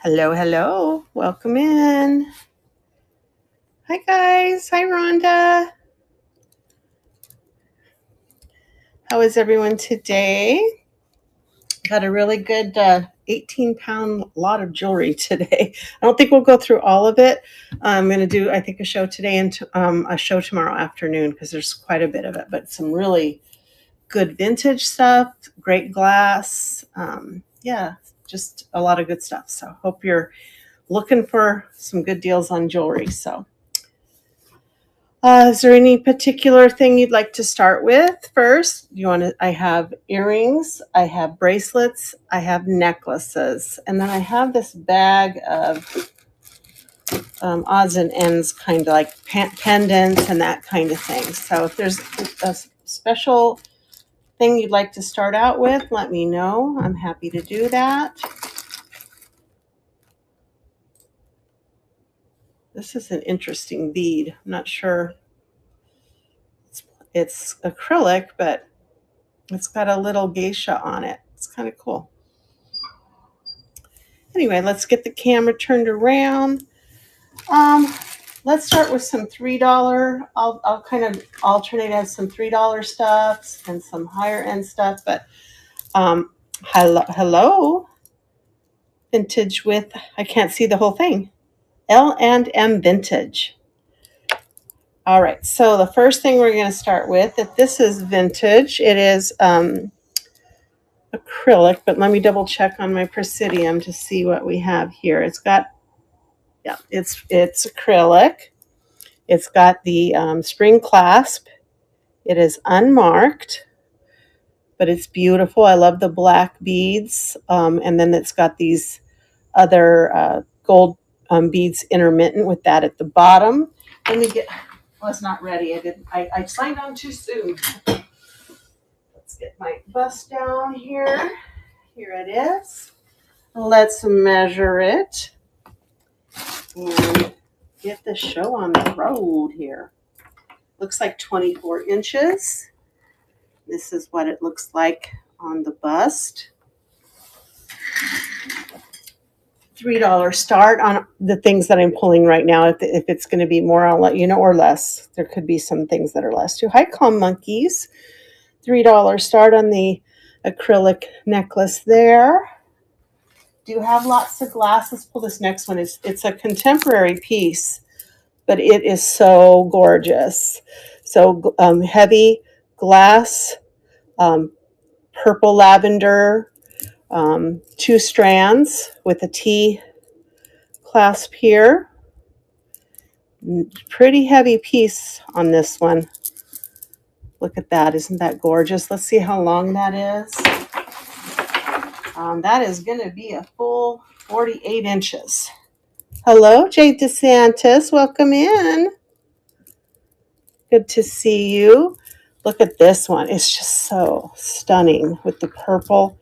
Hello, hello. Welcome in. Hi, guys. Hi, Rhonda. How is everyone today? Got a really good 18-pound lot of jewelry today. I don't think we'll go through all of it. I'm going to do, I think, a show today and a show tomorrow afternoon because there's quite a bit of it, but some really good vintage stuff, great glass. Yeah, just a lot of good stuff. So hope you're looking for some good deals on jewelry. So is there any particular thing you'd like to start with first? I have earrings, I have bracelets, I have necklaces, and then I have this bag of odds and ends, kind of like pendants and that kind of thing. So if there's a special thing you'd like to start out with, let me know. I'm happy to do that. This is an interesting bead. I'm not sure. It's acrylic, but it's got a little geisha on it. It's kind of cool. Anyway, let's get the camera turned around. Let's start with some $3. I'll kind of alternate as some $3 stuff and some higher end stuff. But hello, vintage with, I can't see the whole thing. L&M Vintage. All right, so the first thing we're going to start with, if this is vintage, it is acrylic, but let me double check on my Presidium to see what we have here. It's acrylic. It's got the spring clasp. It is unmarked, but it's beautiful. I love the black beads, and then it's got these other gold beads intermittent with that at the bottom. Let me get. I was not ready. I signed on too soon. Let's get my bust down here. Here it is. Let's measure it and get the show on the road here. Looks like 24 inches. This is what it looks like on the bust. $3 start on the things that I'm pulling right now. If it's going to be more, I'll let you know, or less. There could be some things that are less too. Hi, Calm Monkeys. $3 start on the acrylic necklace there. Do have lots of glass. Let's pull this next one. It's a contemporary piece, but it is so gorgeous. So heavy glass, purple lavender, 2 strands with a T clasp here. Pretty heavy piece on this one. Look at that. Isn't that gorgeous? Let's see how long that is. That is going to be a full 48 inches. Hello, Jade DeSantis. Welcome in. Good to see you. Look at this one. It's just so stunning with the purple.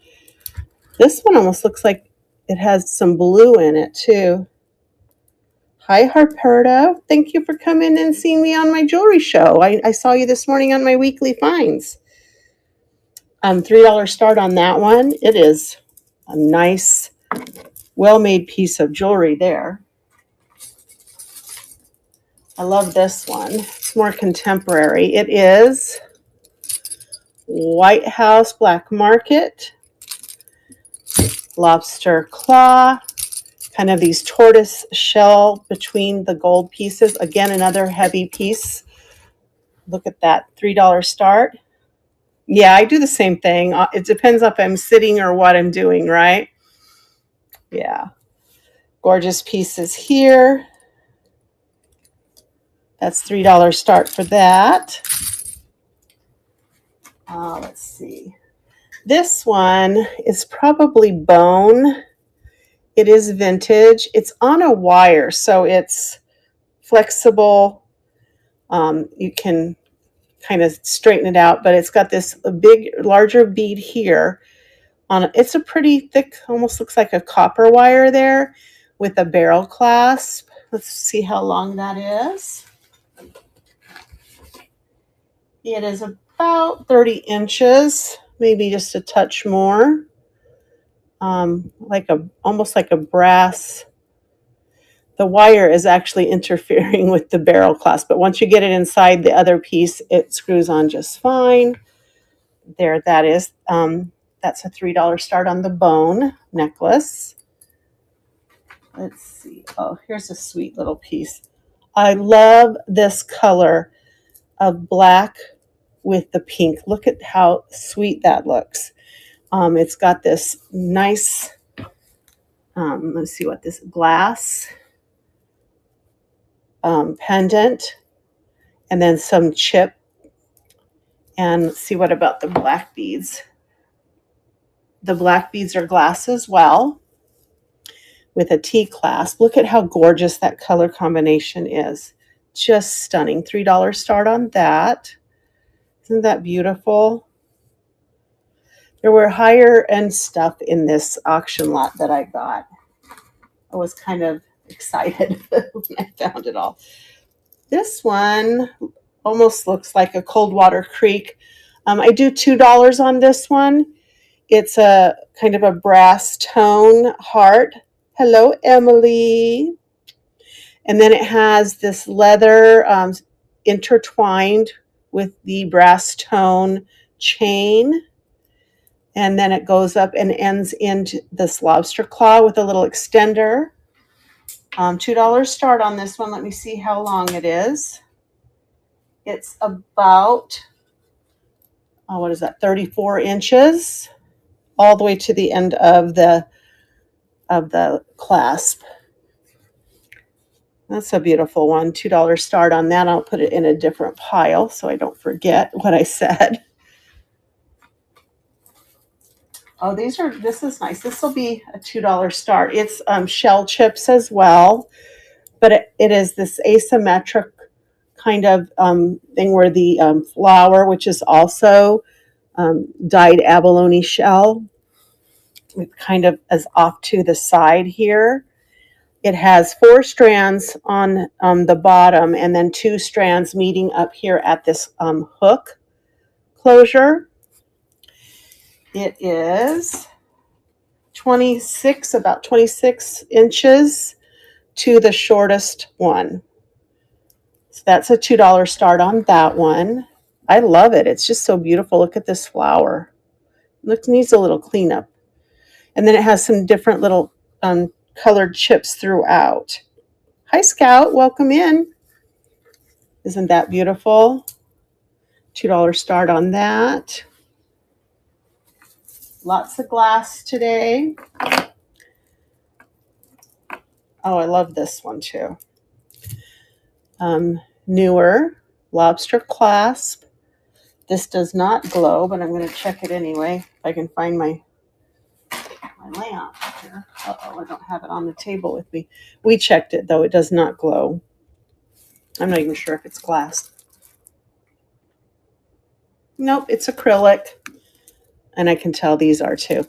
This one almost looks like it has some blue in it too. Hi, Harperta. Thank you for coming and seeing me on my jewelry show. I saw you this morning on my weekly finds. $3 start on that one. It is a nice, well-made piece of jewelry there. I love this one. It's more contemporary. It is White House Black Market, lobster claw, kind of these tortoise shell between the gold pieces. Again, another heavy piece. Look at that, $3 start. Yeah, I do the same thing. It depends if I'm sitting or what I'm doing, right? Yeah. Gorgeous pieces here. That's $3 start for that. Let's see. This one is probably bone. It is vintage. It's on a wire, so it's flexible. You can kind of straighten it out, but it's got this larger bead here. It's a pretty thick, almost looks like a copper wire there with a barrel clasp. Let's see how long that is. It is about 30 inches, maybe just a touch more. almost like a brass. The wire is actually interfering with the barrel clasp, but once you get it inside the other piece, it screws on just fine. There, that is. That's a $3 start on the bone necklace. Let's see. Oh, here's a sweet little piece. I love this color of black with the pink. Look at how sweet that looks. It's got this nice, let's see what this glass pendant, and then some chip. And let's see, what about the black beads? The black beads are glass as well with a T clasp. Look at how gorgeous that color combination is. Just stunning. $3 start on that. Isn't that beautiful? There were higher end stuff in this auction lot that I got. I was kind of excited when I found it all. This one almost looks like a Coldwater Creek. I do $2 on this one. It's a kind of a brass tone heart. Hello, Emily. And then it has this leather intertwined with the brass tone chain. And then it goes up and ends into this lobster claw with a little extender. $2 start on this one. Let me see how long it is. It's about, what is that, 34 inches, all the way to the end of the clasp. That's a beautiful one. $2 start on that. I'll put it in a different pile so I don't forget what I said. Oh, this is nice. This will be a $2 start. It's shell chips as well, but it is this asymmetric kind of thing where the flower, which is also dyed abalone shell, it kind of is off to the side here. It has 4 strands on the bottom and then 2 strands meeting up here at this hook closure. It is about 26 inches to the shortest one. So that's a $2 start on that one. I love it. It's just so beautiful. Look at this flower. It needs a little cleanup. And then it has some different little colored chips throughout. Hi, Scout. Welcome in. Isn't that beautiful? $2 start on that. Lots of glass today. Oh, I love this one too. Newer lobster clasp. This does not glow, but I'm going to check it anyway. If I can find my lamp here. Uh-oh, I don't have it on the table with me. We checked it, though. It does not glow. I'm not even sure if it's glass. Nope, it's acrylic. And I can tell these are too.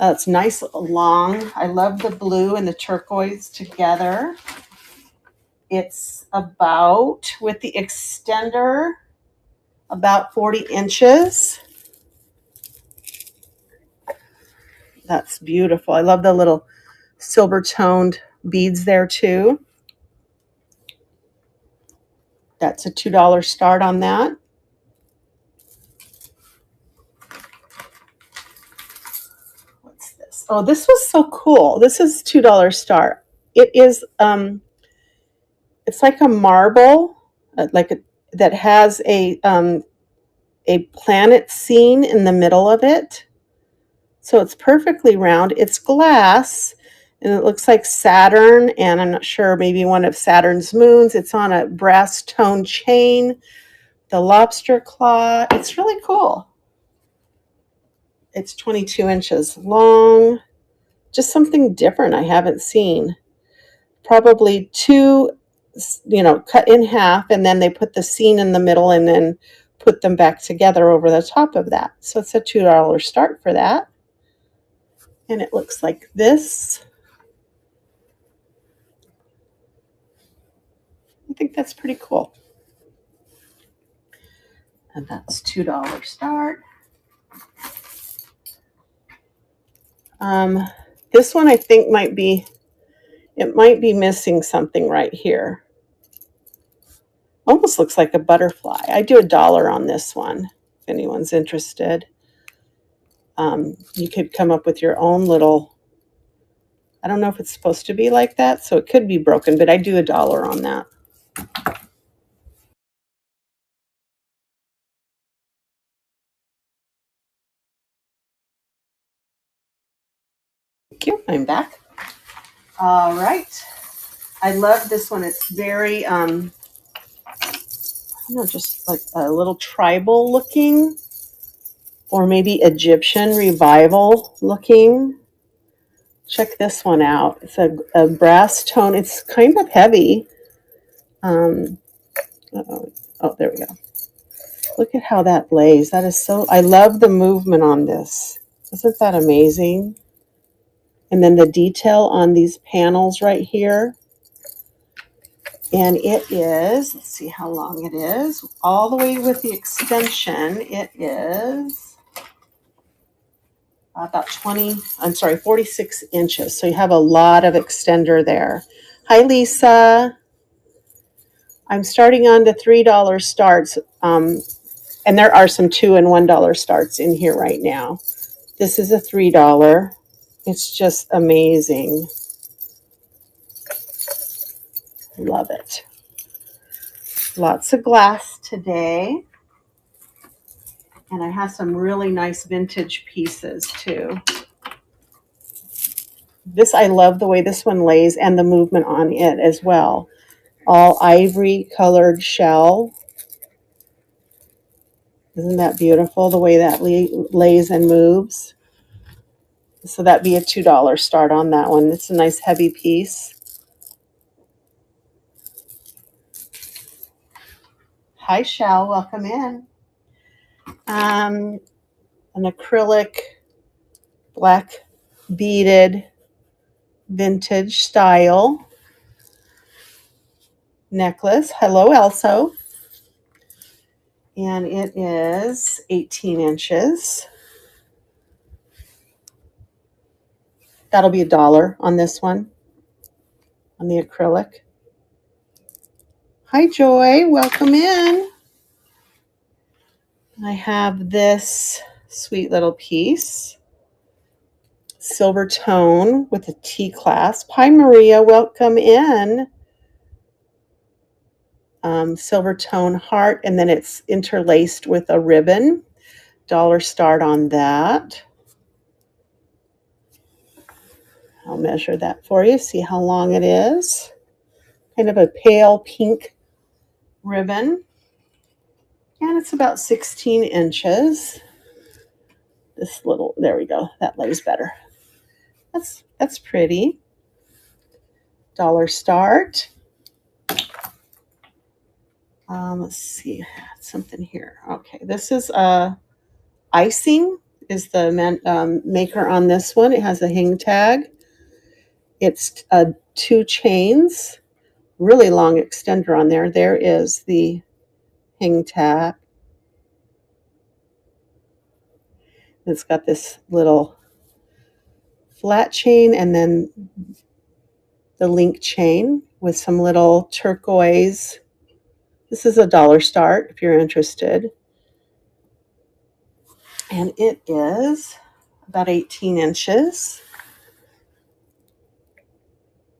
It's nice, long. I love the blue and the turquoise together. It's about, with the extender, about 40 inches. That's beautiful. I love the little silver toned beads there too. That's a $2 start on that. What's this? Oh, this was so cool. This is $2 start. It is it's like a marble, that has a planet scene in the middle of it. So it's perfectly round. It's glass, and it looks like Saturn, and I'm not sure, maybe one of Saturn's moons. It's on a brass tone chain, the lobster claw. It's really cool. It's 22 inches long. Just something different I haven't seen. Probably 2, cut in half, and then they put the scene in the middle and then put them back together over the top of that. So it's a $2 start for that. And it looks like this. I think that's pretty cool. And that's $2 start. This one I think might be missing something right here. Almost looks like a butterfly. I do $1 on this one, if anyone's interested. You could come up with your own little, I don't know if it's supposed to be like that, so it could be broken, but I do $1 on that. Thank you. I'm back. All right. I love this one. It's very, I don't know, just like a little tribal looking, or maybe Egyptian revival looking. Check this one out. It's a brass tone. It's kind of heavy. Oh, there we go. Look at how that lays. That is so, I love the movement on this. Isn't that amazing? And then the detail on these panels right here. And it is, let's see how long it is. All the way with the extension, it is about 46 inches. So you have a lot of extender there. Hi, Lisa. I'm starting on the $3 starts. And there are some $2 and $1 starts in here right now. This is a $3. It's just amazing. Love it. Lots of glass today. And I have some really nice vintage pieces too. This, I love the way this one lays and the movement on it as well. All ivory colored shell. Isn't that beautiful, the way that lays and moves? So that'd be a $2 start on that one. It's a nice heavy piece. Hi, Shell. Welcome in. An acrylic black beaded vintage style necklace. Hello, Elso. And it is 18 inches. That'll be $1 on this one, on the acrylic. Hi, Joy. Welcome in. I have this sweet little piece. Silver tone with a T-clasp. Hi, Maria. Welcome in. Silver tone heart, and then it's interlaced with a ribbon. $1 start on that. I'll measure that for you, see how long it is. Kind of a pale pink ribbon. And it's about 16 inches. This little, there we go, that lays better. That's pretty. $1 start. Let's see, something here. Okay, this is icing is the maker on this one. It has a hang tag. It's 2 chains, really long extender on there. There is the hang tag. It's got this little flat chain and then the link chain with some little turquoise. This is a $1 start if you're interested. And it is about 18 inches.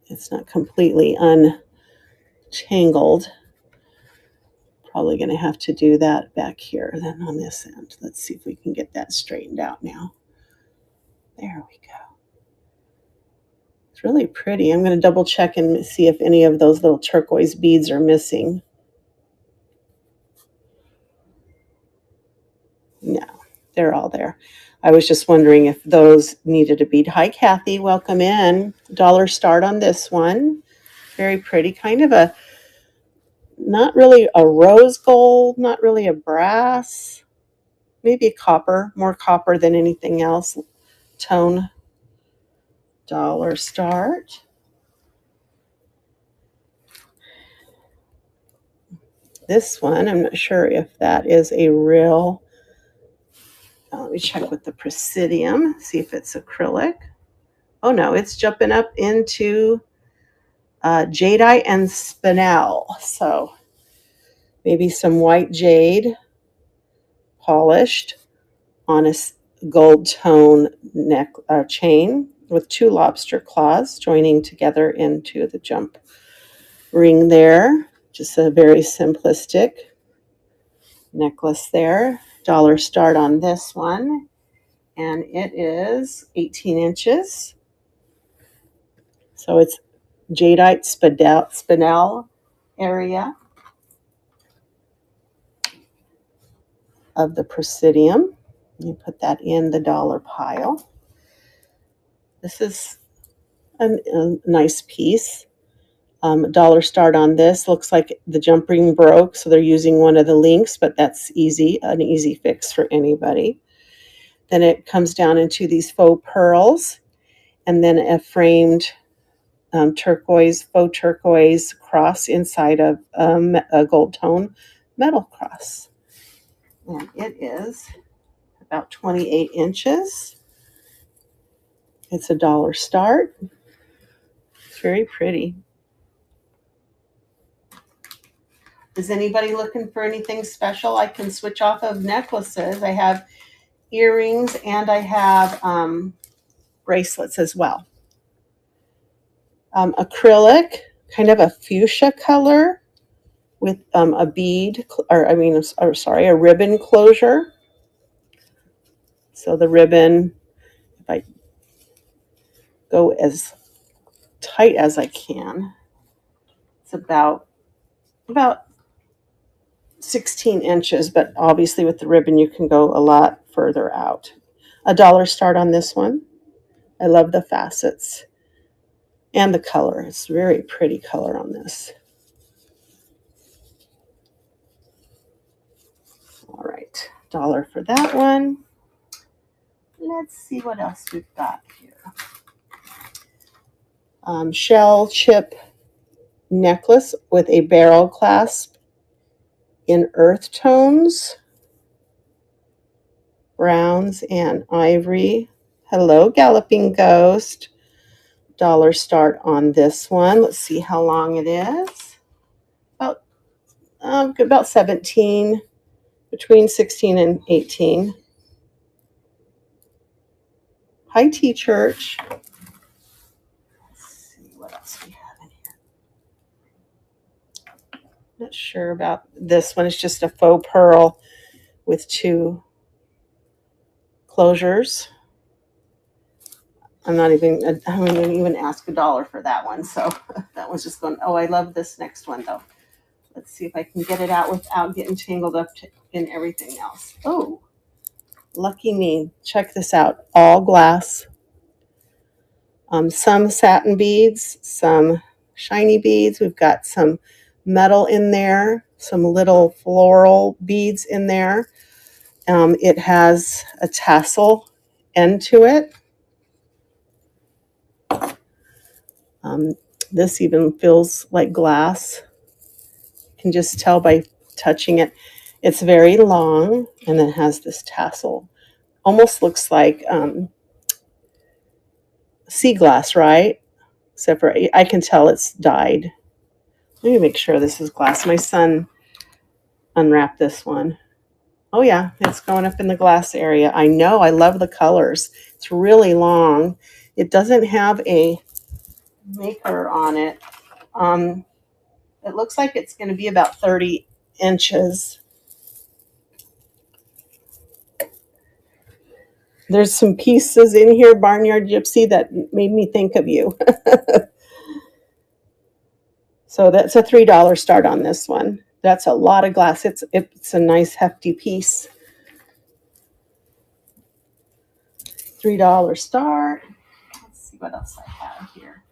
It's not completely untangled. Probably going to have to do that back here then on this end. Let's see if we can get that straightened out now. There we go. It's really pretty. I'm going to double check and see if any of those little turquoise beads are missing. No, they're all there. I was just wondering if those needed a bead. Hi, Kathy. Welcome in. $1 start on this one. Very pretty. Kind of a, not really a rose gold, not really a brass. Maybe a copper, more copper than anything else. Tone. $1 start. This one, I'm not sure if that is a real, let me check with the Presidium, see if it's acrylic. Oh no, it's jumping up into jadeite and spinel. So maybe some white jade polished on a gold tone neck chain with 2 lobster claws joining together into the jump ring there. Just a very simplistic necklace there. Dollar start on this one, and it is 18 inches. So it's jadeite spinel area of the Presidium. You put that in the dollar pile. This is a nice piece. Dollar start on this. Looks like the jump ring broke, so they're using one of the links, but that's easy, an easy fix for anybody. Then it comes down into these faux pearls, and then a framed faux turquoise cross inside of a gold tone metal cross. And it is about 28 inches. It's a dollar start. It's very pretty. Is anybody looking for anything special? I can switch off of necklaces. I have earrings and I have bracelets as well. Acrylic, kind of a fuchsia color with a bead, a ribbon closure. So the ribbon, if I go as tight as I can, it's about 16 inches, but obviously with the ribbon you can go a lot further out. A dollar start on this one. I love the facets and the color. It's a very pretty color on this. All right, dollar for that one. Let's see what else we've got here. Shell chip necklace with a barrel clasp in earth tones, browns and ivory. Hello, Galloping Ghost. Dollar start on this one. Let's see how long it is. About 17, between 16 and 18. High Tea Church. Let's see what else we have in here. Not sure about this one. It's just a faux pearl with 2 closures. I wouldn't even ask $1 for that one. So that one's just going, oh, I love this next one though. Let's see if I can get it out without getting tangled up in everything else. Oh, lucky me. Check this out. All glass. Some satin beads, some shiny beads. We've got some metal in there, some little floral beads in there. It has a tassel end to it. This even feels like glass. You can just tell by touching it. It's very long, and then it has this tassel. Almost looks like sea glass, right? Except for I can tell it's dyed. Let me make sure this is glass. My son unwrapped this one. Oh yeah, it's going up in the glass area. I know, I love the colors. It's really long. It doesn't have a maker on it. It looks like it's going to be about 30 inches. There's some pieces in here, Barnyard Gypsy, that made me think of you. So that's a $3 start on this one. That's a lot of glass. It's a nice hefty piece. $3 start. Let's see what else I have here.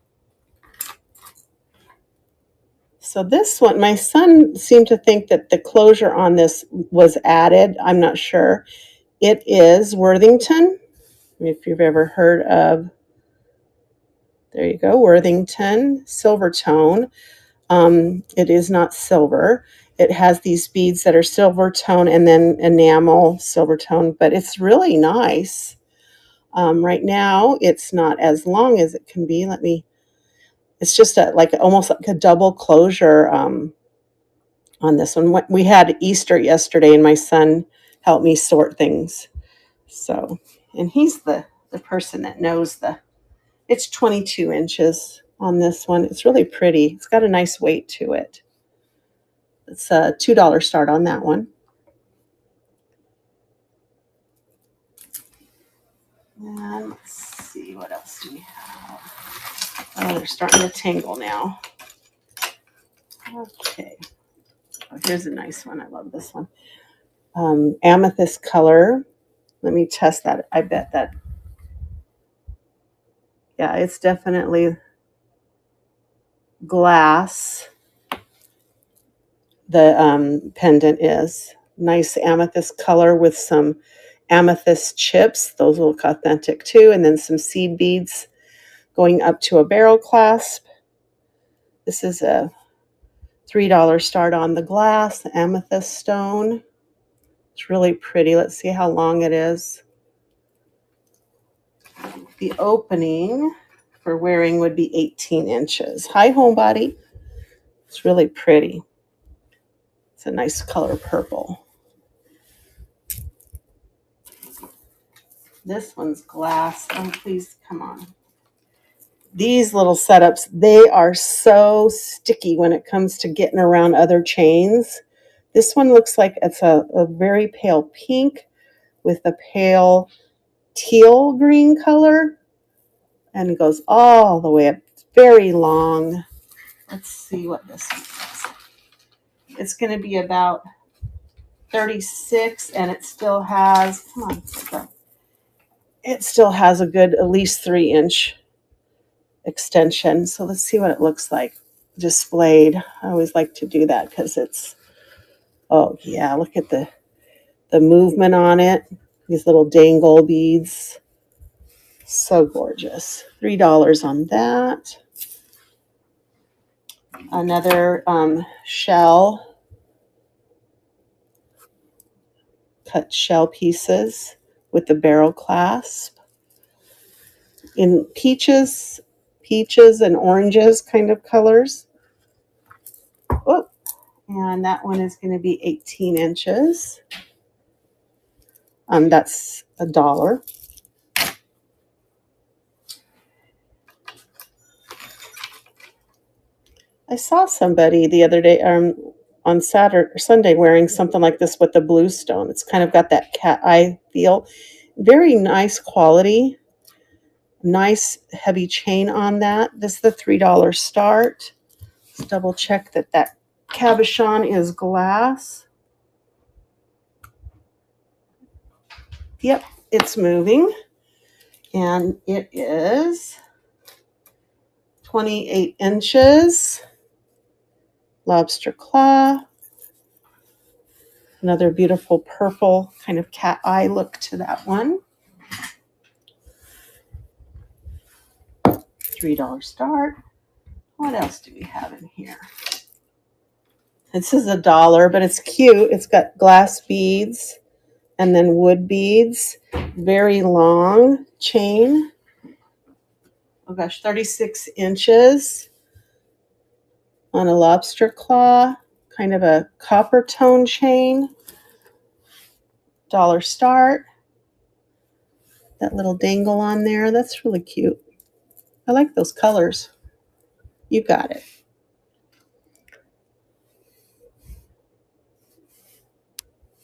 So this one, my son seemed to think that the closure on this was added. I'm not sure. It is Worthington. If you've ever heard of, there you go, Worthington silver tone. It is not silver. It has these beads that are silver tone and then enamel silver tone, but it's really nice. Right now, it's not as long as it can be. It's just like almost like a double closure on this one. We had Easter yesterday, and my son helped me sort things. So, and he's the person that knows it's 22 inches on this one. It's really pretty. It's got a nice weight to it. It's a $2 start on that one. And let's see, what else do we have? Oh, they're starting to tangle now. Okay. Oh, here's a nice one. I love this one. Amethyst color. Let me test that. I bet that, yeah, it's definitely glass. The pendant is nice amethyst color with some amethyst chips. Those look authentic too. And then some seed beads going up to a barrel clasp. This is a $3 start on the glass, the amethyst stone. It's really pretty. Let's see how long it is. The opening for wearing would be 18 inches. Hi, homebody. It's really pretty. It's a nice color purple. This one's glass. Oh, please, come on. These little setups, they are so sticky when it comes to getting around other chains. This one looks like it's a very pale pink with a pale teal green color, and it goes all the way up. It's very long. Let's see what this one is. It's going to be about 36, and it still has, come on, it still has a good at least 3-inch extension. So let's see what it looks like displayed. I always like to do that because it's, oh yeah, look at the movement on it. These little dangle beads. So gorgeous. $3 on that. Another shell, cut shell pieces with the barrel clasp in peaches and oranges kind of colors. Oh, and that one is going to be 18 inches. That's $1. I saw somebody the other day on Saturday or Sunday wearing something like this with the blue stone. It's kind of got that cat eye feel. Very nice quality. Nice heavy chain on that. This is the $3 start. Let's double check that cabochon is glass. Yep, it's moving. And it is 28 inches. Lobster claw. Another beautiful purple kind of cat eye look to that one. $3 start. What else do we have in here? This is $1, but it's cute. It's got glass beads and then wood beads. Very long chain. Oh gosh, 36 inches on a lobster claw. Kind of a copper tone chain. $1 start. That little dangle on there. That's really cute. I like those colors. You got it.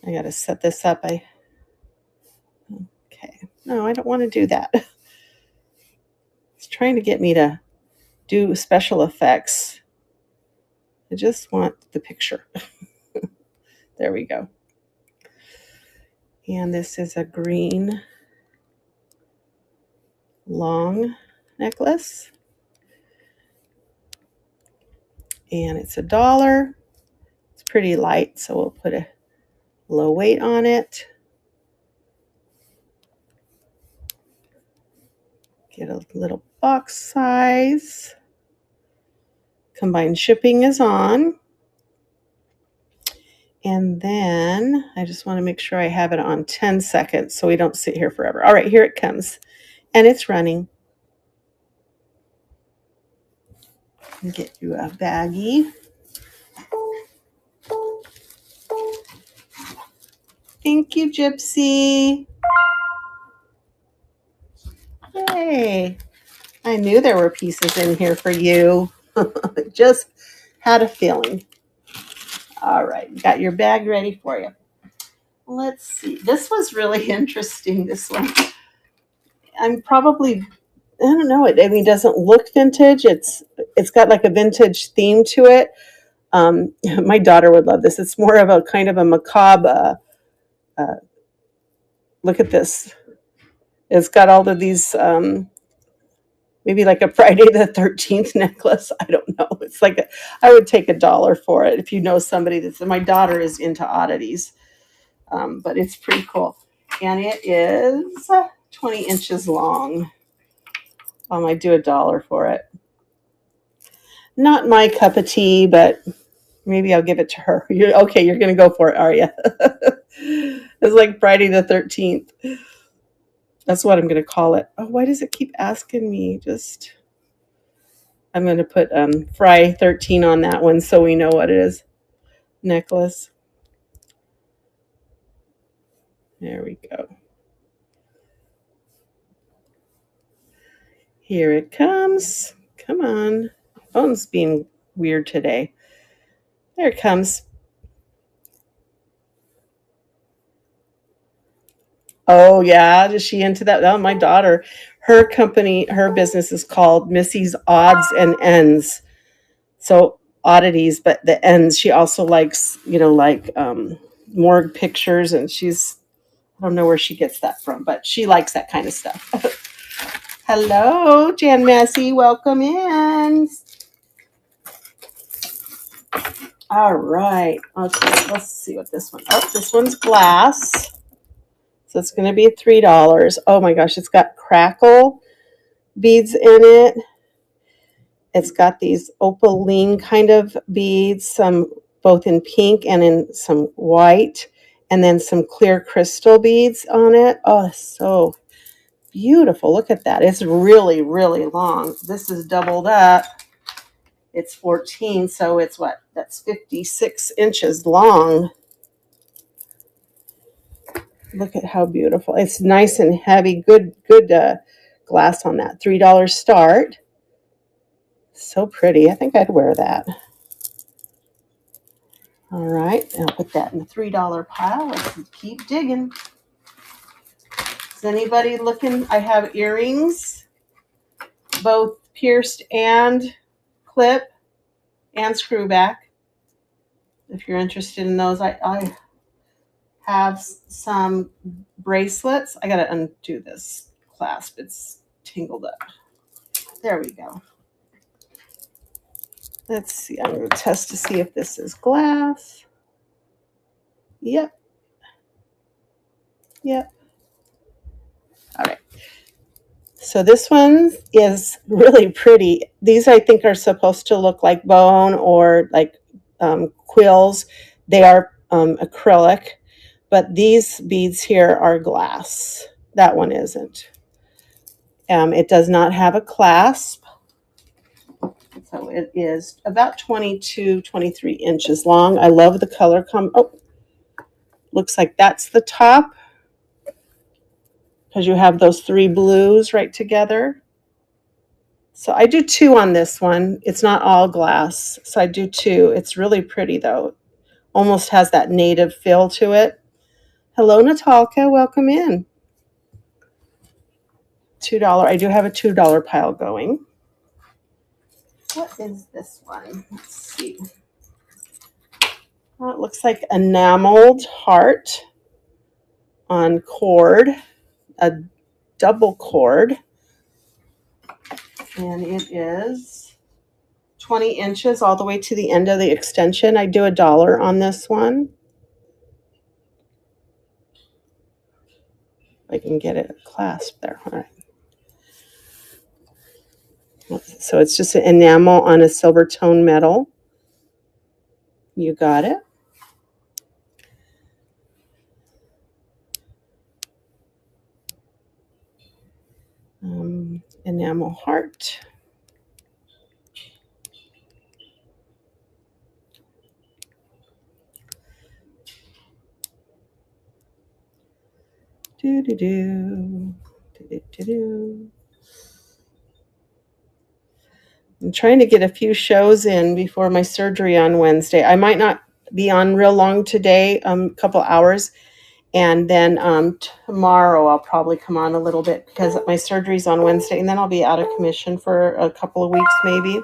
I got to set this up. Okay. No, I don't want to do that. It's trying to get me to do special effects. I just want the picture. There we go. And this is a green long necklace. And it's $1. It's pretty light, so we'll put a low weight on it. Get a little box size. Combined shipping is on. And then I just want to make sure I have it on 10 seconds so we don't sit here forever. All right, here it comes. and it's running. Get you a baggie. Thank you, Gypsy. Yay. I knew there were pieces in here for you. Just had a feeling. All right, got your bag ready for you. Let's see. This was really interesting, this one. I'm probably, I don't know, it doesn't look vintage. It's got like a vintage theme to it. My daughter would love this. It's more of a kind of a macabre. Look at this. It's got all of these, maybe like a Friday the 13th necklace. I don't know. It's like, I would take $1 for it if you know somebody that's, my daughter is into oddities, but it's pretty cool. And it is 20 inches long. I do $1 for it. Not my cup of tea, but maybe I'll give it to her. You're going to go for it, are you? It's like Friday the 13th. That's what I'm going to call it. Oh, why does it keep asking me? I'm going to put Fry 13 on that one so we know what it is. Necklace. There we go. Here it comes. Come on. Phone's being weird today. There it comes. Oh, yeah. Is she into that? Oh, my daughter. Her company, her business is called Missy's Odds and Ends. So oddities, but the ends. She also likes, more pictures, and I don't know where she gets that from, but she likes that kind of stuff. Hello, Jan Massey. Welcome in. All right. Okay, let's see what this one. Oh, this one's glass. So it's going to be $3. Oh my gosh, it's got crackle beads in it. It's got these opaline kind of beads, some both in pink and in some white, and then some clear crystal beads on it. Oh, so beautiful. Look at that. It's really, really long. This is doubled up. It's 14, so it's what? That's 56 inches long. Look at how beautiful. It's nice and heavy. Good glass on that. $3 start. So pretty. I think I'd wear that. All right. I'll put that in the $3 pile. Let's keep digging. Is anybody looking? I have earrings, both pierced and clip and screw back. If you're interested in those, I have some bracelets. I got to undo this clasp. It's tangled up. There we go. Let's see. I'm going to test to see if this is glass. Yep. All right. So this one is really pretty. These, I think, are supposed to look like bone or like quills. They are acrylic, but these beads here are glass. That one isn't. It does not have a clasp. So it is about 22, 23 inches long. I love the color. Looks like that's the top, because you have those 3 blues right together. So I do 2 on this one. It's not all glass, so I do 2. It's really pretty, though. Almost has that native feel to it. Hello, Natalka. Welcome in. $2. I do have a $2 pile going. What is this one? Let's see. Well, it looks like enameled heart on cord, a double cord. And it is 20 inches all the way to the end of the extension. I do $1 on this one. I can get it clasped there. All right. So it's just an enamel on a silver tone metal. You got it. All enamel heart. Do do do. Do do do do. I'm trying to get a few shows in before my surgery on Wednesday. I might not be on real long today, a couple hours, and then tomorrow I'll probably come on a little bit because my surgery's on Wednesday, and then I'll be out of commission for a couple of weeks maybe.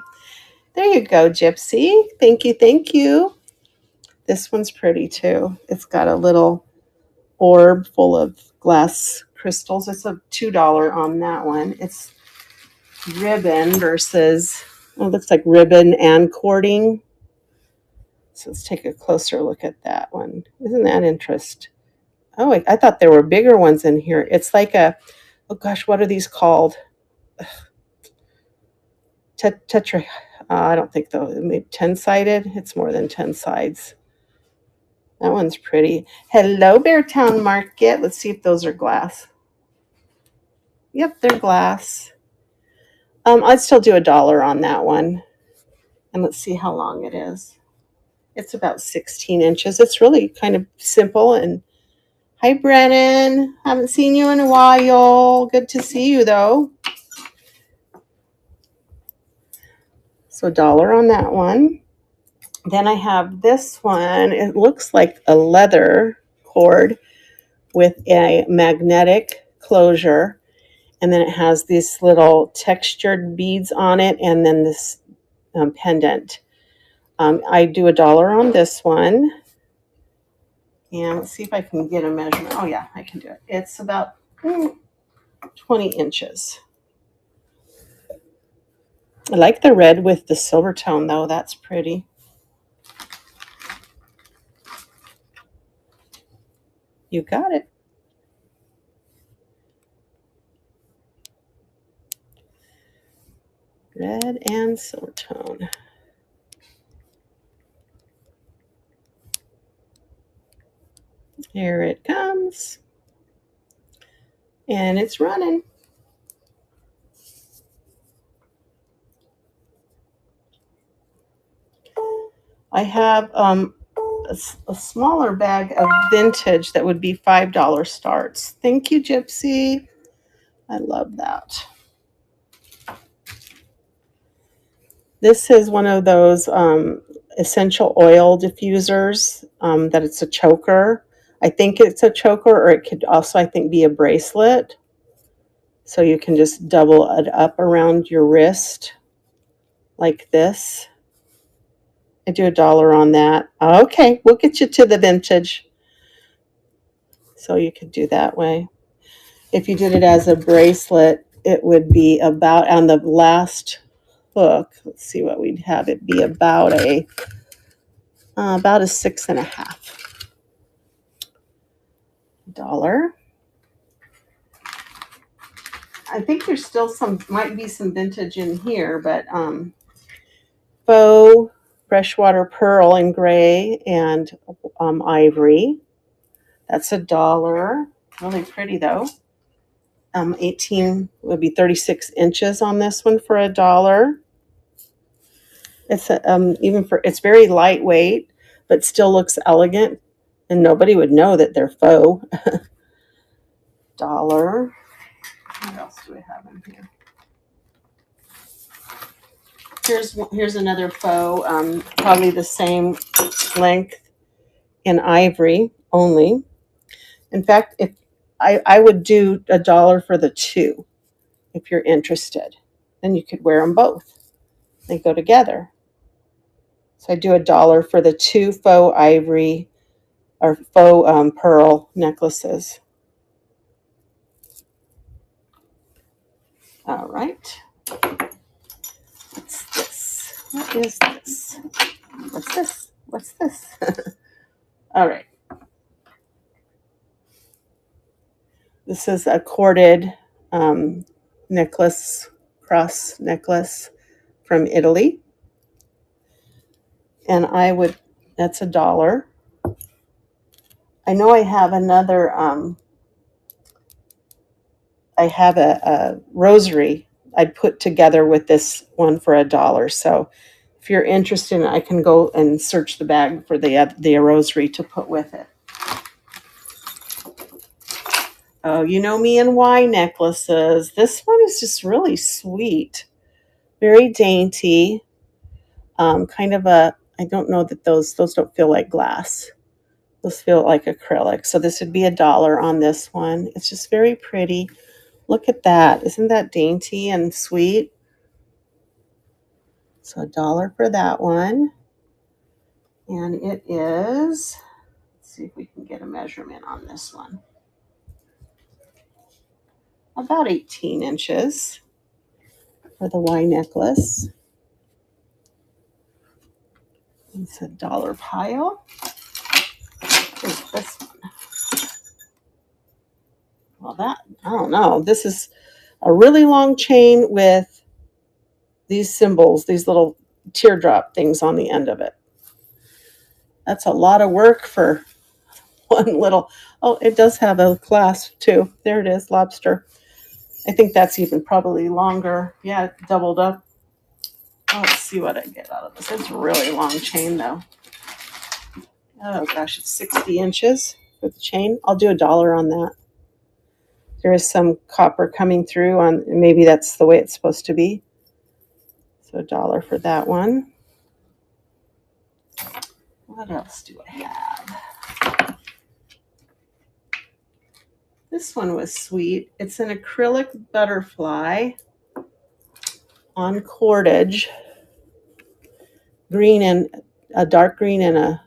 There you go, Gypsy. Thank you, thank you. This one's pretty too. It's got a little orb full of glass crystals. It's a $2 on that one. It's ribbon versus, oh, it looks like ribbon and cording. So let's take a closer look at that one. Isn't that interesting? Oh, I thought there were bigger ones in here. It's like a, oh gosh, what are these called? Tetra, I don't think though, maybe 10-sided. It's more than 10 sides. That one's pretty. Hello, Beartown Market. Let's see if those are glass. Yep, they're glass. I'd still do $1 on that one. And let's see how long it is. It's about 16 inches. It's really kind of simple. And hi, Brennan. Haven't seen you in a while. Good to see you, though. So $1 on that one. Then I have this one. It looks like a leather cord with a magnetic closure. And then it has these little textured beads on it and then this pendant. I do $1 on this one. And let's see if I can get a measurement. Oh, yeah, I can do it. It's about 20 inches. I like the red with the silver tone, though. That's pretty. You got it. Red and silver tone. Here it comes. And it's running. I have a smaller bag of vintage that would be $5 starts. Thank you, Gypsy. I love that. This is one of those essential oil diffusers that it's a choker. I think it's a choker, or it could also, I think, be a bracelet. So you can just double it up around your wrist like this. I do $1 on that. Okay, we'll get you to the vintage. So you could do that way. If you did it as a bracelet, it would be about on the last hook. Let's see what we'd have it be about a 6.5 $1. I think there's still might be some vintage in here, but faux freshwater pearl in gray and ivory. That's $1. Really pretty though. 18 would be 36 inches on this one for $1. It's it's very lightweight, but still looks elegant, and nobody would know that they're faux. $1. What else do we have in here? Here's another faux, probably the same length in ivory only. In fact, if I would do $1 for the two, if you're interested. Then you could wear them both. They go together. So I do $1 for the two faux ivory or faux pearl necklaces. All right. What's this? What is this? What's this? What's this? All right. This is a corded necklace, cross necklace from Italy. And that's $1. I know I have another, I have a rosary I'd put together with this one for $1. So if you're interested, I can go and search the bag for the rosary to put with it. Oh, you know me and Y necklaces. This one is just really sweet. Very dainty. Kind of a, I don't know that those don't feel like glass. Those feel like acrylic. So this would be $1 on this one. It's just very pretty. Look at that. Isn't that dainty and sweet? So $1 for that one. And it is, let's see if we can get a measurement on this one. About 18 inches for the Y necklace. It's $1 pile. Here's this one. Well, that, I don't know. This is a really long chain with these symbols, these little teardrop things on the end of it. That's a lot of work for one little, oh, it does have a clasp too. There it is, lobster. I think that's even probably longer. Yeah, doubled up. Oh, let's see what I get out of this. It's a really long chain though. Oh gosh, it's 60 inches for the chain. I'll do $1 on that. There is some copper coming through on, maybe that's the way it's supposed to be. So $1 for that one. What else do I have? This one was sweet. It's an acrylic butterfly on cordage. Green and a dark green and a,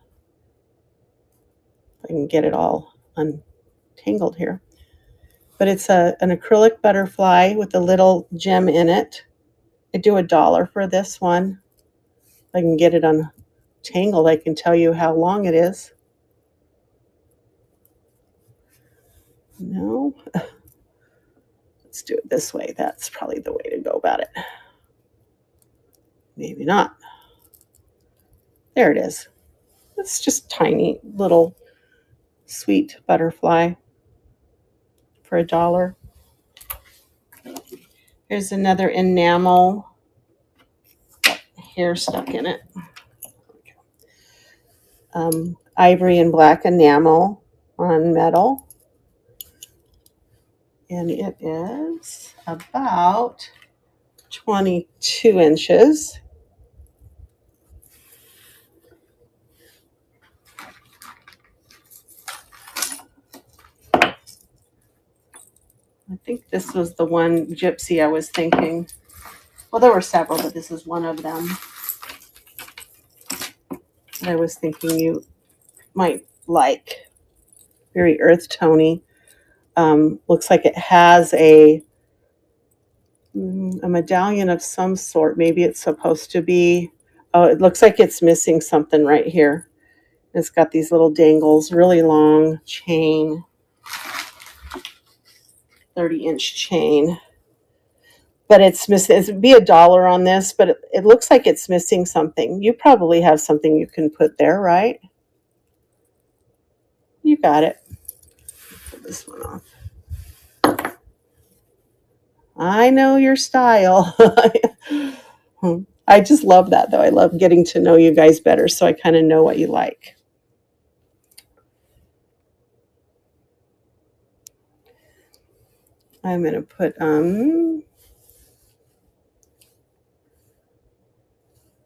if I can get it all untangled here. But it's an acrylic butterfly with a little gem in it. I do $1 for this one. If I can get it untangled, I can tell you how long it is. No. Let's do it this way. That's probably the way to go about it. Maybe not. There it is. It's just tiny little sweet butterfly for $1. Here's another enamel. Got hair stuck in it. Ivory and black enamel on metal. And it is about 22 inches. I think this was the one gypsy I was thinking. Well, there were several, but this is one of them that I was thinking you might like. Very earth tony. Looks like it has a medallion of some sort. Maybe it's supposed to be, oh, it looks like it's missing something right here. It's got these little dangles, really long chain, 30-inch chain. But it's missing, it'd be $1 on this, but it looks like it's missing something. You probably have something you can put there, right? You got it. Put this one off. I know your style. I just love that, though. I love getting to know you guys better, so I kind of know what you like. I'm going to put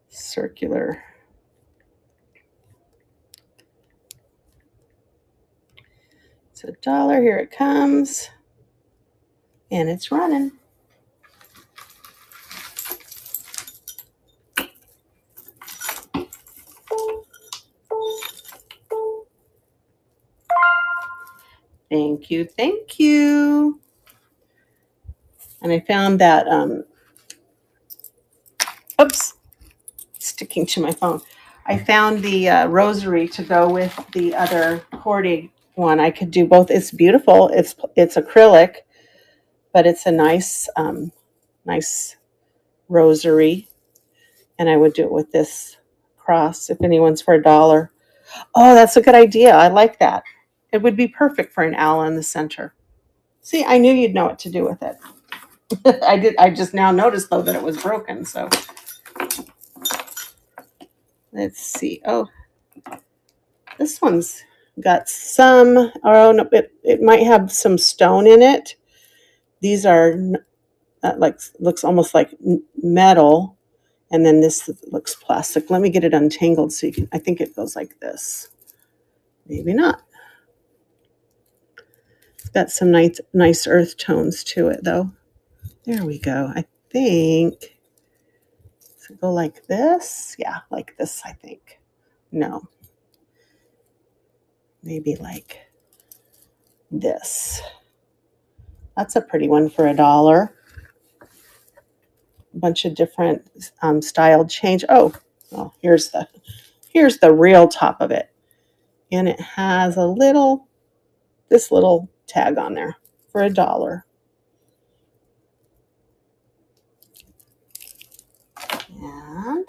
circular. It's $1. Here it comes. And it's running. Thank you, thank you. And I found that, oops, sticking to my phone. I found the rosary to go with the other corded one. I could do both. It's beautiful. It's acrylic, but it's a nice, nice rosary. And I would do it with this cross if anyone's for $1. Oh, that's a good idea. I like that. It would be perfect for an owl in the center. See, I knew you'd know what to do with it. I just now noticed though that it was broken. So let's see. Oh, this one's got some, oh no, it might have some stone in it. These are like, looks almost like metal. And then this looks plastic. Let me get it untangled so you can, I think it goes like this. Maybe not. It's got some nice earth tones to it though. There we go. I think, does it go like this? Yeah, like this, I think. No. Maybe like this. That's a pretty one for $1. A bunch of different styled change. Oh, well, here's the real top of it. And it has this little tag on there for $1. And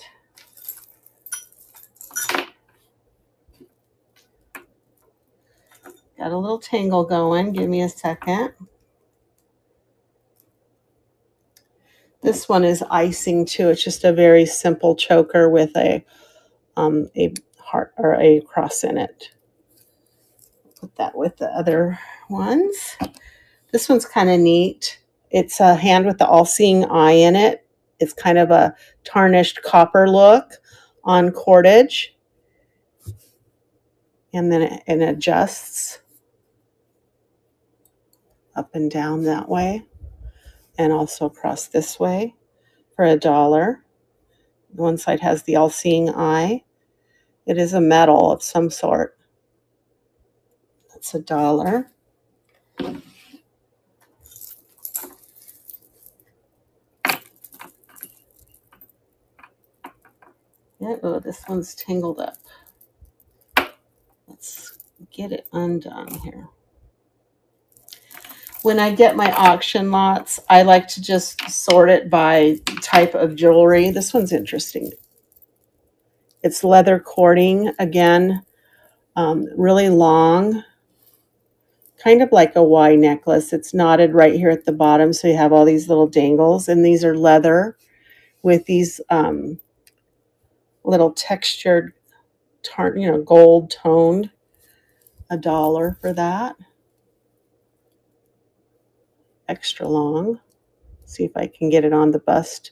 got a little tangle going. Give me a second. This one is icing too. It's just a very simple choker with a heart or a cross in it. Put that with the other ones. This one's kind of neat. It's a hand with the all-seeing eye in it. It's kind of a tarnished copper look on cordage. And then it adjusts up and down that way. And also across this way for $1. One side has the all-seeing eye. It is a metal of some sort. That's $1. Yeah, oh, this one's tangled up. Let's get it undone here. When I get my auction lots, I like to just sort it by type of jewelry. This one's interesting. It's leather cording again, really long, kind of like a Y necklace. It's knotted right here at the bottom, so you have all these little dangles, and these are leather with these little textured, gold toned. $1 for that. Extra long. See if I can get it on the bust.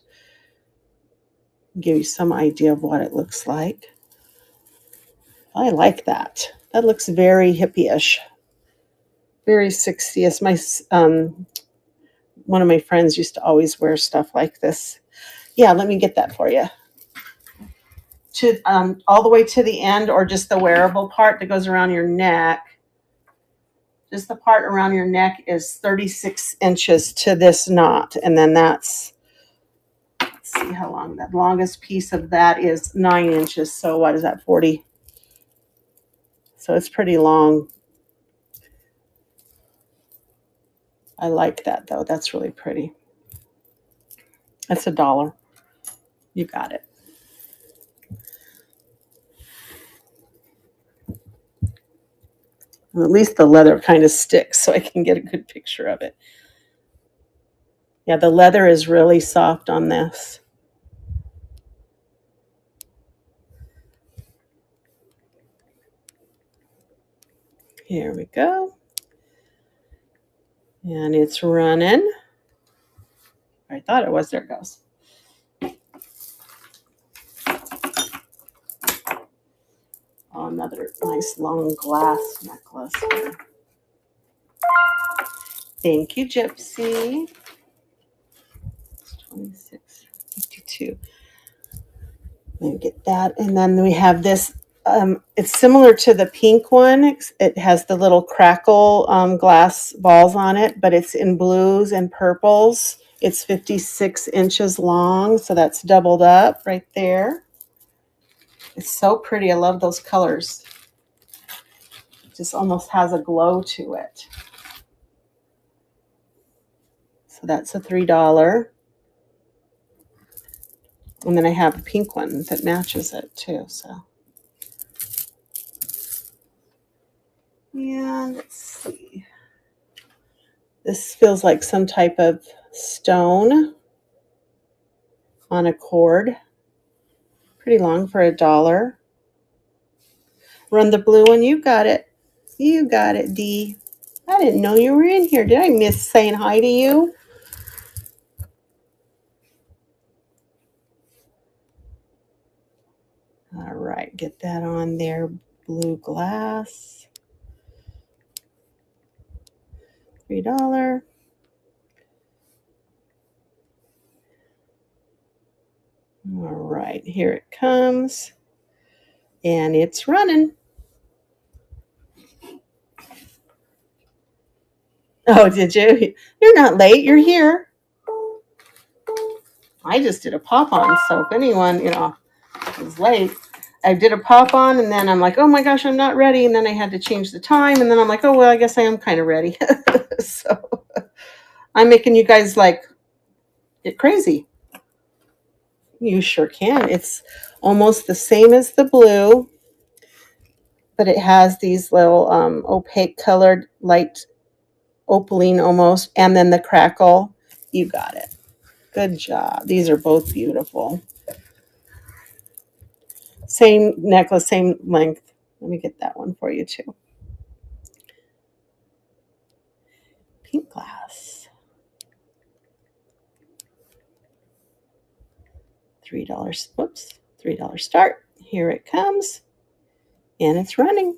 Give you some idea of what it looks like. I like that. That looks very hippie-ish. Very 60s. One of my friends used to always wear stuff like this. Yeah, let me get that for you. To all the way to the end, or just the wearable part that goes around your neck. Just the part around your neck is 36 inches to this knot, and then let's see how long. The longest piece of that is 9 inches. So what is that, 40? So it's pretty long. I like that though. That's really pretty. That's $1. You got it. At least the leather kind of sticks so I can get a good picture of it. Yeah, the leather is really soft on this. Here we go. And it's running. I thought it was. There it goes. Oh, another nice long glass necklace here. Thank you, Gypsy. It's 26.52. Let me get that. And then we have this. It's similar to the pink one. It has the little crackle glass balls on it, but it's in blues and purples. It's 56 inches long, so that's doubled up right there. It's so pretty. I love those colors. It just almost has a glow to it. So that's a $3. And then I have a pink one that matches it too. So, yeah, let's see. This feels like some type of stone on a cord. Pretty long for $1. Run the blue one. You got it. You got it, Dee. I didn't know you were in here. Did I miss saying hi to you? All right, get that on there. Blue glass. $3. All right, here it comes. And it's running. Oh, did you? You're not late. You're here. I just did a pop-on, so if anyone, is late, I did a pop-on, and then I'm like, oh my gosh, I'm not ready, and then I had to change the time, and then I'm like, oh, well, I guess I am kind of ready. So I'm making you guys, get crazy. You sure can. It's almost the same as the blue, but it has these little opaque colored, light opaline almost, and then the crackle. You got it. Good job. These are both beautiful. Same necklace, same length. Let me get that one for you too. Pink glass. $3. Whoops. $3 start. Here it comes. And it's running.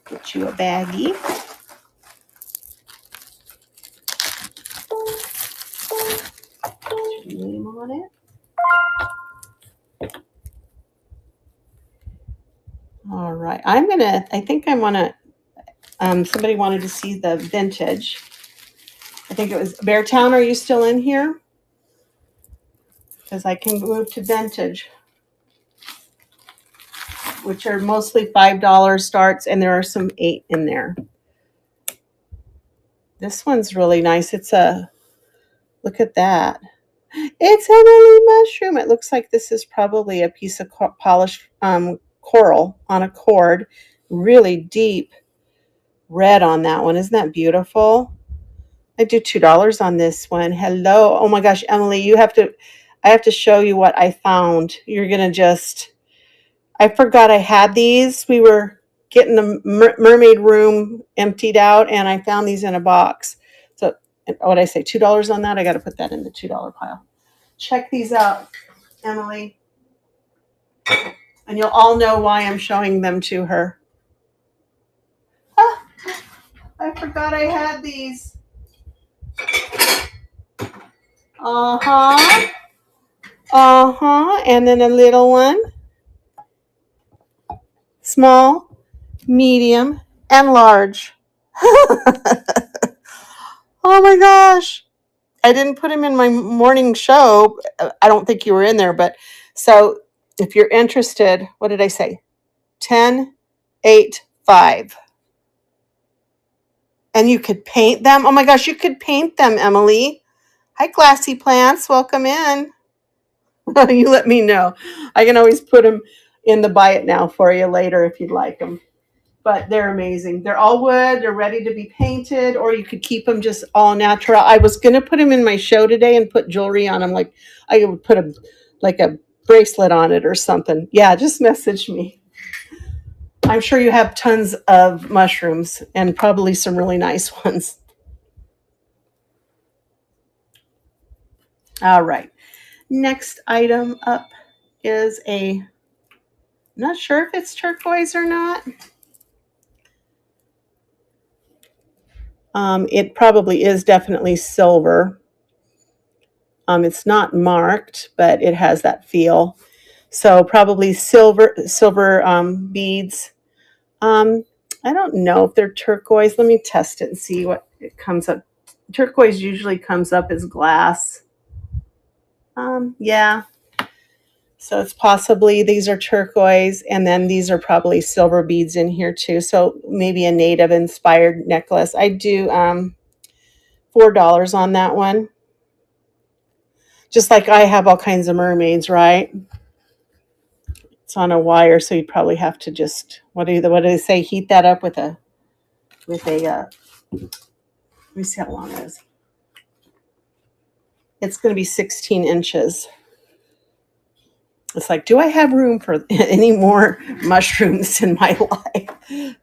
Get you a baggie. Put your name on it. All right. I think I want to, somebody wanted to see the vintage. I think it was Beartown. Are you still in here? Because I can move to vintage, which are mostly $5 starts, and there are some $8 in there. This one's really nice. Look at that. It's Emily Mushroom. It looks like this is probably a piece of polished coral on a cord. Really deep red on that one. Isn't that beautiful? I do $2 on this one. Hello. Oh my gosh, Emily, I have to show you what I found. You're going to I forgot I had these. We were getting the mermaid room emptied out, and I found these in a box. So what I say, $2 on that? I got to put that in the $2 pile. Check these out, Emily. And you'll all know why I'm showing them to her. Ah, I forgot I had these. Uh-huh. Uh-huh. And then a little one. Small, medium, and large. Oh my gosh. I didn't put him in my morning show. I don't think you were in there, but so if you're interested, what did I say? 10, 8, 5. And you could paint them. Oh my gosh, you could paint them, Emily. Hi, Glassy Plants. Welcome in. You let me know. I can always put them in the buy it now for you later if you'd like them. But they're amazing. They're all wood. They're ready to be painted, or you could keep them just all natural. I was going to put them in my show today and put jewelry on them. Like I would put a bracelet on it or something. Yeah, just message me. I'm sure you have tons of mushrooms and probably some really nice ones. All right. Next item up is I'm not sure if it's turquoise or not. It probably is definitely silver. It's not marked, but it has that feel. So probably silver beads. I don't know if they're turquoise. Let me test it and see what it comes up. Turquoise usually comes up as glass. Yeah. So it's possibly these are turquoise, and then these are probably silver beads in here too. So maybe a native inspired necklace. I do $4 on that one. Just like I have all kinds of mermaids, right? It's on a wire, so you'd probably have to just what do they say? Heat that up with a let me see how long it is. It's going to be 16 inches. It's like, do I have room for any more mushrooms in my life?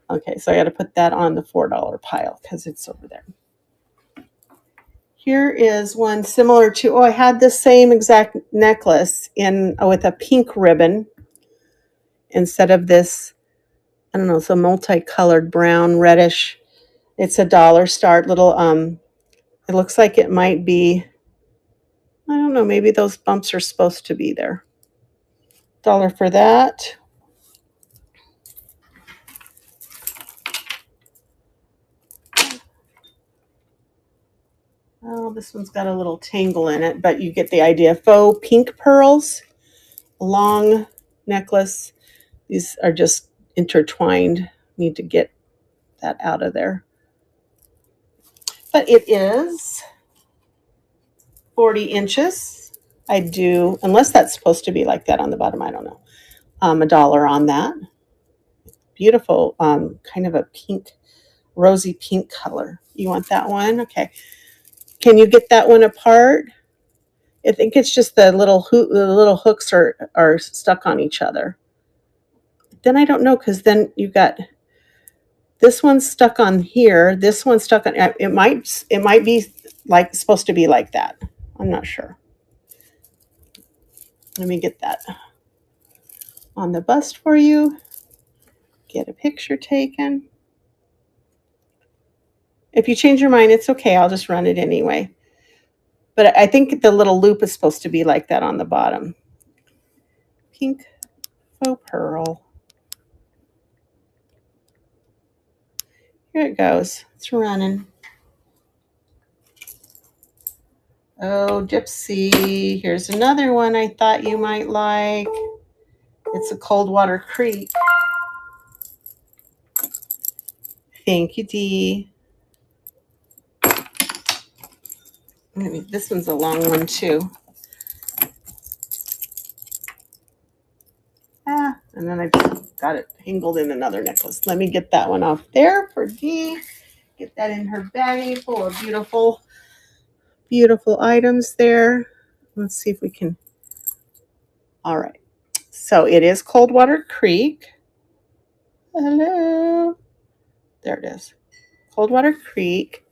Okay, so I got to put that on the $4 pile because it's over there. Here is one similar to, I had the same exact necklace with a pink ribbon instead of this, I don't know, it's a multicolored brown, reddish. It's a dollar start little, it looks like it might be, I don't know, maybe those bumps are supposed to be there. $1 for that. Oh, this one's got a little tangle in it, but you get the idea. Faux pink pearls, long necklace. These are just intertwined. Need to get that out of there. But it is 40 inches. I do, unless that's supposed to be like that on the bottom, I don't know. $1 on that. Beautiful, kind of a pink, rosy pink color. You want that one? Okay. Can you get that one apart? I think it's just the little hooks are stuck on each other. Then I don't know, because then you got this one stuck on here. This one stuck on. It might be like supposed to be like that. I'm not sure. Let me get that on the bust for you. Get a picture taken. If you change your mind, it's okay. I'll just run it anyway. But I think the little loop is supposed to be like that on the bottom. Pink faux pearl. Here it goes. It's running. Oh, Gypsy. Here's another one I thought you might like. It's a Coldwater Creek. Thank you, Dee. This one's a long one, too. And then I just got it tangled in another necklace. Let me get that one off there for Dee. Get that in her baggie full of beautiful, beautiful items there. Let's see if we can. All right. So it is Coldwater Creek. Hello. There it is. Coldwater Creek.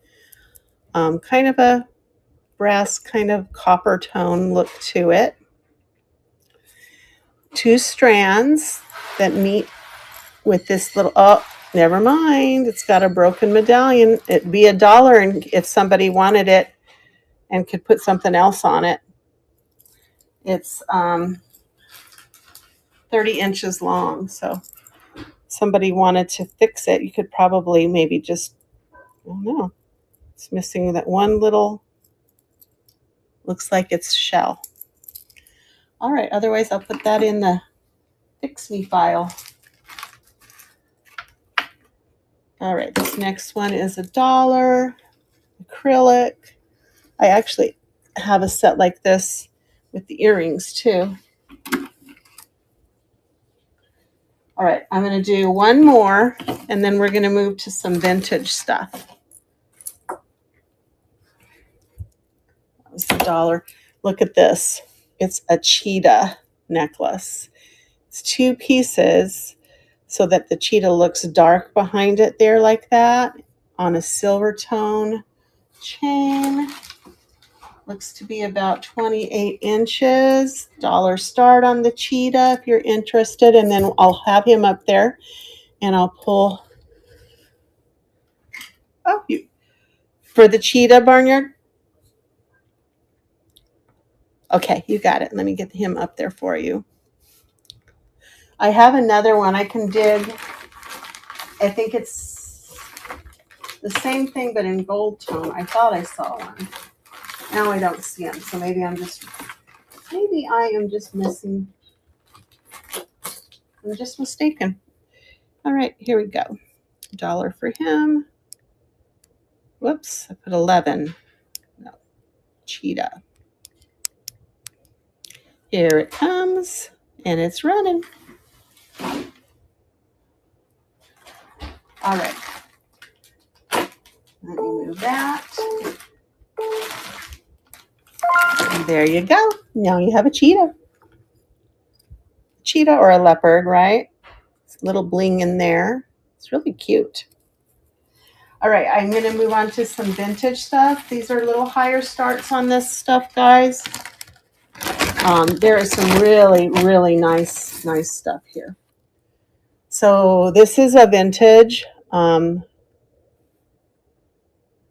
Kind of a brass, kind of copper tone look to it. 2 strands that meet with this little, oh, never mind. It's got a broken medallion. It'd be $1 and if somebody wanted it and could put something else on it. It's 30 inches long. So if somebody wanted to fix it, you could probably maybe just, I don't know. It's missing that one little, looks like it's shell. All right, otherwise I'll put that in the Fix Me file. All right, this next one is $1, acrylic. I actually have a set like this with the earrings too. All right, I'm going to do one more, and then we're going to move to some vintage stuff. That was $1. Look at this. It's a cheetah necklace. It's 2 pieces so that the cheetah looks dark behind it there like that on a silver tone chain. Looks to be about 28 inches. $1 start on the cheetah if you're interested. And then I'll have him up there and I'll pull. Oh, for the cheetah, Barnyard? Okay, you got it. Let me get him up there for you. I have another one I can dig. I think it's the same thing, but in gold tone. I thought I saw one. Now I don't see them, so maybe I am just missing. I'm just mistaken. All right, here we go. $1 for him. Whoops, I put 11. No, cheetah. Here it comes, and it's running. All right. Let me move that. There you go. Now you have a cheetah. Cheetah or a leopard, right? It's a little bling in there. It's really cute. All right, I'm going to move on to some vintage stuff. These are little higher starts on this stuff, guys. There is some really, really nice stuff here. So this is a vintage.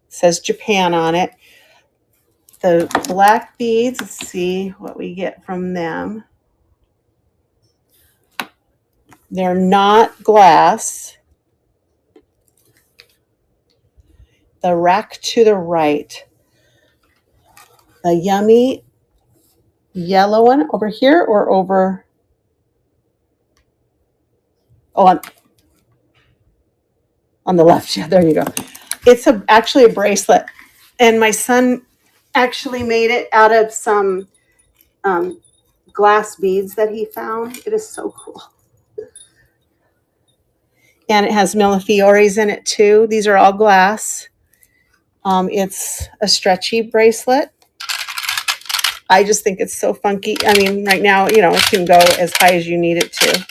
Says Japan on it. The black beads, let's see what we get from them. They're not glass. The rack to the right. The yummy yellow one over here or over? Oh, on the left. Yeah, there you go. It's actually a bracelet. And my son actually made it out of some glass beads that he found. It is so cool. And it has millefioris in it too. These are all glass. It's a stretchy bracelet. I just think it's so funky. I mean, right now, you know, it can go as high as you need it to.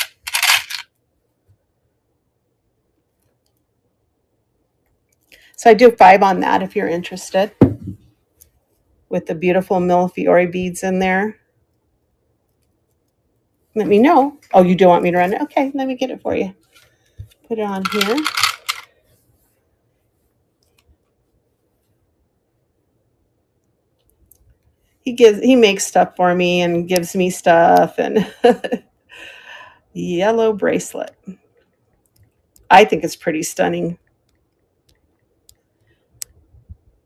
So I do 5 on that if you're interested. With the beautiful millefiori beads in there. Let me know. Oh, you do want me to run it? Okay, let me get it for you. Put it on here. He makes stuff for me and gives me stuff, and yellow bracelet. I think it's pretty stunning.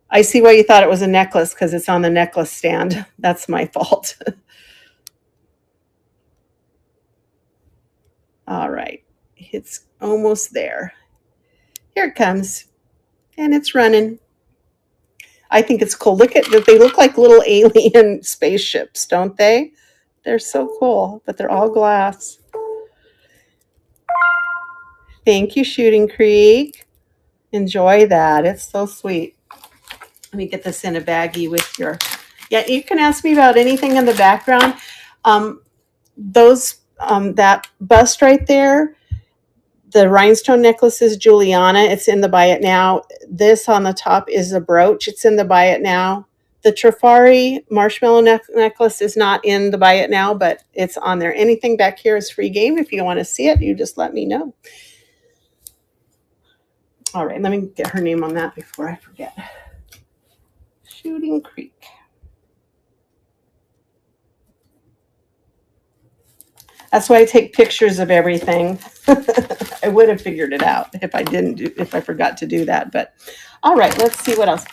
I see why you thought it was a necklace because it's on the necklace stand. That's my fault. All right, it's almost there. Here it comes, and it's running. I think it's cool. Look at that. They look like little alien spaceships, don't they? They're so cool, but they're all glass. Thank you, Shooting Creek. Enjoy that. It's so sweet. Let me get this in a baggie with your... Yeah, you can ask me about anything in the background. That bust right there, the rhinestone necklace is Juliana. It's in the Buy It Now. This on the top is a brooch. It's in the Buy It Now. The Trifari marshmallow necklace is not in the Buy It Now, but it's on there. Anything back here is free game. If you want to see it, you just let me know. All right, let me get her name on that before I forget. Shooting Creek. That's why I take pictures of everything. I would have figured it out if I forgot to do that. But all right, let's see what else.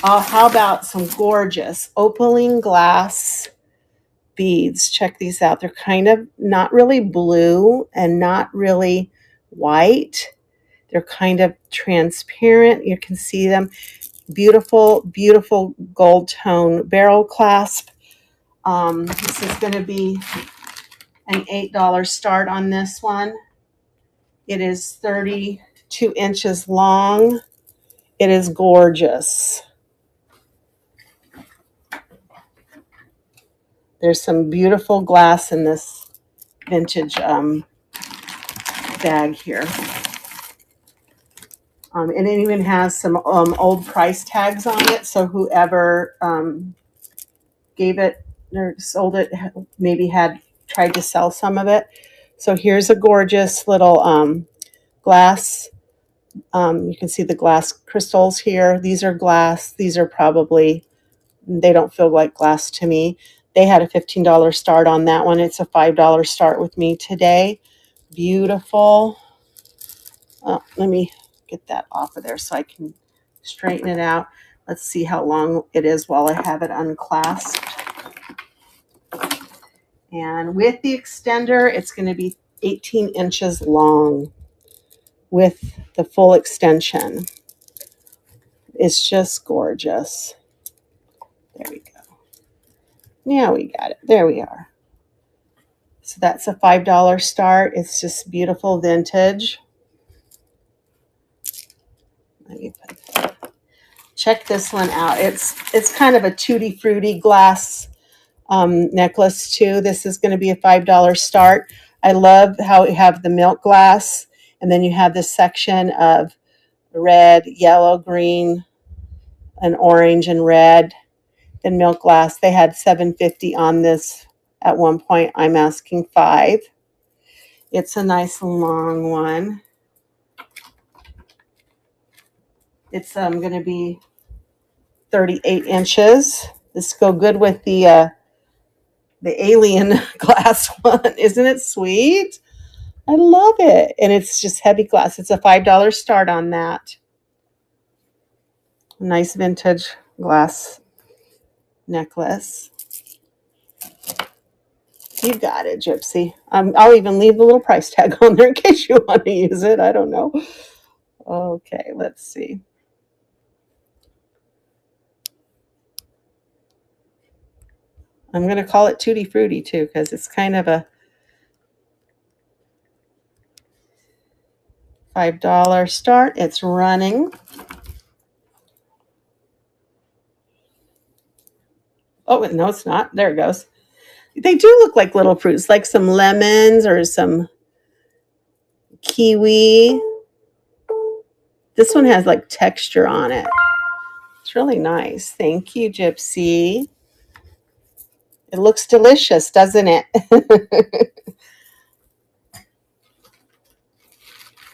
How about some gorgeous opaline glass beads? Check these out. They're kind of not really blue and not really white. They're kind of transparent. You can see them. Beautiful, beautiful gold tone barrel clasp. This is going to be an $8 start on this one. It is 32 inches long. It is gorgeous. There's some beautiful glass in this vintage bag here. And it even has some old price tags on it. So whoever gave it or sold it maybe had tried to sell some of it. So here's a gorgeous little glass. You can see the glass crystals here. These are glass. These are probably, they don't feel like glass to me. They had a $15 start on that one. It's a $5 start with me today. Beautiful. Let me get that off of there so I can straighten it out. Let's see how long it is while I have it unclasped. And with the extender, it's going to be 18 inches long with the full extension. It's just gorgeous. There we go. Yeah, we got it. There we are. So that's a $5 start. It's just beautiful vintage. Let me put that. Check this one out. It's kind of a tutti frutti glass necklace too. This is going to be a $5 start. I love how you have the milk glass, and then you have this section of red, yellow, green, and orange and red, and milk glass. They had $7.50 on this at one point. I'm asking $5. It's a nice long one. It's going to be 38 inches. This go good with the alien glass one. Isn't it sweet? I love it. And it's just heavy glass. It's a $5 start on that. Nice vintage glass necklace. You got it, Gypsy. I'll even leave the little price tag on there in case you want to use it. I don't know. Okay, let's see. I'm going to call it Tutti Frutti too, because it's kind of a $5 start. It's running. Oh, no, it's not. There it goes. They do look like little fruits, like some lemons or some kiwi. This one has like texture on it. It's really nice. Thank you, Gypsy. It looks delicious, doesn't it?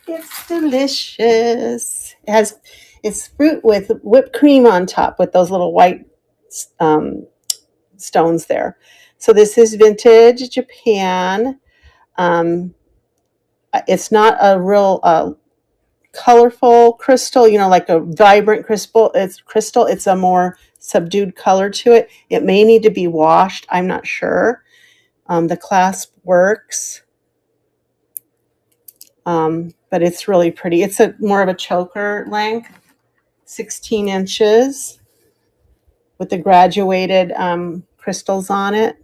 It's delicious. It's fruit with whipped cream on top with those little white stones there. So this is vintage Japan. It's not a real colorful crystal, like a vibrant crystal. It's a more subdued color to it. It may need to be washed. I'm not sure. The clasp works. But it's really pretty. It's more of a choker length, 16 inches with the graduated crystals on it.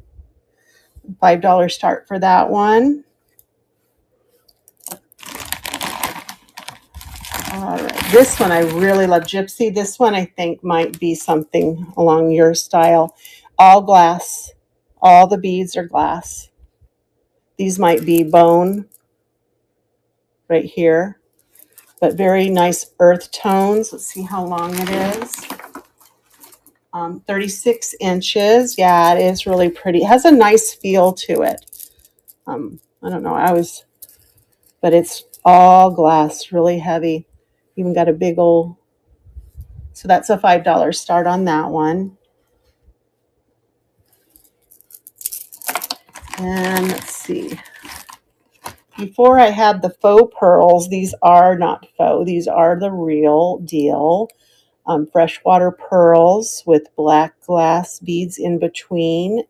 $5 start for that one. All right, this one I really love, Gypsy. This one I think might be something along your style. All glass. All the beads are glass. These might be bone right here, but very nice earth tones. Let's see how long it is. 36 inches. Yeah, it is really pretty. It has a nice feel to it. I don't know. But it's all glass, really heavy. Even got a big old, so that's a $5 start on that one. And let's see. Before I had the faux pearls, these are not faux. These are the real deal. Freshwater pearls with black glass beads in between.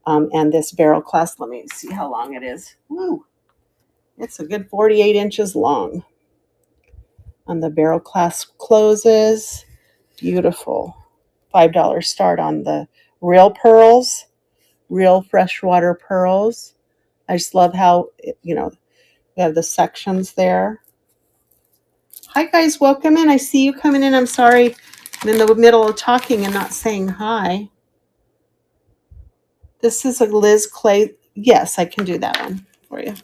And this barrel clasp, let me see how long it is. Woo! It's a good 48 inches long. And the barrel clasp closes. Beautiful. $5 start on the real pearls, real freshwater pearls. I just love how, we have the sections there. Hi, guys. Welcome in. I see you coming in. I'm sorry I'm in the middle of talking and not saying hi. This is a Liz Clay. Yes, I can do that one for you.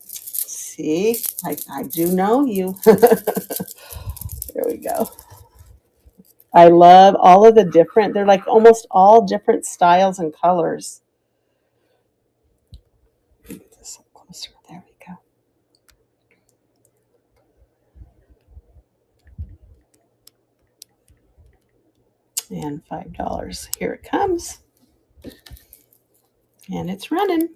See, I do know you. There we go. I love all of the different, they're like almost all different styles and colors. Get this up closer. There we go. And $5. Here it comes. And it's running.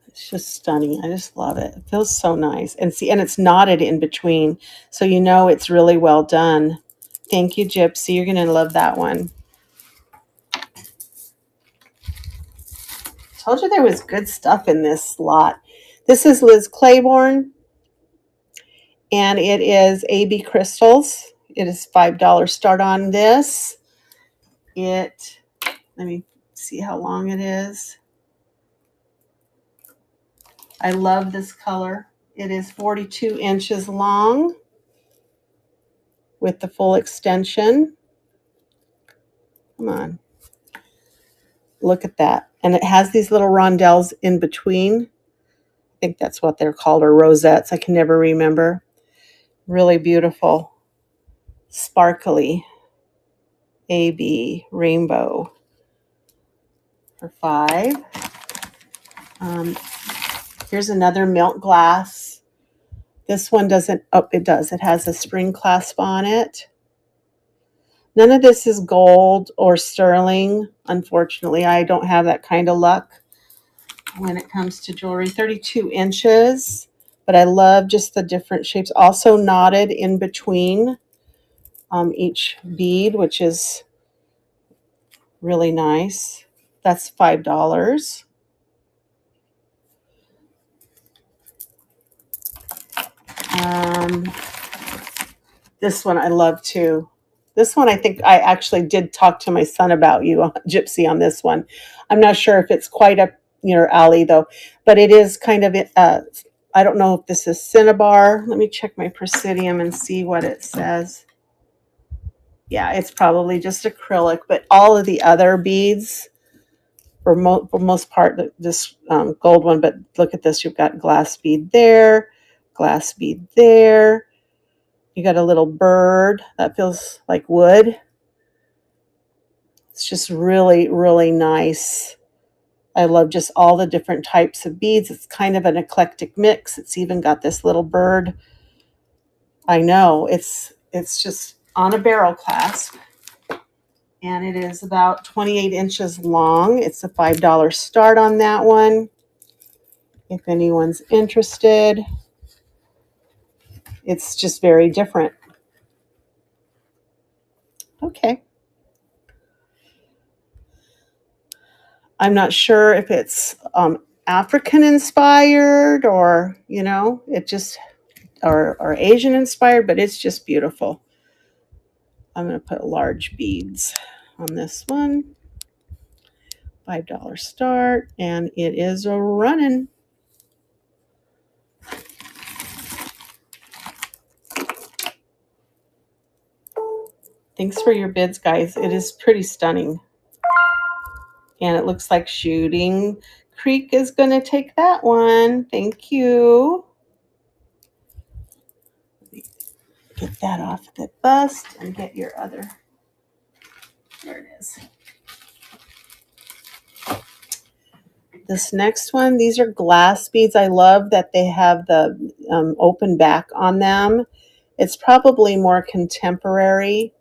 It's just stunning. I just love it. It feels so nice. And see, and it's knotted in between. So it's really well done. Thank you, Gypsy. You're going to love that one. Told you there was good stuff in this lot. This is Liz Claiborne. And it is AB Crystals. It is $5 start on this. Let me see how long it is. I love this color. It is 42 inches long with the full extension. Come on. Look at that. And it has these little rondelles in between. I think that's what they're called, or rosettes. I can never remember. Really beautiful. Sparkly. AB rainbow for $5. Here's another milk glass. This one doesn't, oh, it does. It has a spring clasp on it. None of this is gold or sterling. Unfortunately, I don't have that kind of luck when it comes to jewelry. 32 inches, but I love just the different shapes. Also knotted in between each bead, which is really nice. That's $5. This one I love too. This one, I think I actually did talk to my son about you, Gypsy, on this one. I'm not sure if it's quite up your alley though, but it is kind of, I don't know if this is cinnabar. Let me check my Presidium and see what it says. Yeah, it's probably just acrylic, but all of the other beads, for most part, this gold one, but look at this. You've got glass bead there, glass bead there. You got a little bird that feels like wood. It's just really, really nice. I love just all the different types of beads. It's kind of an eclectic mix. It's even got this little bird. I know, it's just on a barrel clasp. And it is about 28 inches long. It's a $5 start on that one. If anyone's interested, it's just very different. Okay. I'm not sure if it's African inspired or, you know, it just, or Asian inspired, but it's just beautiful. I'm going to put large beads on this one. $5 start, and it is a running. Thanks for your bids, guys. It is pretty stunning. And it looks like Shooting Creek is going to take that one. Thank you. Get that off the bust and get your other. There it is. This next one, these are glass beads. I love that they have the open back on them. It's probably more contemporary.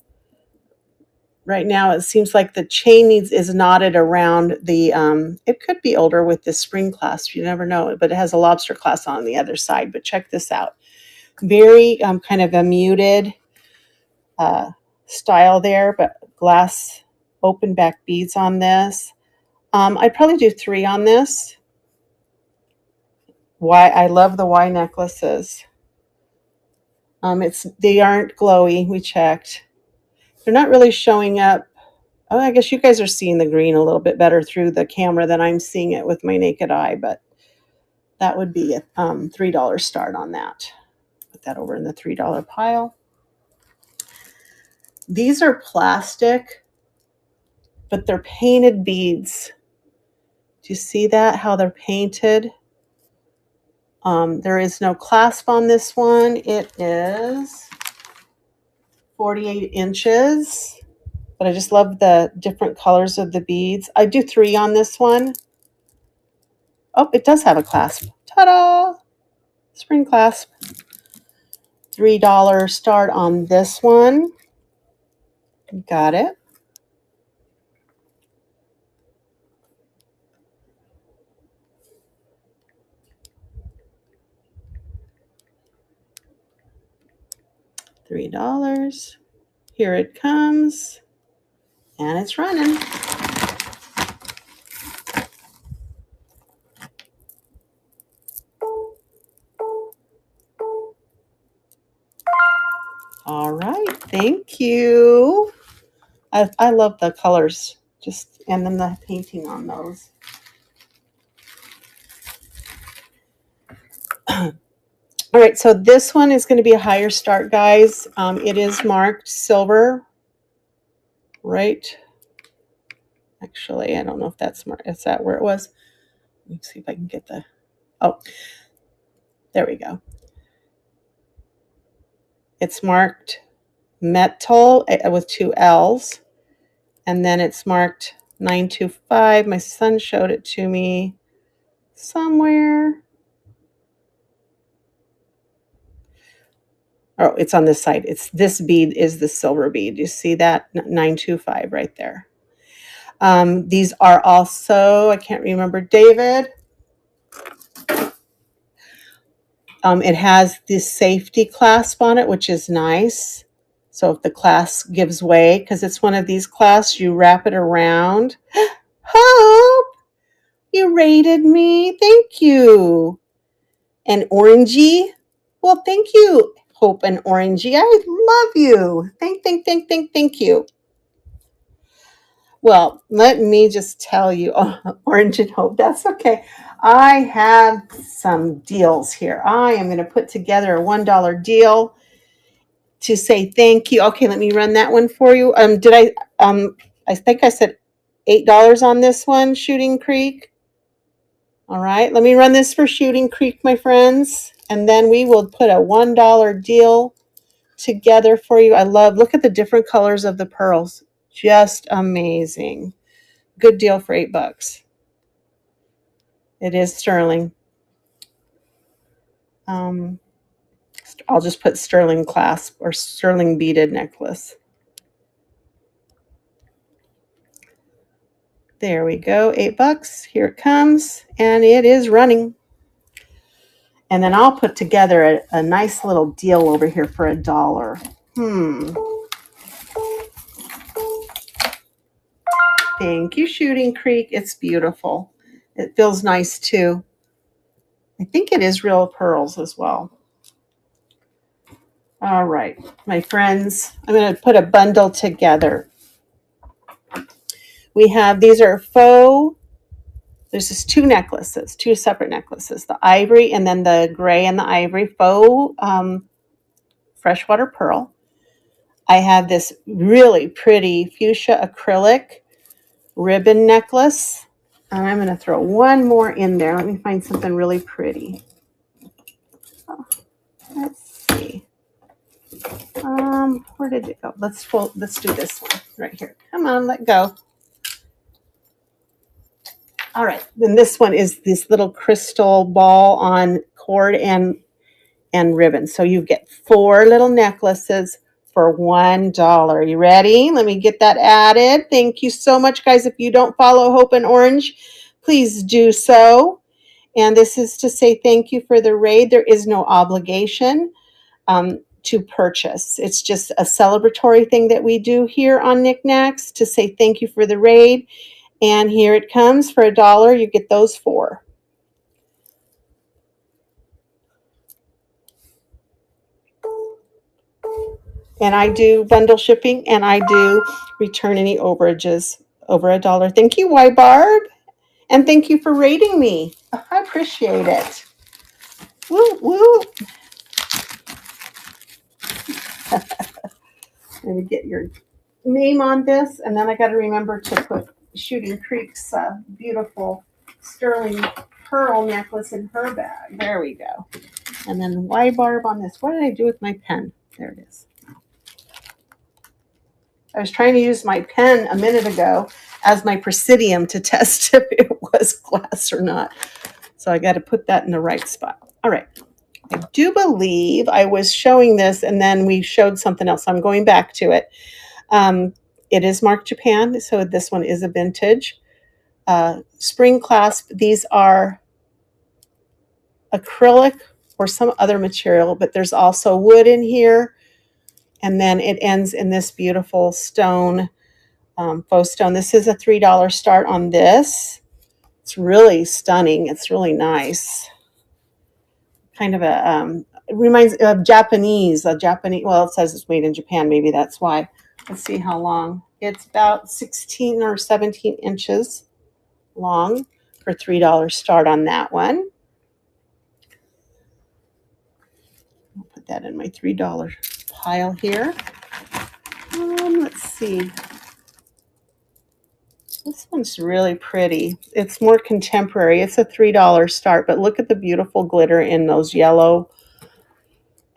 Right now, it seems like the chain is knotted around the, it could be older with the spring clasp. You never know, but it has a lobster clasp on the other side. But check this out. Very kind of a muted style there, but glass open back beads on this. I'd probably do 3 on this. Why I love the Y necklaces. They aren't glowy. We checked. They're not really showing up. Oh, I guess you guys are seeing the green a little bit better through the camera than I'm seeing it with my naked eye, but that would be a $3 start on that. Put that over in the $3 pile. These are plastic, but they're painted beads. Do you see that, how they're painted? There is no clasp on this one. It is 48 inches, but I just love the different colors of the beads. I do 3 on this one. Oh, it does have a clasp. Ta-da! Spring clasp. $3 start on this one. Got it. $3. Here it comes. And it's running. All right. Thank you. I love the colors, just, and then the painting on those. All right, so this one is going to be a higher start, guys. It is marked silver, right? Actually, I don't know if that's marked. Is that where it was? Let me see if I can get the, oh, there we go. It's marked metal with 2 L's, and then it's marked 925. My son showed it to me somewhere. Oh, it's on this side. It's this bead is the silver bead. You see that 925 right there. These are also, I can't remember, David. It has this safety clasp on it, which is nice. So if the clasp gives way, because it's one of these clasps, you wrap it around. Hope, you rated me. Thank you. And Orangey, well, thank you, Hope and Orangey. I love you. Thank you. Well, let me just tell you, Orange and Hope, that's okay. I have some deals here. I am going to put together a $1 deal to say thank you. Okay, let me run that one for you. I think I said $8 on this one, Shooting Creek. All right, let me run this for Shooting Creek, my friends, and then we will put a $1 deal together for you. Look at the different colors of the pearls. Just amazing. Good deal for $8. It is sterling. I'll just put sterling clasp or sterling beaded necklace. There we go, $8. Here it comes, and it is running. And then I'll put together a nice little deal over here for $1. Thank you, Shooting Creek. It's beautiful. It feels nice too. I think it is real pearls as well. All right, my friends, I'm going to put a bundle together. We have, these are faux, there's just 2 necklaces, 2 separate necklaces, the ivory and then the gray and the ivory faux freshwater pearl. I have this really pretty fuchsia acrylic ribbon necklace. And I'm going to throw one more in there. Let me find something really pretty. Oh, let's see. Where did it go? Let's do this one right here. Come on, let go. All right. Then this one is this little crystal ball on cord and ribbon. So you get 4 little necklaces for $1. You ready? Let me get that added. Thank you so much, guys. If you don't follow Hope and Orange, please do so. And this is to say thank you for the raid. There is no obligation to purchase. It's just a celebratory thing that we do here on Knickknacks to say thank you for the raid. And here it comes for $1. You get those 4. And I do bundle shipping, and I do return any overages over $1. Thank you, Y Barb, and thank you for rating me. I appreciate it. Woo woo. Let me get your name on this, and then I got to remember to put Shooting Creek's beautiful sterling pearl necklace in her bag. There we go. And then Y Barb on this. What did I do with my pen? There it is. I was trying to use my pen a minute ago as my Presidium to test if it was glass or not. So I got to put that in the right spot. All right. I do believe I was showing this and then we showed something else. I'm going back to it. It is marked Japan, so this one is a vintage. Spring clasp. These are acrylic or some other material, but there's also wood in here. And then it ends in this beautiful stone, faux stone. This is a $3 start on this. It's really stunning. It's really nice. Kind of it reminds of Japanese, well, it says it's made in Japan. Maybe that's why. Let's see how long. It's about 16 or 17 inches long for $3 start on that one. put that in my $3 pile here. Let's see. This one's really pretty. It's more contemporary. It's a $3 start, but look at the beautiful glitter in those yellow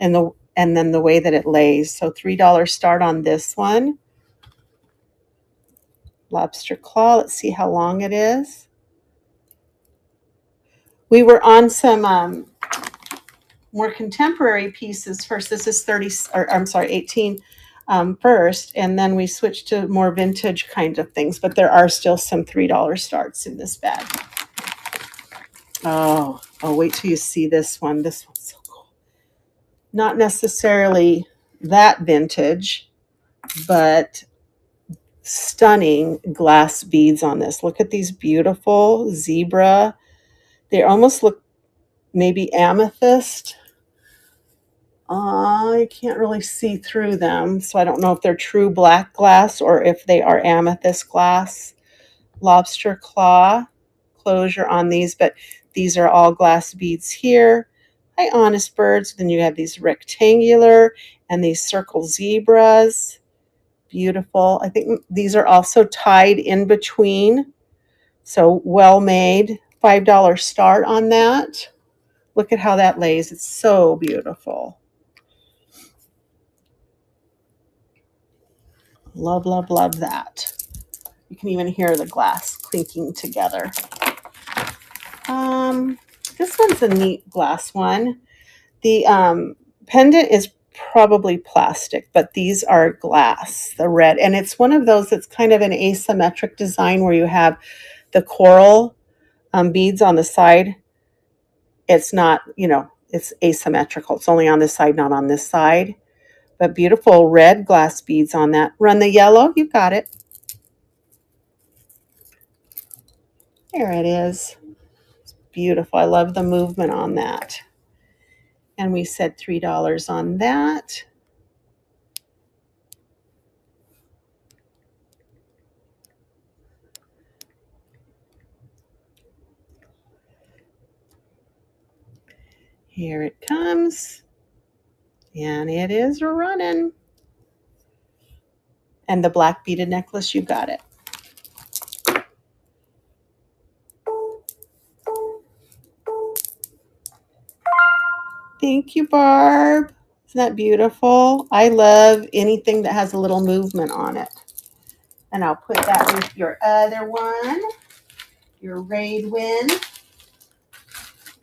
and then the way that it lays. So $3 start on this one. Lobster claw. Let's see how long it is. We were on some more contemporary pieces first. This is 30, or I'm sorry, 18 first, and then we switched to more vintage kind of things, but there are still some $3 starts in this bag. Oh, wait till you see this one. This one's so cool. Not necessarily that vintage, but stunning glass beads on this. Look at these beautiful zebra. They almost look maybe amethyst. I can't really see through them, so I don't know if they're true black glass or if they are amethyst glass. Lobster claw closure on these, but these are all glass beads here. Hi, Honest Birds. Then you have these rectangular and these circle zebras. Beautiful. I think these are also tied in between, so well made. $5 start on that. Look at how that lays. It's so beautiful. Love, love, love that. You can even hear the glass clinking together. This one's a neat glass one. The pendant is probably plastic, but these are glass, the red. And it's one of those that's kind of an asymmetric design where you have the coral beads on the side. It's not, it's asymmetrical. It's only on this side, not on this side. But beautiful red glass beads on that. Run the yellow. You got it. There it is. It's beautiful. I love the movement on that. And we said $3 on that. Here it comes. And it is running. And the black beaded necklace, you got it. Thank you, Barb. Isn't that beautiful? I love anything that has a little movement on it. And I'll put that with your other one, your Raid Win.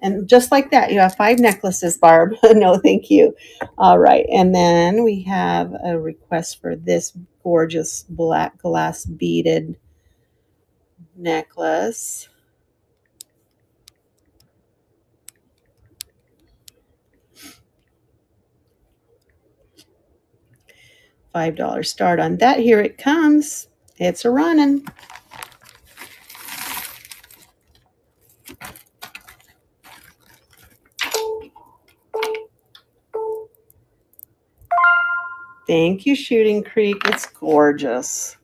And just like that, you have 5 necklaces, Barb. No, thank you. All right. And then we have a request for this gorgeous black glass beaded necklace. $5 start on that. Here it comes. It's a running. Thank you, Shooting Creek. It's gorgeous.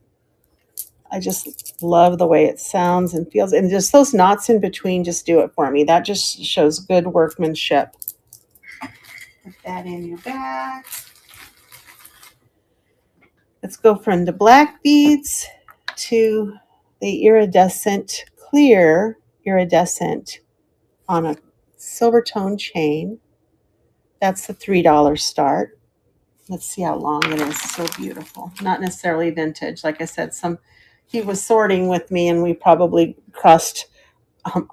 I just love the way it sounds and feels. And just those knots in between just do it for me. That just shows good workmanship. Put that in your bag. Let's go from the black beads to the iridescent, clear iridescent on a silver tone chain. That's the $3 start. Let's see how long it is. So beautiful. Not necessarily vintage. Like I said, he was sorting with me and we probably crossed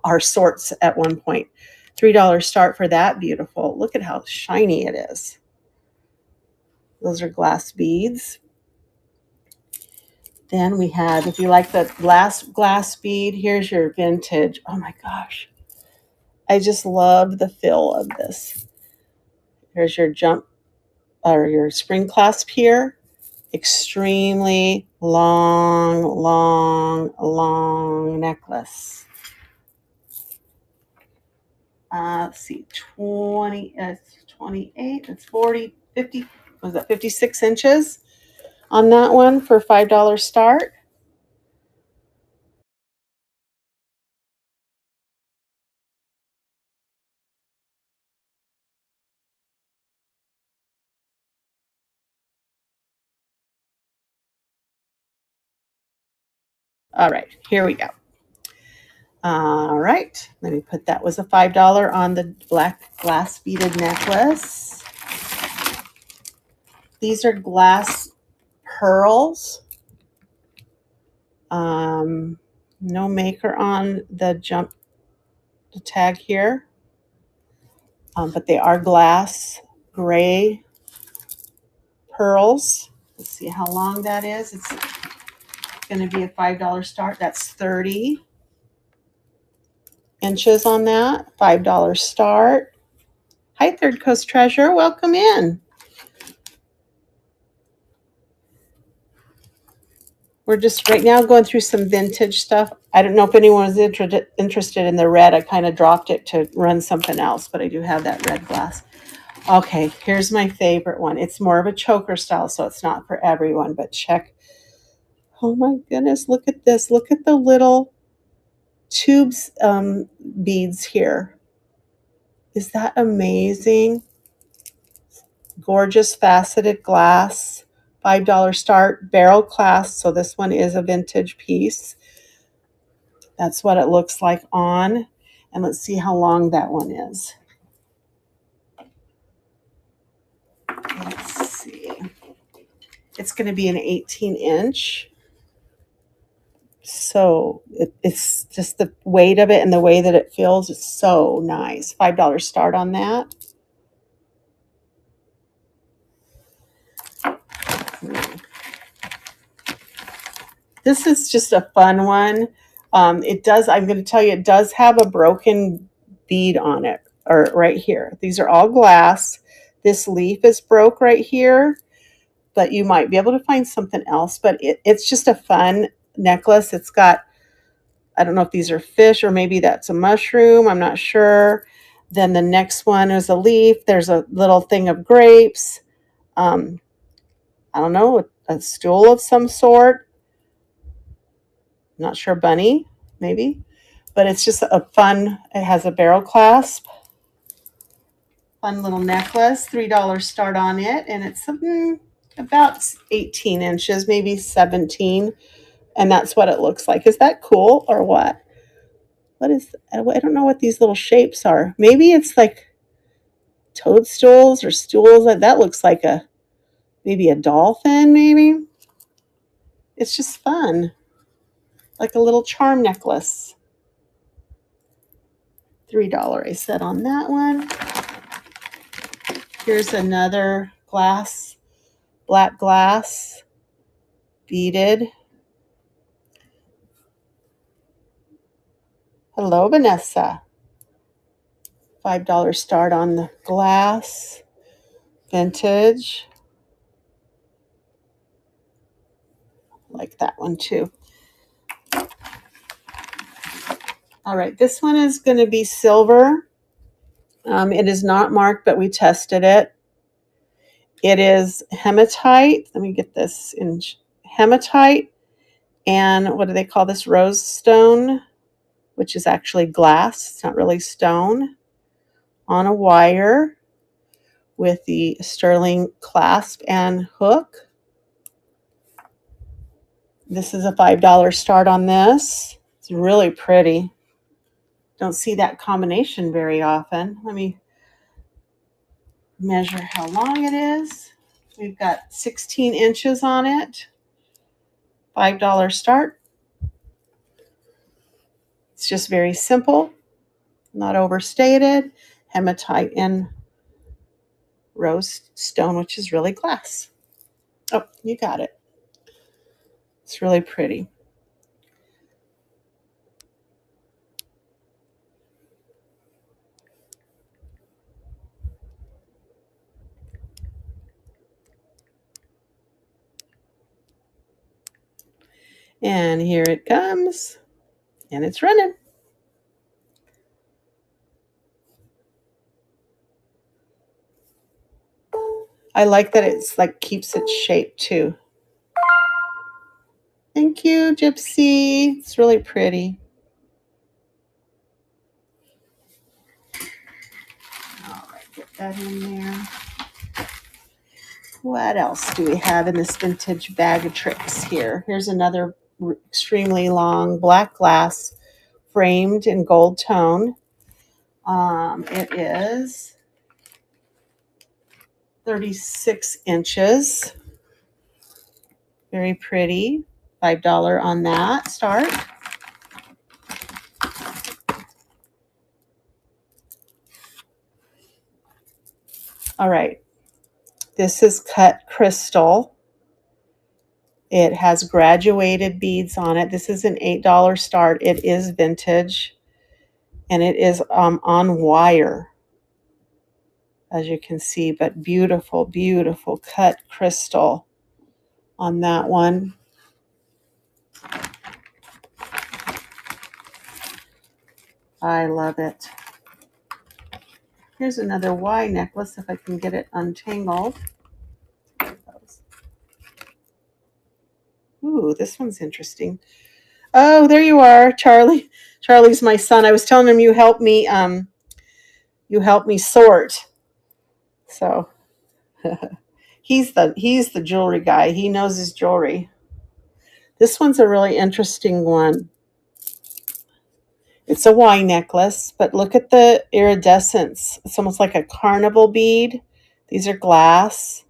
our sorts at one point. $3 start for that. Beautiful. Look at how shiny it is. Those are glass beads. Then we have, if you like the glass bead, here's your vintage. Oh my gosh. I just love the feel of this. Here's your jump or your spring clasp here. Extremely long, long, long necklace. Let's see, 20, 28, that's 40, 50, was that 56 inches on that one for $5 start. All right, here we go. All right, let me put that was a $5 on the black glass beaded necklace. These are glass pearls. No maker on the tag here, but they are glass gray pearls. Let's see how long that is. It's going to be a $5 start. That's 30 inches on that. $5 start. Hi, Third Coast Treasure. Welcome in. We're just right now going through some vintage stuff. I don't know if anyone was interested in the red. I kind of dropped it to run something else, but I do have that red glass. Okay, here's my favorite one. It's more of a choker style, so it's not for everyone, but check. Oh my goodness, look at this. Look at the little tubes beads here. Is that amazing? Gorgeous faceted glass. $5 start, barrel clasp. So this one is a vintage piece. That's what it looks like on. And let's see how long that one is. Let's see. It's going to be an 18-inch. So it's just the weight of it and the way that it feels is so nice. $5 start on that. This is just a fun one. I'm going to tell you, it does have a broken bead on it, or right here. These are all glass. This leaf is broke right here, but you might be able to find something else. But it's just a fun necklace. It's got, I don't know if these are fish or maybe that's a mushroom. I'm not sure. Then the next one is a leaf. There's a little thing of grapes. I don't know, a stool of some sort. Not sure, bunny, maybe. But it's just a fun, it has a barrel clasp. Fun little necklace, $3 start on it. And it's about 18 inches, maybe 17. And that's what it looks like. Is that cool or what? What is, I don't know what these little shapes are. Maybe it's like toadstools or stools. That looks like maybe a dolphin, maybe. It's just fun. Like a little charm necklace. $3 I said on that one. Here's another glass, black glass, beaded. Hello, Vanessa. $5 start on the glass, vintage. Like that one too. All right, this one is going to be silver. It is not marked, but we tested it. It is hematite. Let me get this in hematite. And what do they call this? Rose stone, which is actually glass. It's not really stone. On a wire with the sterling clasp and hook. This is a $5 start on this. It's really pretty. Don't see that combination very often. Let me measure how long it is. We've got 16 inches on it. $5 start. It's just very simple, not overstated. Hematite and rose stone, which is really glass. Oh, you got it. It's really pretty. And here it comes, and it's running. I like that it's like keeps its shape too. Thank you, Gypsy. It's really pretty. All right, get that in there. What else do we have in this vintage bag of tricks here? Here's another extremely long black glass framed in gold tone. It is 36 inches. Very pretty. $5 on that start. All right. This is cut crystal. It has graduated beads on it. This is an $8 start. It is vintage, and it is on wire, as you can see, but beautiful, beautiful cut crystal on that one. I love it. Here's another Y necklace, if I can get it untangled. Ooh, this one's interesting. Oh, there you are, Charlie. Charlie's my son. I was telling him you help me sort. So he's the jewelry guy. He knows his jewelry. This one's a really interesting one. It's a Y necklace, but look at the iridescence. It's almost like a carnival bead. These are glass.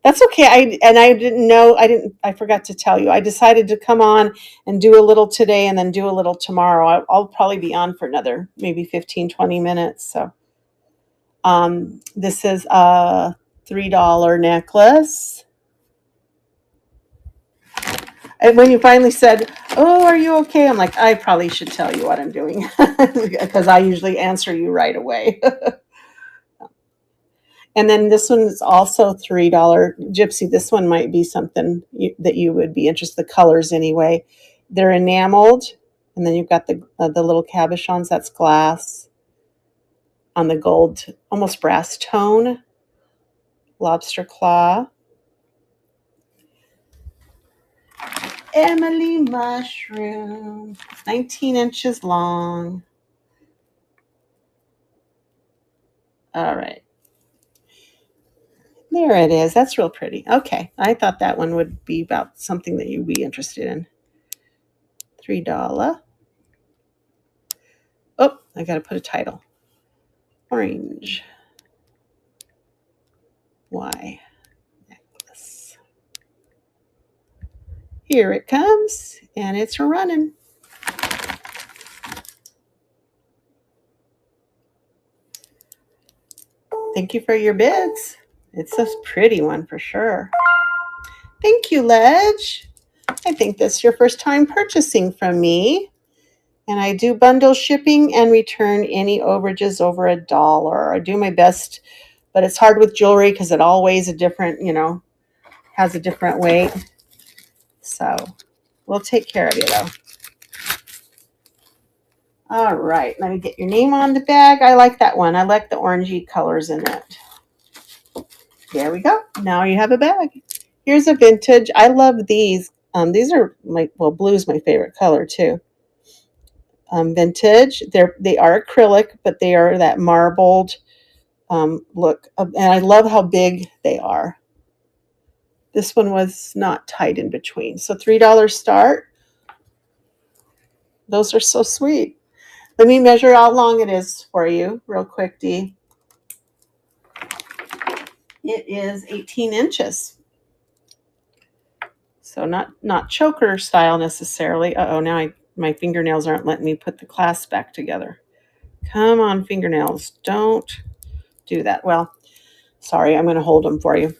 That's okay. I forgot to tell you. I decided to come on and do a little today and then do a little tomorrow. I'll probably be on for another maybe 15, 20 minutes. So this is a $3 necklace. And when you finally said, "Oh, are you okay?" I'm like, I probably should tell you what I'm doing because I usually answer you right away. And then this one is also $3. Gypsy, this one might be something that you would be interested. The colors, anyway, they're enameled, and then you've got the little cabochons. That's glass on the gold, almost brass tone, lobster claw. Emily mushroom, 19 inches long. All right. There it is. That's real pretty. Okay. I thought that one would be about something that you'd be interested in. $3. Oh, I got to put a title. Orange. Y necklace. Here it comes, and it's running. Thank you for your bids. It's a pretty one for sure. Thank you, Ledge. I think that's your first time purchasing from me. And I do bundle shipping and return any overages over $1. I do my best, but it's hard with jewelry because it all weighs a different, has a different weight. So we'll take care of you, though. All right, let me get your name on the bag. I like that one. I like the orangey colors in it. There we go. Now you have a bag. Here's a vintage. I love these. These are blue's my favorite color too. Vintage. They are acrylic, but they are that marbled look. And I love how big they are. This one was not tied in between. So $3 start. Those are so sweet. Let me measure how long it is for you real quick, Dee. It is 18 inches. So not choker style necessarily. Uh-oh, now my fingernails aren't letting me put the clasp back together. Come on, fingernails. Don't do that. Well, sorry, I'm going to hold them for you.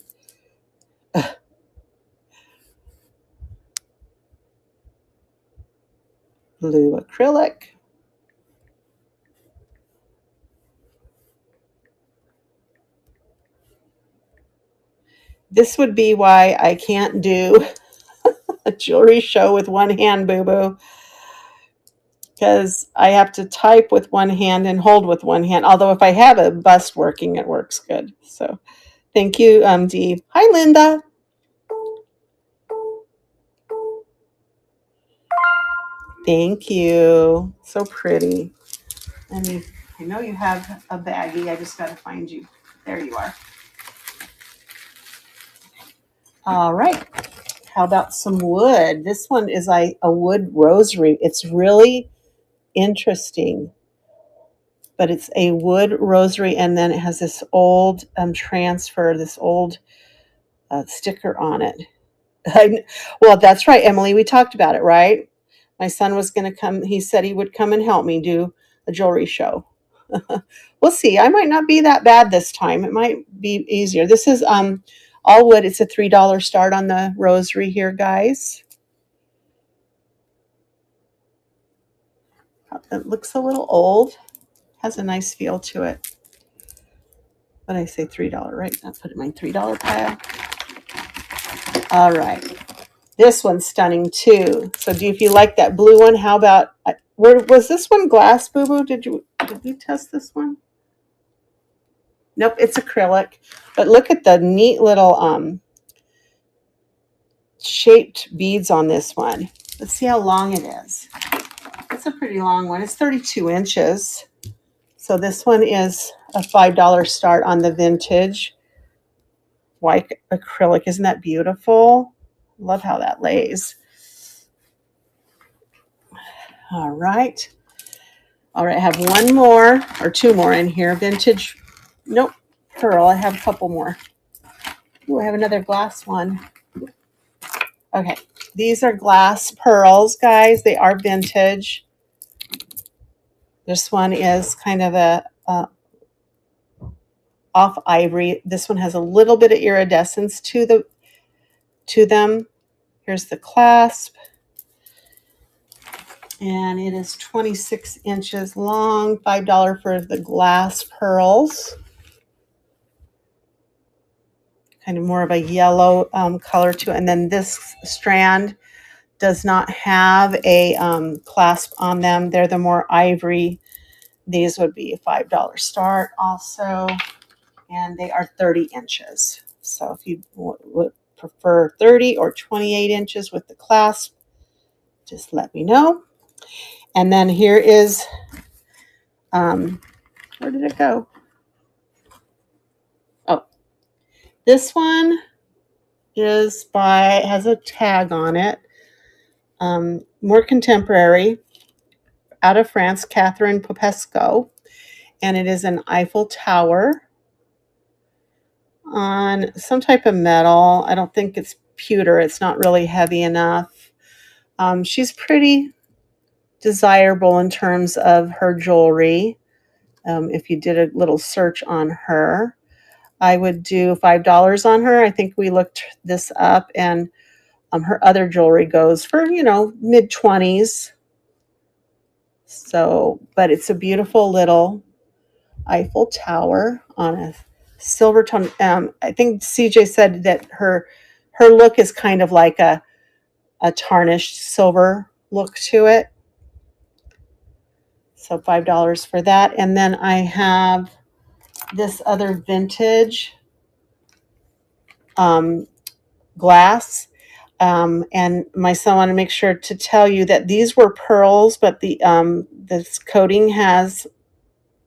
Blue acrylic. This would be why I can't do a jewelry show with one hand, boo-boo. Because I have to type with one hand and hold with one hand. Although if I have a bust working, it works good. So thank you, Dee. Hi, Linda. Thank you. So pretty. And I know you have a baggie. I just got to find you. There you are. All right. How about some wood? This one is a wood rosary. It's really interesting, but it's a wood rosary, and then it has this old transfer, this old sticker on it. Well, that's right, Emily. We talked about it, right? My son was going to come. He said he would come and help me do a jewelry show. We'll see. I might not be that bad this time. It might be easier. This is all wood. It's a $3 start on the rosary here, guys. It looks a little old. Has a nice feel to it. But I say $3, right? I'll put it in my $3 pile. All right. This one's stunning too. So if you like that blue one, how about, was this one glass, Boo Boo? Did we test this one? Nope, it's acrylic. But look at the neat little shaped beads on this one. Let's see how long it is. It's a pretty long one. It's 32 inches. So this one is a $5 start on the vintage white acrylic. Isn't that beautiful? Love how that lays. All right. All right, I have one more or two more in here. Vintage, nope, pearl. I have a couple more. Ooh, I have another glass one. Okay, these are glass pearls, guys. They are vintage. This one is kind of a off ivory. This one has a little bit of iridescence to them. Here's the clasp. And it is 26 inches long, $5 for the glass pearls. Kind of more of a yellow color to it. And then this strand does not have a clasp on them. They're the more ivory. These would be a $5 start also. And they are 30 inches. So if you would prefer 30 or 28 inches with the clasp, just let me know. And then here is, where did it go? Oh, this one has a tag on it. More contemporary, out of France, Catherine Popesco. And it is an Eiffel Tower on some type of metal. I don't think it's pewter. It's not really heavy enough. She's pretty desirable in terms of her jewelry. If you did a little search on her, I would do $5 on her. I think we looked this up, and her other jewelry goes for, mid-20s. So, but it's a beautiful little Eiffel Tower on a silver tone. I think CJ said that her look is kind of like a tarnished silver look to it. So $5 for that. And then I have this other vintage glass. And my son wanted to make sure to tell you that these were pearls, but this coating has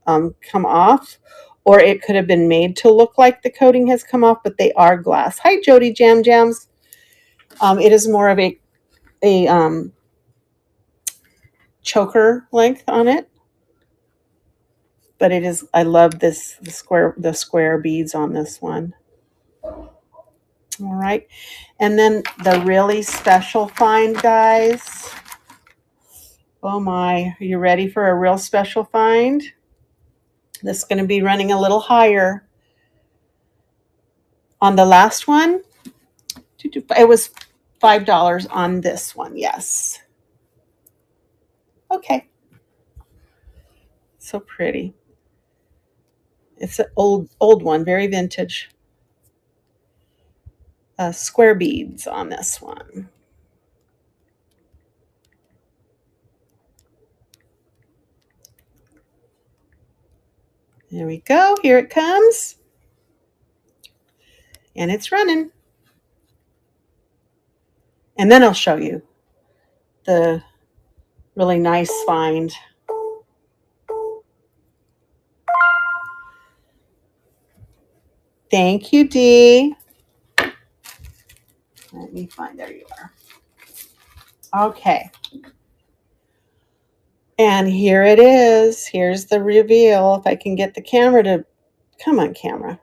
come off, or it could have been made to look like the coating has come off, but they are glass. Hi, Jody Jam Jams. It is more of a choker length on it, but it is. I love the square beads on this one. All right, and then the really special find, guys. Oh my, are you ready for a real special find? This is going to be running a little higher. On the last one, it was $5 on this one, yes. Okay. So pretty. It's an old one, very vintage. Square beads on this one. There we go. Here it comes. And it's running. And then I'll show you the really nice find. Thank you, Dee. me find, there you are. Okay. And here it is. Here's the reveal. If I can get the camera to, come on camera.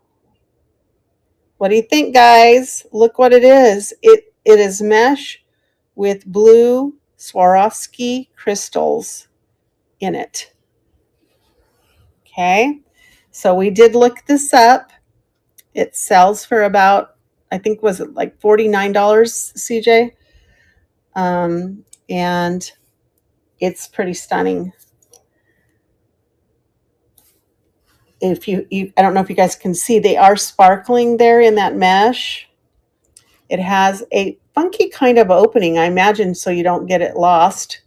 What do you think, guys? Look what it is. It is mesh with blue Swarovski crystals in it. Okay. So we did look this up. It sells for about, I think, was it like $49, CJ? And it's pretty stunning. If you, I don't know if you guys can see, they are sparkling there in that mesh. It has a funky kind of opening, I imagine, so you don't get it lost.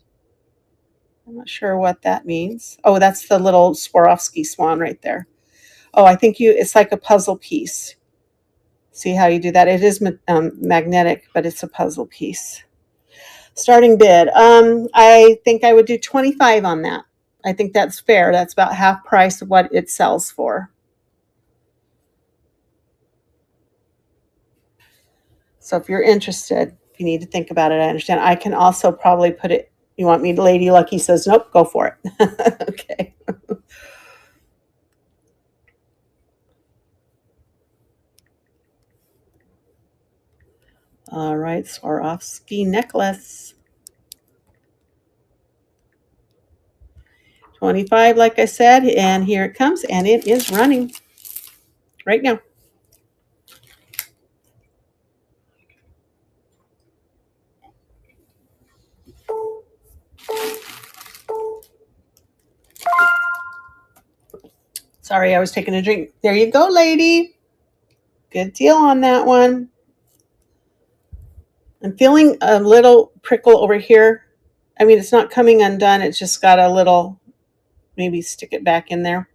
I'm not sure what that means. Oh, that's the little Swarovski swan right there. Oh, I think it's like a puzzle piece. See how you do that? It is magnetic, but it's a puzzle piece. Starting bid. I think I would do 25 on that. I think that's fair. That's about half price of what it sells for. So if you're interested, you need to think about it. I understand. I can also probably put it, you want me to, Lady Lucky says, nope, go for it. Okay. All right, Swarovski necklace. 25, like I said, and here it comes, and it is running right now. Sorry, I was taking a drink. There you go, lady. Good deal on that one. I'm feeling a little prickle over here. I mean, it's not coming undone. It's just got a little, maybe stick it back in there.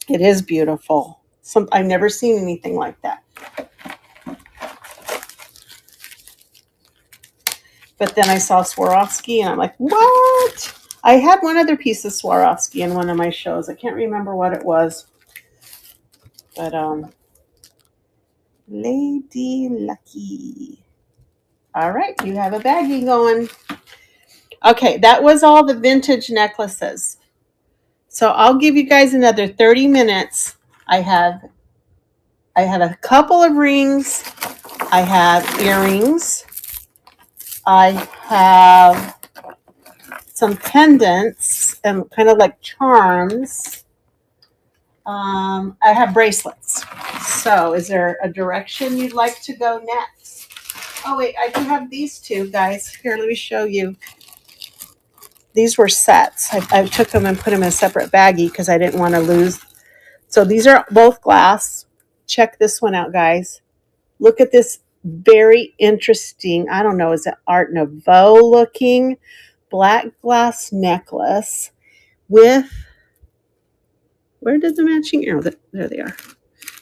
It is beautiful. I've never seen anything like that. But then I saw Swarovski, and I'm like, what? I had one other piece of Swarovski in one of my shows. I can't remember what it was. But, Lady Lucky. All right, you have a baggie going. Okay, that was all the vintage necklaces. So I'll give you guys another 30 minutes. I have a couple of rings. I have earrings. I have some pendants and kind of like charms. I have bracelets. So is there a direction you'd like to go next? Oh, wait, I do have these two, guys. Here, let me show you. These were sets. I took them and put them in a separate baggie because I didn't want to lose. So these are both glass. Check this one out, guys. Look at this very interesting, I don't know, is it Art Nouveau looking black glass necklace with, where did the matching earrings? Oh, there they are.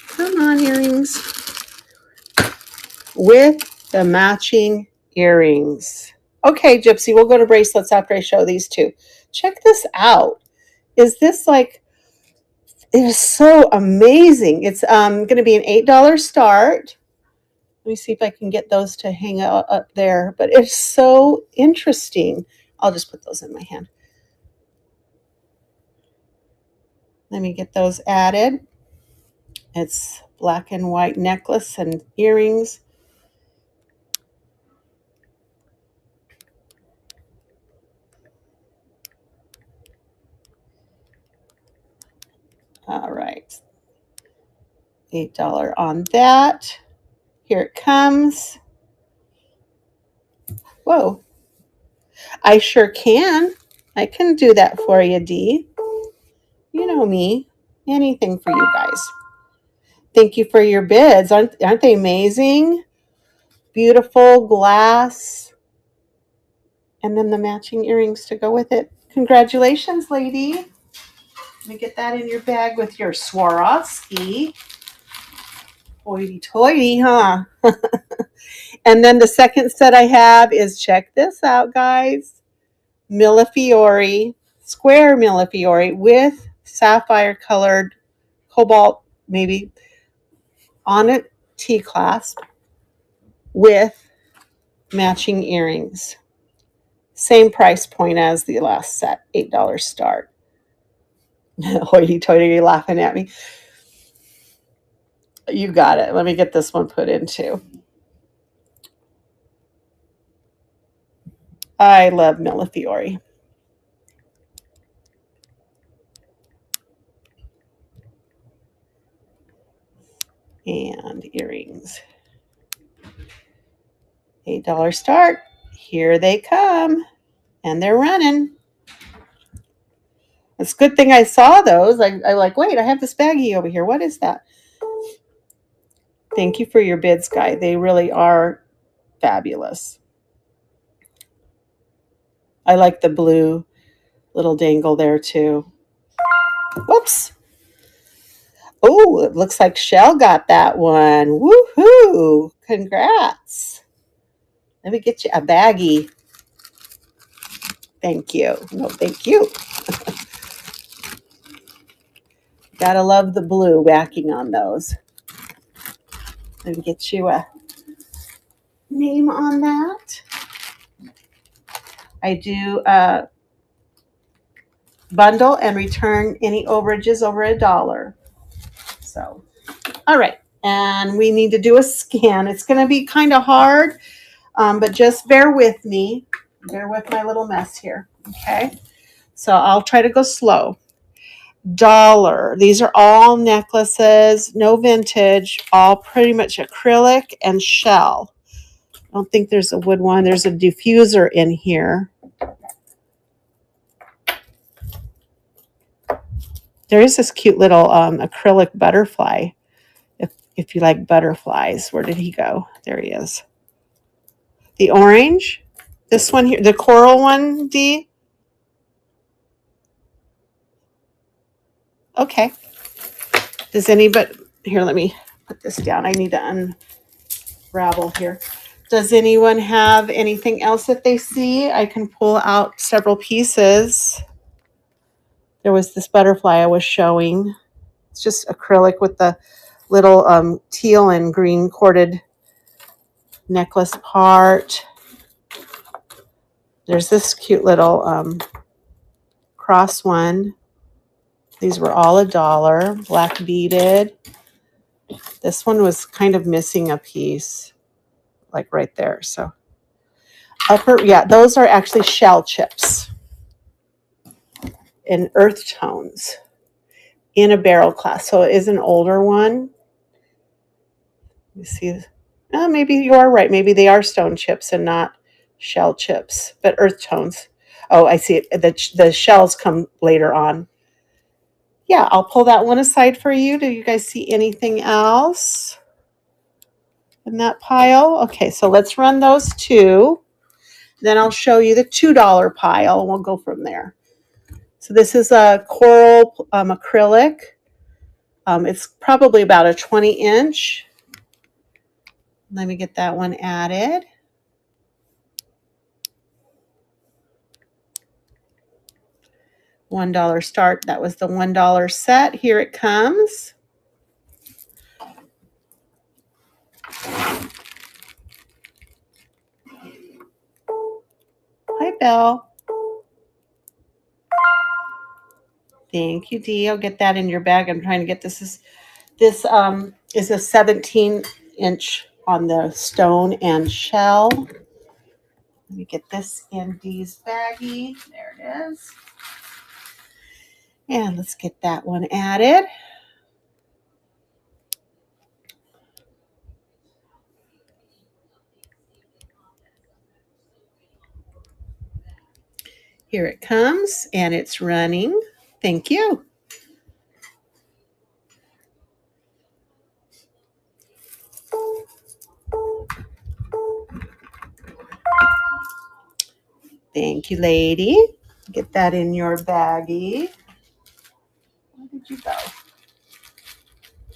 Come on, earrings. With the matching earrings. Okay, Gypsy, we'll go to bracelets after I show these two. Check this out. Is this like, it is so amazing. It's going to be an $8 start. Let me see if I can get those to hang out up there. But it's so interesting. I'll just put those in my hand. Let me get those added. It's black and white necklace and earrings. All right. $8 on that. Here it comes. Whoa. I sure can. I can do that for you, Dee. You know me. Anything for you guys. Thank you for your bids. Aren't they amazing? Beautiful glass. And then the matching earrings to go with it. Congratulations, lady. Let me get that in your bag with your Swarovski. Hoity-toity, huh? And then the second set I have is, check this out, guys. Millefiori, square Millefiori with sapphire colored cobalt, maybe, on it, T-clasp with matching earrings. Same price point as the last set, $8 start. Hoity-toity, laughing at me. You got it. Let me get this one put in too. I love Millefiori. And earrings. $8 start. Here they come. And they're running. It's a good thing I saw those. I like, wait, I have this baggie over here. What is that? Thank you for your bids, Guy. They really are fabulous. I like the blue little dangle there too. Whoops. Oh, it looks like Shell got that one. Woohoo! Congrats. Let me get you a baggie. Thank you. No, thank you. Gotta love the blue backing on those. Let me get you a name on that. I do bundle and return any overages over $1. So, all right. And we need to do a scan. It's going to be kind of hard, but just bear with me. Bear with my little mess here. Okay. So I'll try to go slow. $1. These are all necklaces, no vintage, all pretty much acrylic and shell. I don't think there's a wood one. There's a diffuser in here. There is this cute little acrylic butterfly. If you like butterflies, where did he go? There he is. The orange, this one here, the coral one, D. Okay. Does anybody, here, let me put this down. I need to unravel here. Does anyone have anything else that they see? I can pull out several pieces. There was this butterfly I was showing. It's just acrylic with the little teal and green corded necklace part. There's this cute little cross one. These were all $1, black beaded. This one was kind of missing a piece, like right there. So yeah, those are actually shell chips in earth tones in a barrel class. So it is an older one. You see, maybe you are right. Maybe they are stone chips and not shell chips, but earth tones. Oh, I see it. The shells come later on. Yeah, I'll pull that one aside for you. Do you guys see anything else in that pile? Okay, so let's run those two. Then I'll show you the $2 pile, and we'll go from there. So this is a coral acrylic. It's probably about a 20-inch. Let me get that one added. $1 start. That was the $1 set. Here it comes. Hi, Belle. Thank you, Dee. I'll get that in your bag. I'm trying to get this. This is a 17-inch on the stone and shell. Let me get this in Dee's baggie. There it is. And let's get that one added. Here it comes, and it's running. Thank you. Thank you, lady. Get that in your baggie. Where did you go?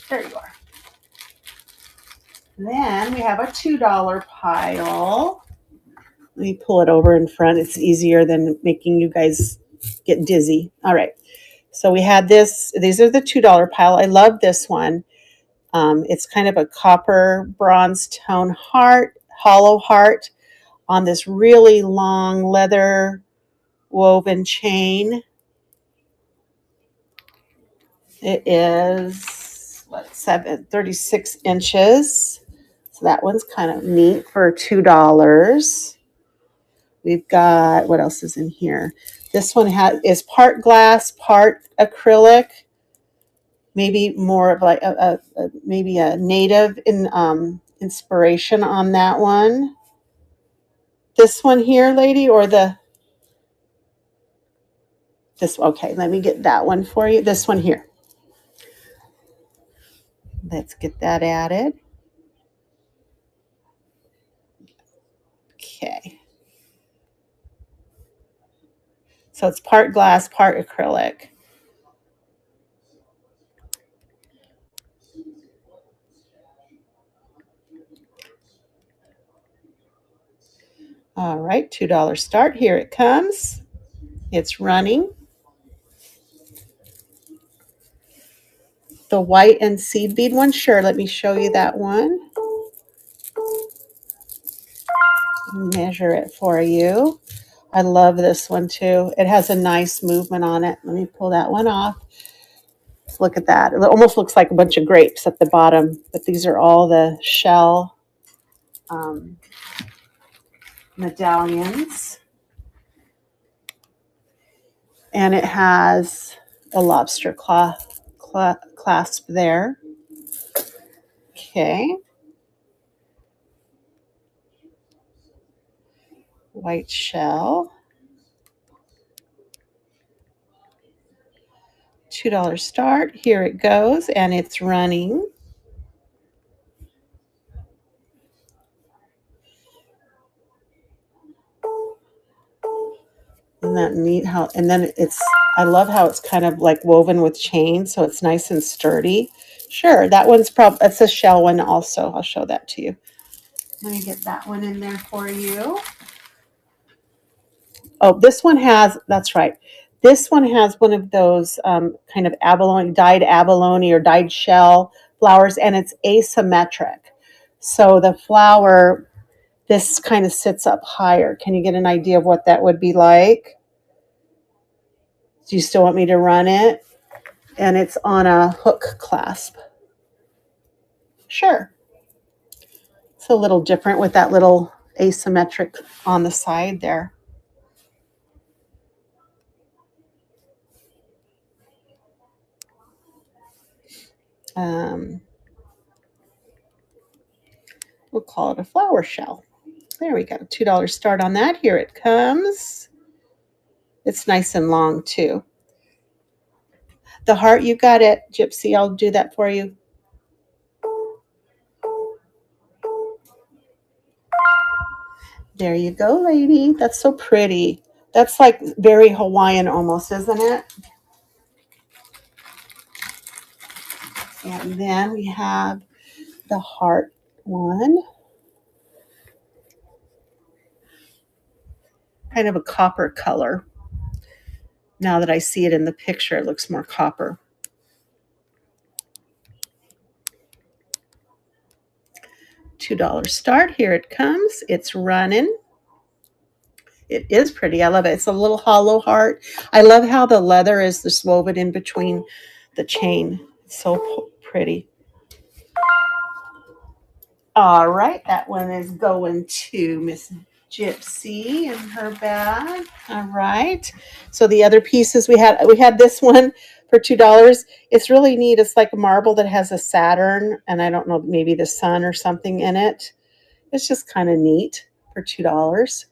There you are. Then we have a $2 pile. Let me pull it over in front. It's easier than making you guys get dizzy. All right. So we had this. These are the $2 pile. I love this one. It's kind of a copper bronze tone heart, hollow heart. on this really long leather woven chain. It is 36 inches. So that one's kind of neat for $2. We've got, what else is in here? This one is part glass, part acrylic. Maybe more of like maybe a native inspiration on that one. This one here, lady, or okay, let me get that one for you. This one here. Let's get that added. Okay. So it's part glass, part acrylic. All right, $2 start. Here it comes. It's running. The white and seed bead one, sure, let me show you that one. Measure it for you. I love this one too. It has a nice movement on it. Let me pull that one off. Look at that. It almost looks like a bunch of grapes at the bottom, but these are all the shell medallions. And it has a lobster claw clasp there. Okay. White shell. $2 start. Here it goes, and it's running. Isn't that neat? And then I love how it's kind of like woven with chain, so it's nice and sturdy. Sure, that one's it's a shell one also. I'll show that to you. Let me get that one in there for you. Oh, this one that's right. This one has one of those kind of dyed abalone or dyed shell flowers, and it's asymmetric. So the flower, this kind of sits up higher. Can you get an idea of what that would be like? Do you still want me to run it? And it's on a hook clasp. Sure. It's a little different with that little asymmetric on the side there. We'll call it a flower shell. There we go. $2 start on that. Here it comes. It's nice and long too. The heart, you got it, Gypsy. I'll do that for you. There you go, lady. That's so pretty. That's like very Hawaiian almost, isn't it? And then we have the heart one. Kind of a copper color. Now that I see it in the picture, it looks more copper. $2 start. Here it comes. It's running. It is pretty. I love it. It's a little hollow heart. I love how the leather is just woven in between the chain. It's so pretty. All right, that one is going to Miss Gypsy in her bag. All right. So the other pieces we had this one for $2. It's really neat. It's like a marble that has a Saturn and I don't know, maybe the sun or something in it. It's just kind of neat for $2.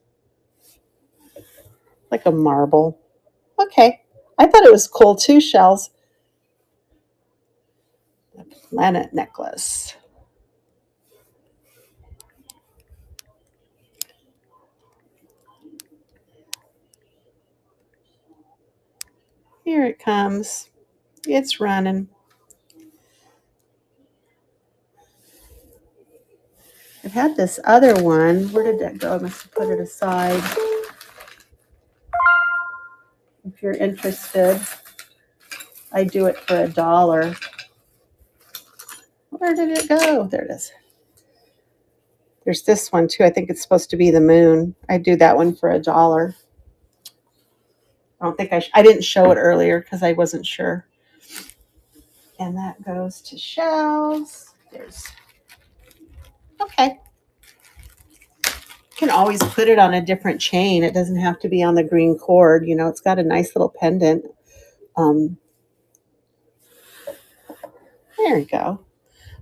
Like a marble. Okay. I thought it was cool too, shells. The planet necklace. Here it comes. It's running. I've had this other one. Where did that go? I must have put it aside. If you're interested, I do it for $1. Where did it go? There it is. There's this one too. I think it's supposed to be the moon. I do that one for $1. I don't think I didn't show it earlier because I wasn't sure. And that goes to shells. Okay. You can always put it on a different chain. It doesn't have to be on the green cord. You know, it's got a nice little pendant. There you go.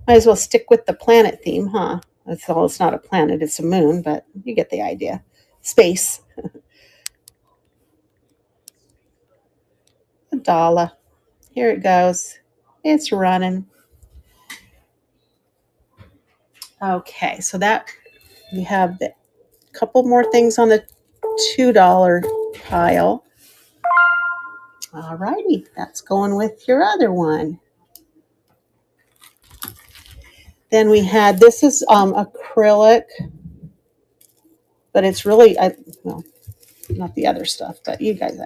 Might as well stick with the planet theme, huh? That's all. It's not a planet, it's a moon, but you get the idea. Space. $1. Here it goes. It's running. Okay, so that we have a couple more things on the $2 pile. All righty, that's going with your other one. Then we had, this is acrylic, but it's really, well, not the other stuff, but you guys,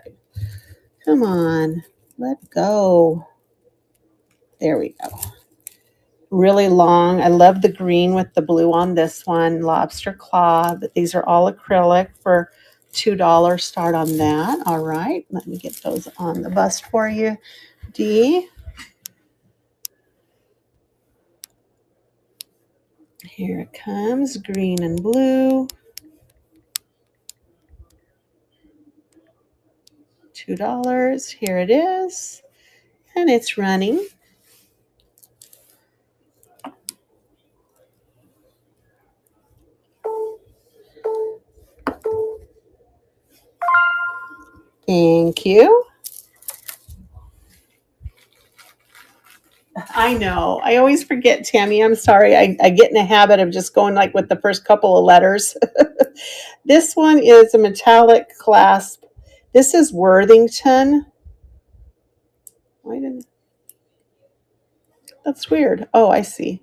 come on, let go. There we go. Really long. I love the green with the blue on this one. Lobster claw, but these are all acrylic for $2. Start on that. All right, let me get those on the bust for you, Dee. Here it comes, green and blue. $2. Here it is. And it's running. Thank you. I know. I always forget, Tammy. I'm sorry. I get in a habit of just going like with the first couple of letters. This one is a metallic clasp. This is Worthington. Why didn't? That's weird. Oh, I see.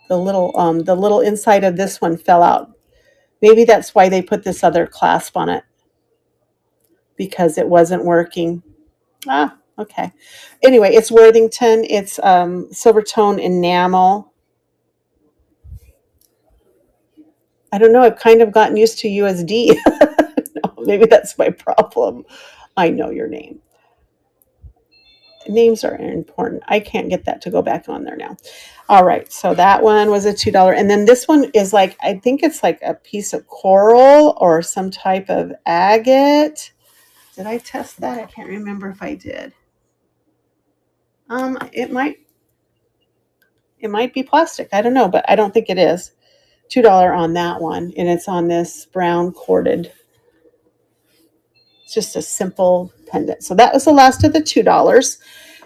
The little inside of this one fell out. Maybe that's why they put this other clasp on it, because it wasn't working. Ah, okay. Anyway, it's Worthington. It's Silvertone enamel. I don't know. I've kind of gotten used to USD. No, maybe that's my problem. I know your name. Names are important. I can't get that to go back on there now. All right, so that one was a $2. And then this one is like, I think it's like a piece of coral or some type of agate. Did I test that? I can't remember if I did. It might be plastic. I don't know, but I don't think it is. $2 on that one, and it's on this brown corded. It's just a simple pendant. So that was the last of the $2.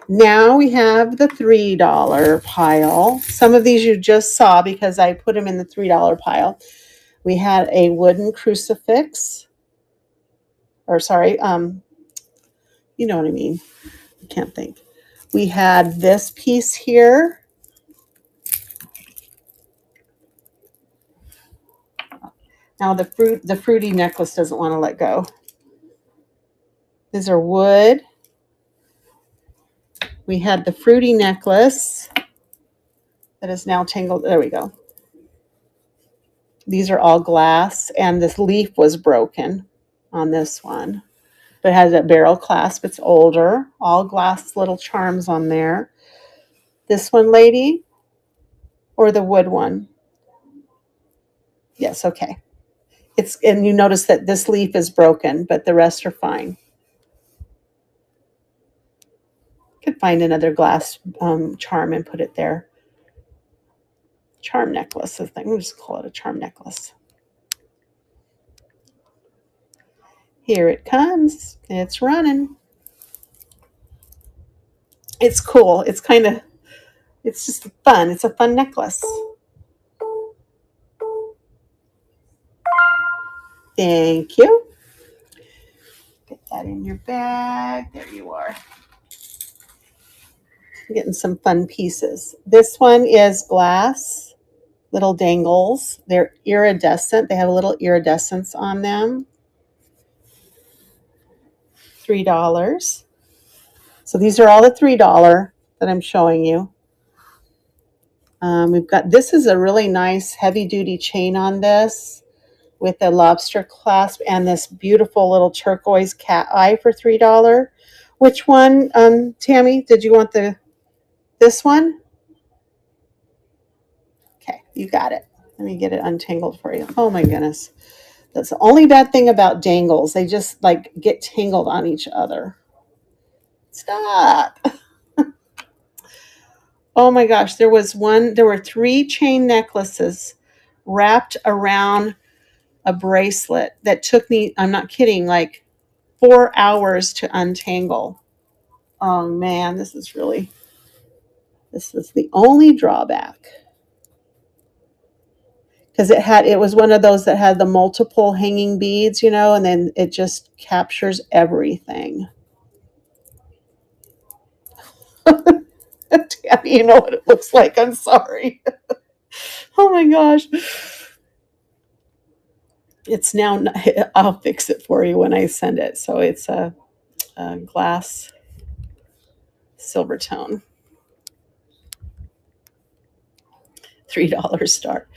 Now we have the $3 pile. Some of these you just saw because I put them in the $3 pile. We had a wooden crucifix. Or sorry, you know what I mean. I can't think. We had this piece here. Now the fruity necklace doesn't want to let go. These are wood. We had the fruity necklace that is now tangled. There we go. These are all glass, and this leaf was broken on this one. But it has a barrel clasp. It's older. All glass little charms on there. This one, lady, or the wood one? Yes, okay. And you notice that this leaf is broken, but the rest are fine. Could find another glass charm and put it there. Charm necklace, I think. We'll just call it a charm necklace. Here it comes. It's running. It's cool. It's just fun. It's a fun necklace. Thank you. Get that in your bag. There you are. Getting some fun pieces. This one is glass, little dangles. They're iridescent. They have a little iridescence on them. $3. So these are all the $3 that I'm showing you. We've got, this is a really nice heavy duty chain on this with a lobster clasp and this beautiful little turquoise cat eye for $3. Which one, Tammy? Did you want this one? Okay, you got it. Let me get it untangled for you. Oh my goodness. That's the only bad thing about dangles. They just like get tangled on each other. Stop. Oh my gosh, there were 3 chain necklaces wrapped around a bracelet that took me, I'm not kidding, like 4 hours to untangle. Oh man, this is the only drawback. Because it was one of those that had the multiple hanging beads, and then it just captures everything. Tammy, you know what it looks like. I'm sorry. Oh my gosh. It's now, I'll fix it for you when I send it. So it's a glass silver tone. $3 start.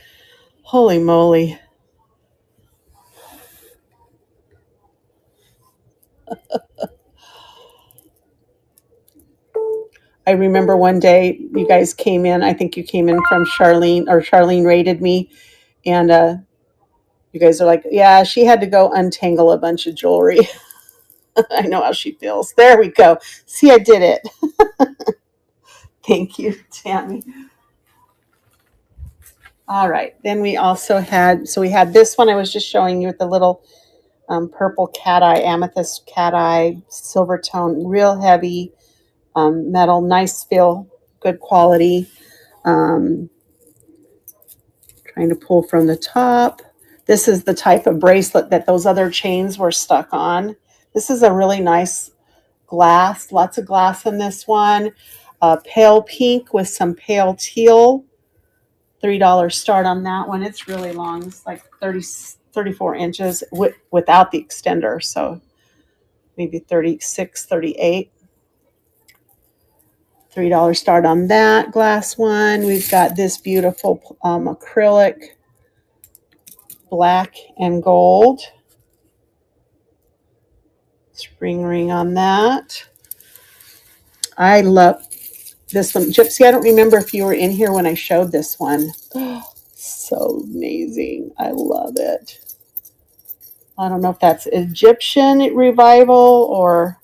Holy moly. I remember one day you guys came in. I think you came in from Charlene, or Charlene rated me. And you guys are like, yeah, she had to go untangle a bunch of jewelry. I know how she feels. There we go. See, I did it. Thank you, Tammy. All right. Then we also we had this one I was just showing you with the little purple cat eye, amethyst cat eye, silver tone, real heavy metal, nice feel, good quality. Trying to pull from the top. This is the type of bracelet that those other chains were stuck on. This is a really nice glass, lots of glass in this one. Pale pink with some pale teal. $3 start on that one. It's really long. It's like 34 inches without the extender. So maybe 36, 38. $3 start on that glass one. We've got this beautiful acrylic black and gold spring ring on that. I love this one. Gypsy, I don't remember if you were in here when I showed this one. So amazing. I love it. I don't know if that's Egyptian revival or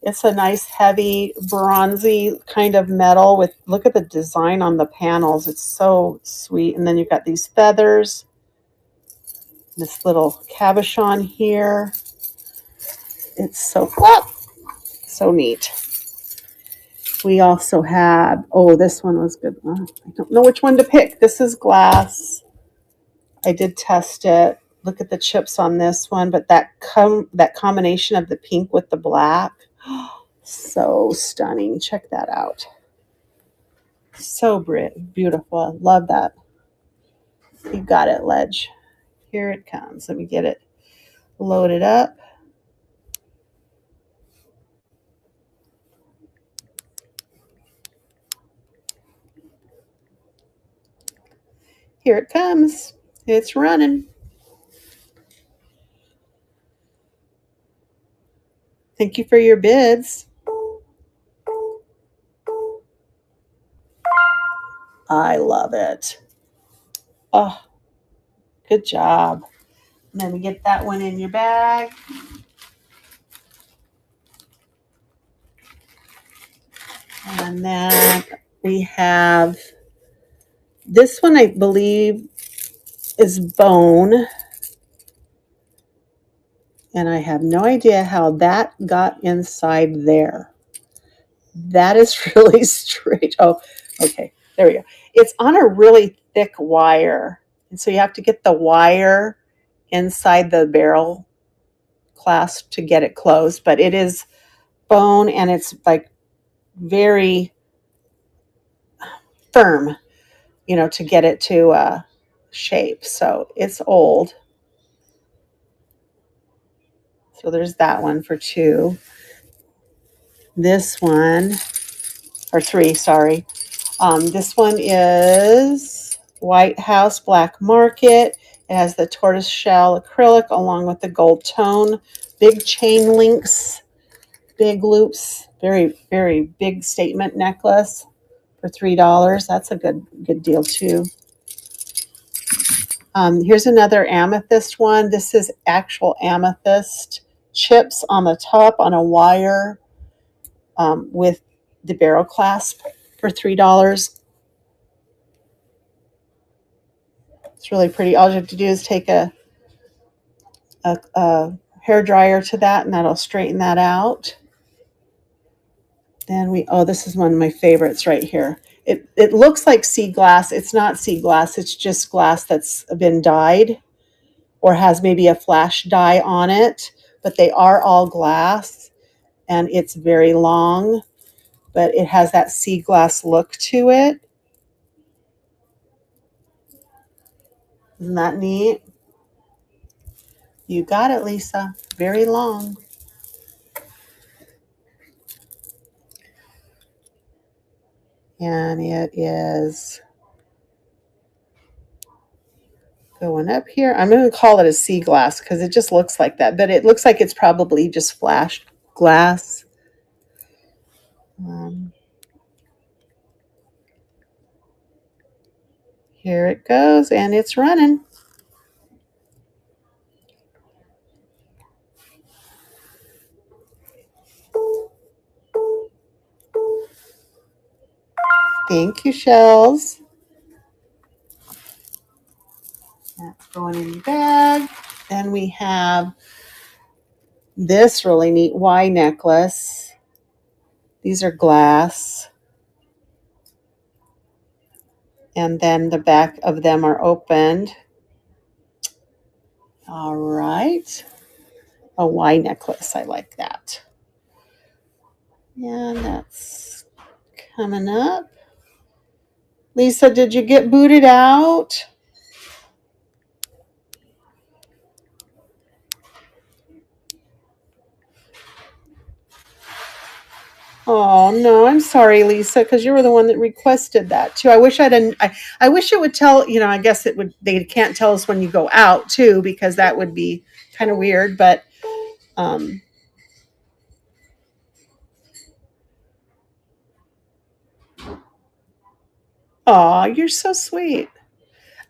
it's a nice heavy bronzy kind of metal with, look at the design on the panels. It's so sweet. And then you've got these feathers, this little cabochon here. It's so neat. We also have, this one was good. I don't know which one to pick. This is glass. I did test it. Look at the chips on this one, but that combination of the pink with the black, so stunning. Check that out. So beautiful. I love that. You got it, Ledge. Here it comes. Let me get it loaded up. Here it comes. It's running. Thank you for your bids. I love it. Oh, good job. And then we get that one in your bag. And then we have this one, I believe, is bone. And I have no idea how that got inside there. That is really strange. Oh, okay. There we go. It's on a really thick wire. And so you have to get the wire inside the barrel clasp to get it closed. But it is bone and it's like very firm, to get it to shape. So it's old. So there's that one for $2. This one, or $3, sorry. This one is White House Black Market. It has the tortoise shell acrylic along with the gold tone. Big chain links, big loops. Very, very big statement necklace for $3. That's a good deal too. Here's another amethyst one. This is actual amethyst chips on the top on a wire with the barrel clasp for $3. It's really pretty. All you have to do is take a hair dryer to that, and that'll straighten that out. Then this is one of my favorites right here. It looks like sea glass. It's not sea glass. It's just glass that's been dyed or has maybe a flash dye on it, but they are all glass, and it's very long, but it has that sea glass look to it. Isn't that neat? You got it, Lisa. Very long. And it is going up here. I'm going to call it a sea glass because it just looks like that, but it looks like it's probably just flashed glass. Here it goes, and it's running. Thank you, Shells. That's going in the bag. Then we have this really neat Y necklace. These are glass. And then the back of them are opened. All right. A Y necklace. I like that. And that's coming up. Lisa, did you get booted out? Oh no, I'm sorry, Lisa, because you were the one that requested that too. I wish I wish it would tell, I guess it would, they can't tell us when you go out too, because that would be kind of weird, but oh, you're so sweet.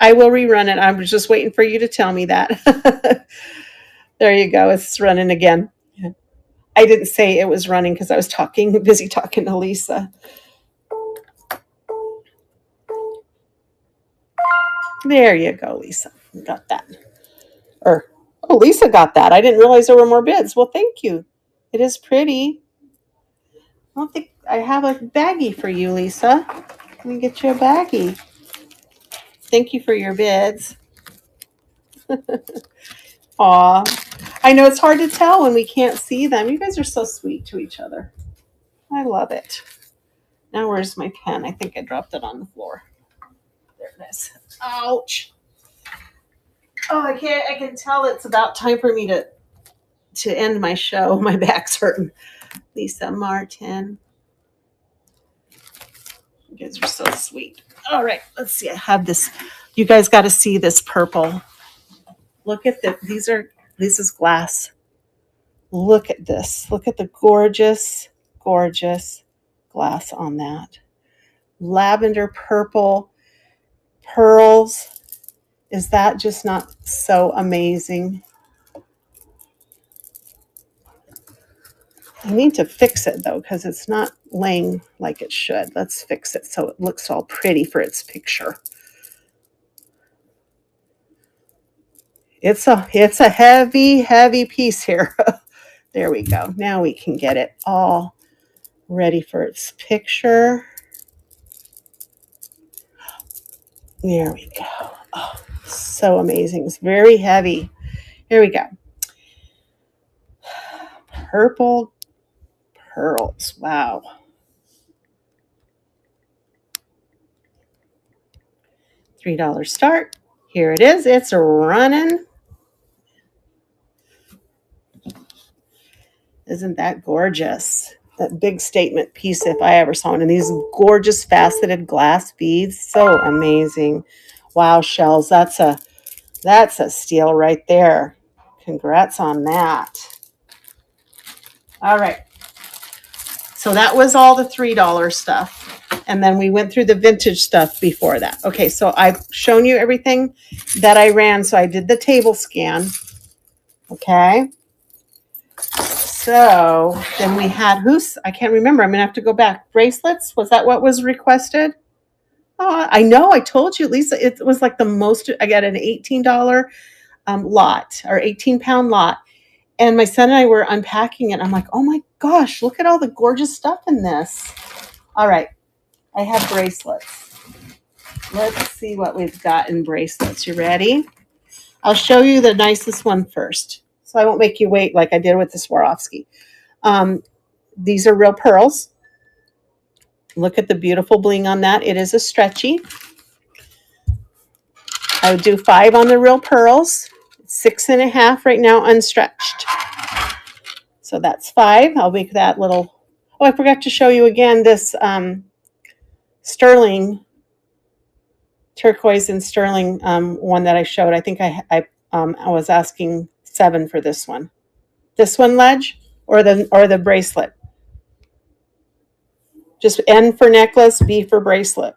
I will rerun it. I was just waiting for you to tell me that. There you go. It's running again. I didn't say it was running because I was busy talking to Lisa. There you go, Lisa. You got that. Lisa got that. I didn't realize there were more bids. Well, thank you. It is pretty. I don't think I have a baggie for you, Lisa. Let me get you a baggie. Thank you for your bids. Aw. I know it's hard to tell when we can't see them. You guys are so sweet to each other. I love it. Now where's my pen? I think I dropped it on the floor. There it is. Ouch. Oh, I can tell it's about time for me to end my show. My back's hurting. Lisa Martin. You guys are so sweet. All right, let's see. I have this. You guys got to see this purple. Look at this is glass. Look at this. Look at the gorgeous, gorgeous glass on that. Lavender purple pearls. Is that just not so amazing? I need to fix it though, because it's not laying like it should. Let's fix it so it looks all pretty for its picture. It's a heavy, heavy piece here. There we go. Now we can get it all ready for its picture. There we go. Oh, so amazing. It's very heavy. Here we go. Purple pearls. Wow. $3 start. Here it is. It's running. Isn't that gorgeous? a big statement piece if I ever saw one. And these gorgeous faceted glass beads, so amazing. Wow, Shells, that's a steal right there. Congrats on that. All right. So that was all the $3 stuff. And then we went through the vintage stuff before that. Okay, so I've shown you everything that I ran. So I did the table scan. Okay. So then we had I can't remember. I'm going to have to go back. Bracelets? Was that what was requested? Oh, I know. I told you, Lisa, it was like the most. I got an $18 lot or 18-pound lot. And my son and I were unpacking it. I'm like, oh my gosh, look at all the gorgeous stuff in this. All right. I have bracelets. Let's see what we've got in bracelets. You ready? I'll show you the nicest one first. So I won't make you wait like I did with the Swarovski. These are real pearls. Look at the beautiful bling on that. It is a stretchy. I would do 5 on the real pearls. 6.5 right now unstretched. So that's 5. I'll make that little. Oh, I forgot to show you again this sterling, turquoise and sterling one that I showed. I think I was asking 7 for this one. This one, Ledge, or the bracelet. Just N for necklace, B for bracelet.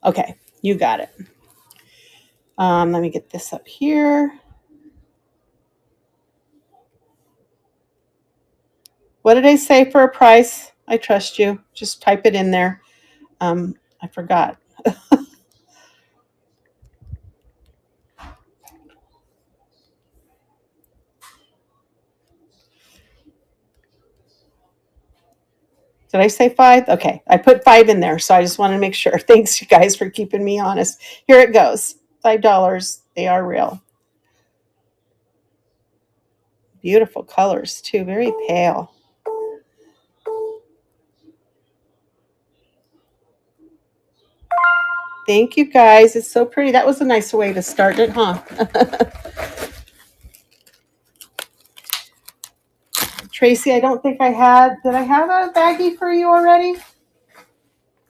Okay, you got it. Let me get this up here. What did I say for a price? I trust you. Just type it in there. I forgot. Did I say 5? Okay, I put 5 in there, so I just want to make sure. Thanks, you guys, for keeping me honest. Here it goes. $5. They are real. Beautiful colors, too. Very pale. Thank you, guys. It's so pretty. That was a nice way to start it, huh? Tracy, I don't think I had. Did I have a baggie for you already?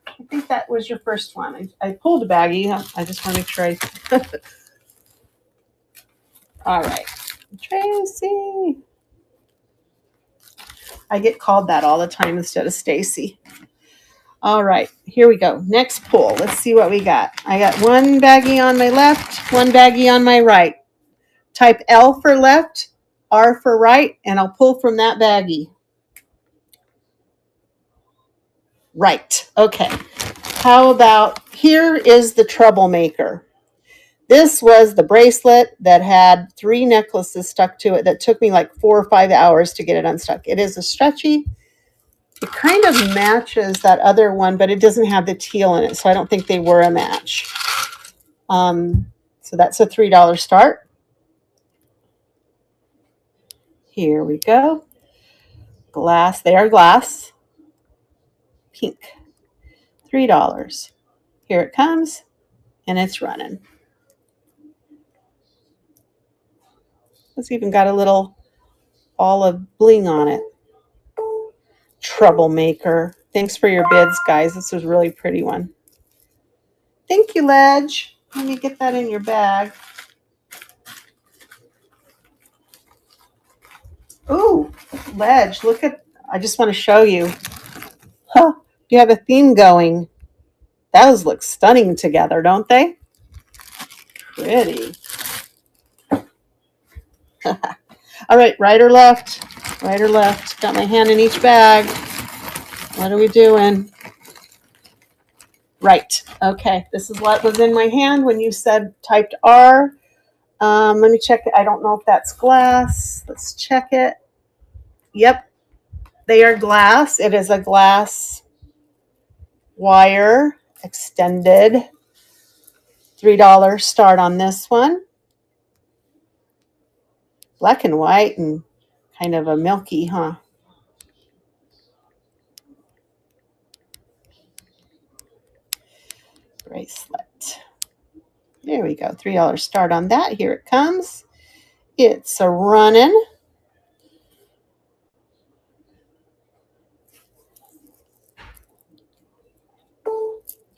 I think that was your first one. I pulled a baggie. I just want to make sure I. All right. Tracy. I get called that all the time instead of Stacy. All right, here we go. Next pull. Let's see what we got. I got one baggie on my left, one baggie on my right. Type L for left, R for right, and I'll pull from that baggie. Right. Okay. How about here is the troublemaker. This was the bracelet that had 3 necklaces stuck to it that took me like 4 or 5 hours to get it unstuck. It is a stretchy. It kind of matches that other one, but it doesn't have the teal in it, so I don't think they were a match. So that's a $3 start. Here we go. Glass. They are glass. Pink. $3. Here it comes, and it's running. It's even got a little olive bling on it. Troublemaker. Thanks for your bids, guys. This was a really pretty one. Thank you, Ledge. Let me get that in your bag. Ooh, Ledge, look at, I just want to show you. Huh, you have a theme going. Those look stunning together, don't they? Pretty. All right, right or left? Right or left? Got my hand in each bag. What are we doing? Right. Okay, this is what was in my hand when you said typed R. Let me check it. I don't know if that's glass. Let's check it. Yep, they are glass. It is a glass wire extended. $3 start on this one. Black and white and kind of a milky, huh? Bracelet. There we go. $3 start on that. Here it comes. It's a running.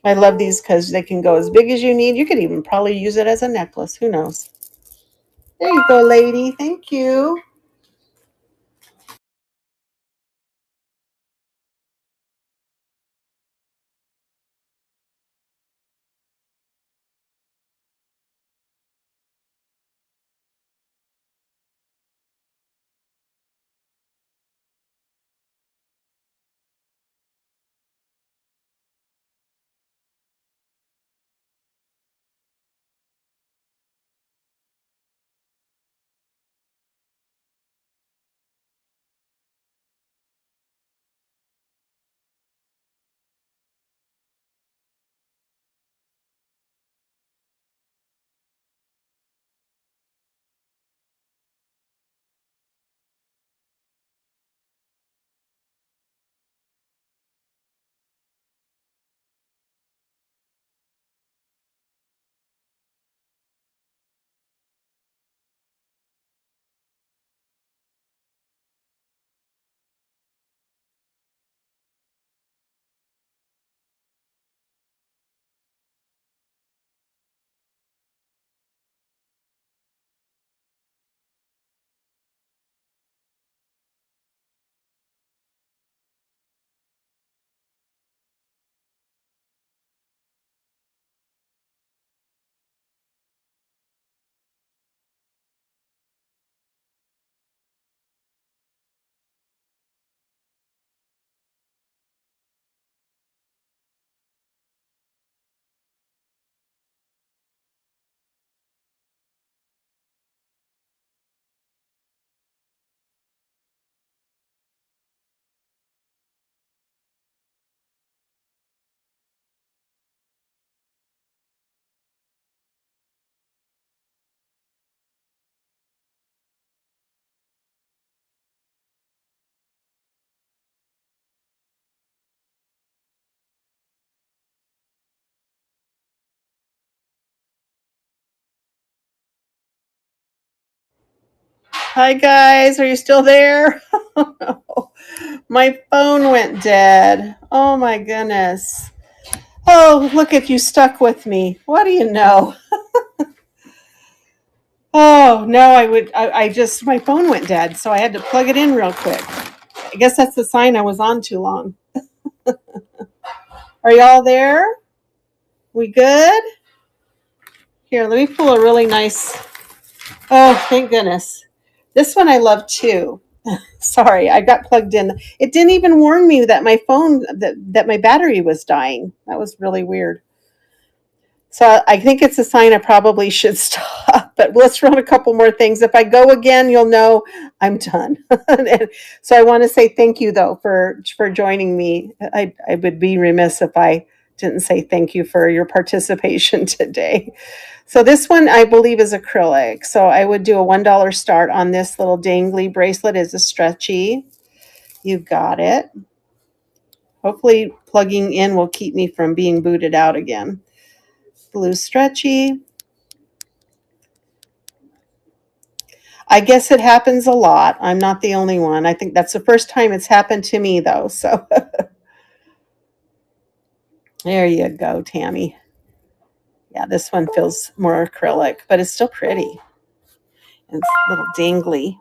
I love these because they can go as big as you need. You could even probably use it as a necklace. Who knows? There you go, lady. Thank you. Hi, guys. Are you still there? My phone went dead. Oh, my goodness. Oh, look if you stuck with me. What do you know? Oh, no, I just, my phone went dead, so I had to plug it in real quick. I guess that's the sign I was on too long. Are y'all there? We good? Here, let me pull a really nice. Oh, thank goodness. This one I love too. Sorry, I got plugged in. It didn't even warn me that my phone that my battery was dying. That was really weird. So I think it's a sign I probably should stop. But let's run a couple more things. If I go again, you'll know I'm done. So I want to say thank you though for joining me. I would be remiss if I didn't say thank you for your participation today. So this one I believe is acrylic. So I would do a $1 start on this little dangly bracelet. Is a stretchy. You got it. Hopefully plugging in will keep me from being booted out again. Blue stretchy. I guess it happens a lot. I'm not the only one. I think that's the first time it's happened to me though. So there you go, Tammy. Yeah, this one feels more acrylic, but it's still pretty. It's a little dangly.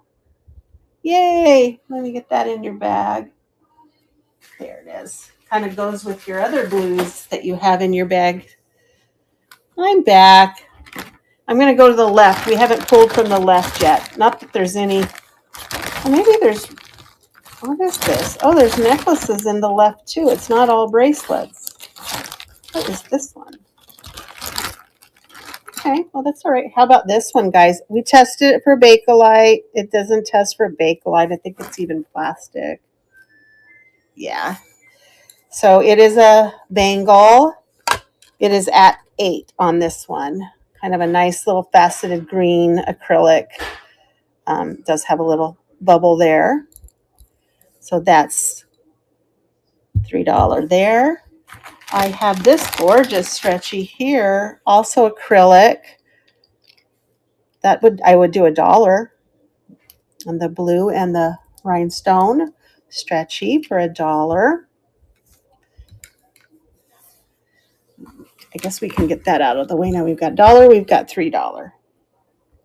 Yay! Let me get that in your bag. There it is. Kind of goes with your other blues that you have in your bag. I'm back. I'm going to go to the left. We haven't pulled from the left yet. Not that there's any. Oh, maybe there's. What is this? Oh, there's necklaces in the left too. It's not all bracelets. What is this one? Okay, well, that's all right. How about this one, guys? We tested it for Bakelite. It doesn't test for Bakelite. I think it's even plastic. Yeah. So it is a bangle. It is at 8 on this one. Kind of a nice little faceted green acrylic. Does have a little bubble there. So that's $3 there. I have this gorgeous stretchy here, also acrylic. I would do $1. And the blue and the rhinestone stretchy for $1. I guess we can get that out of the way now. We've got $1, we've got $3.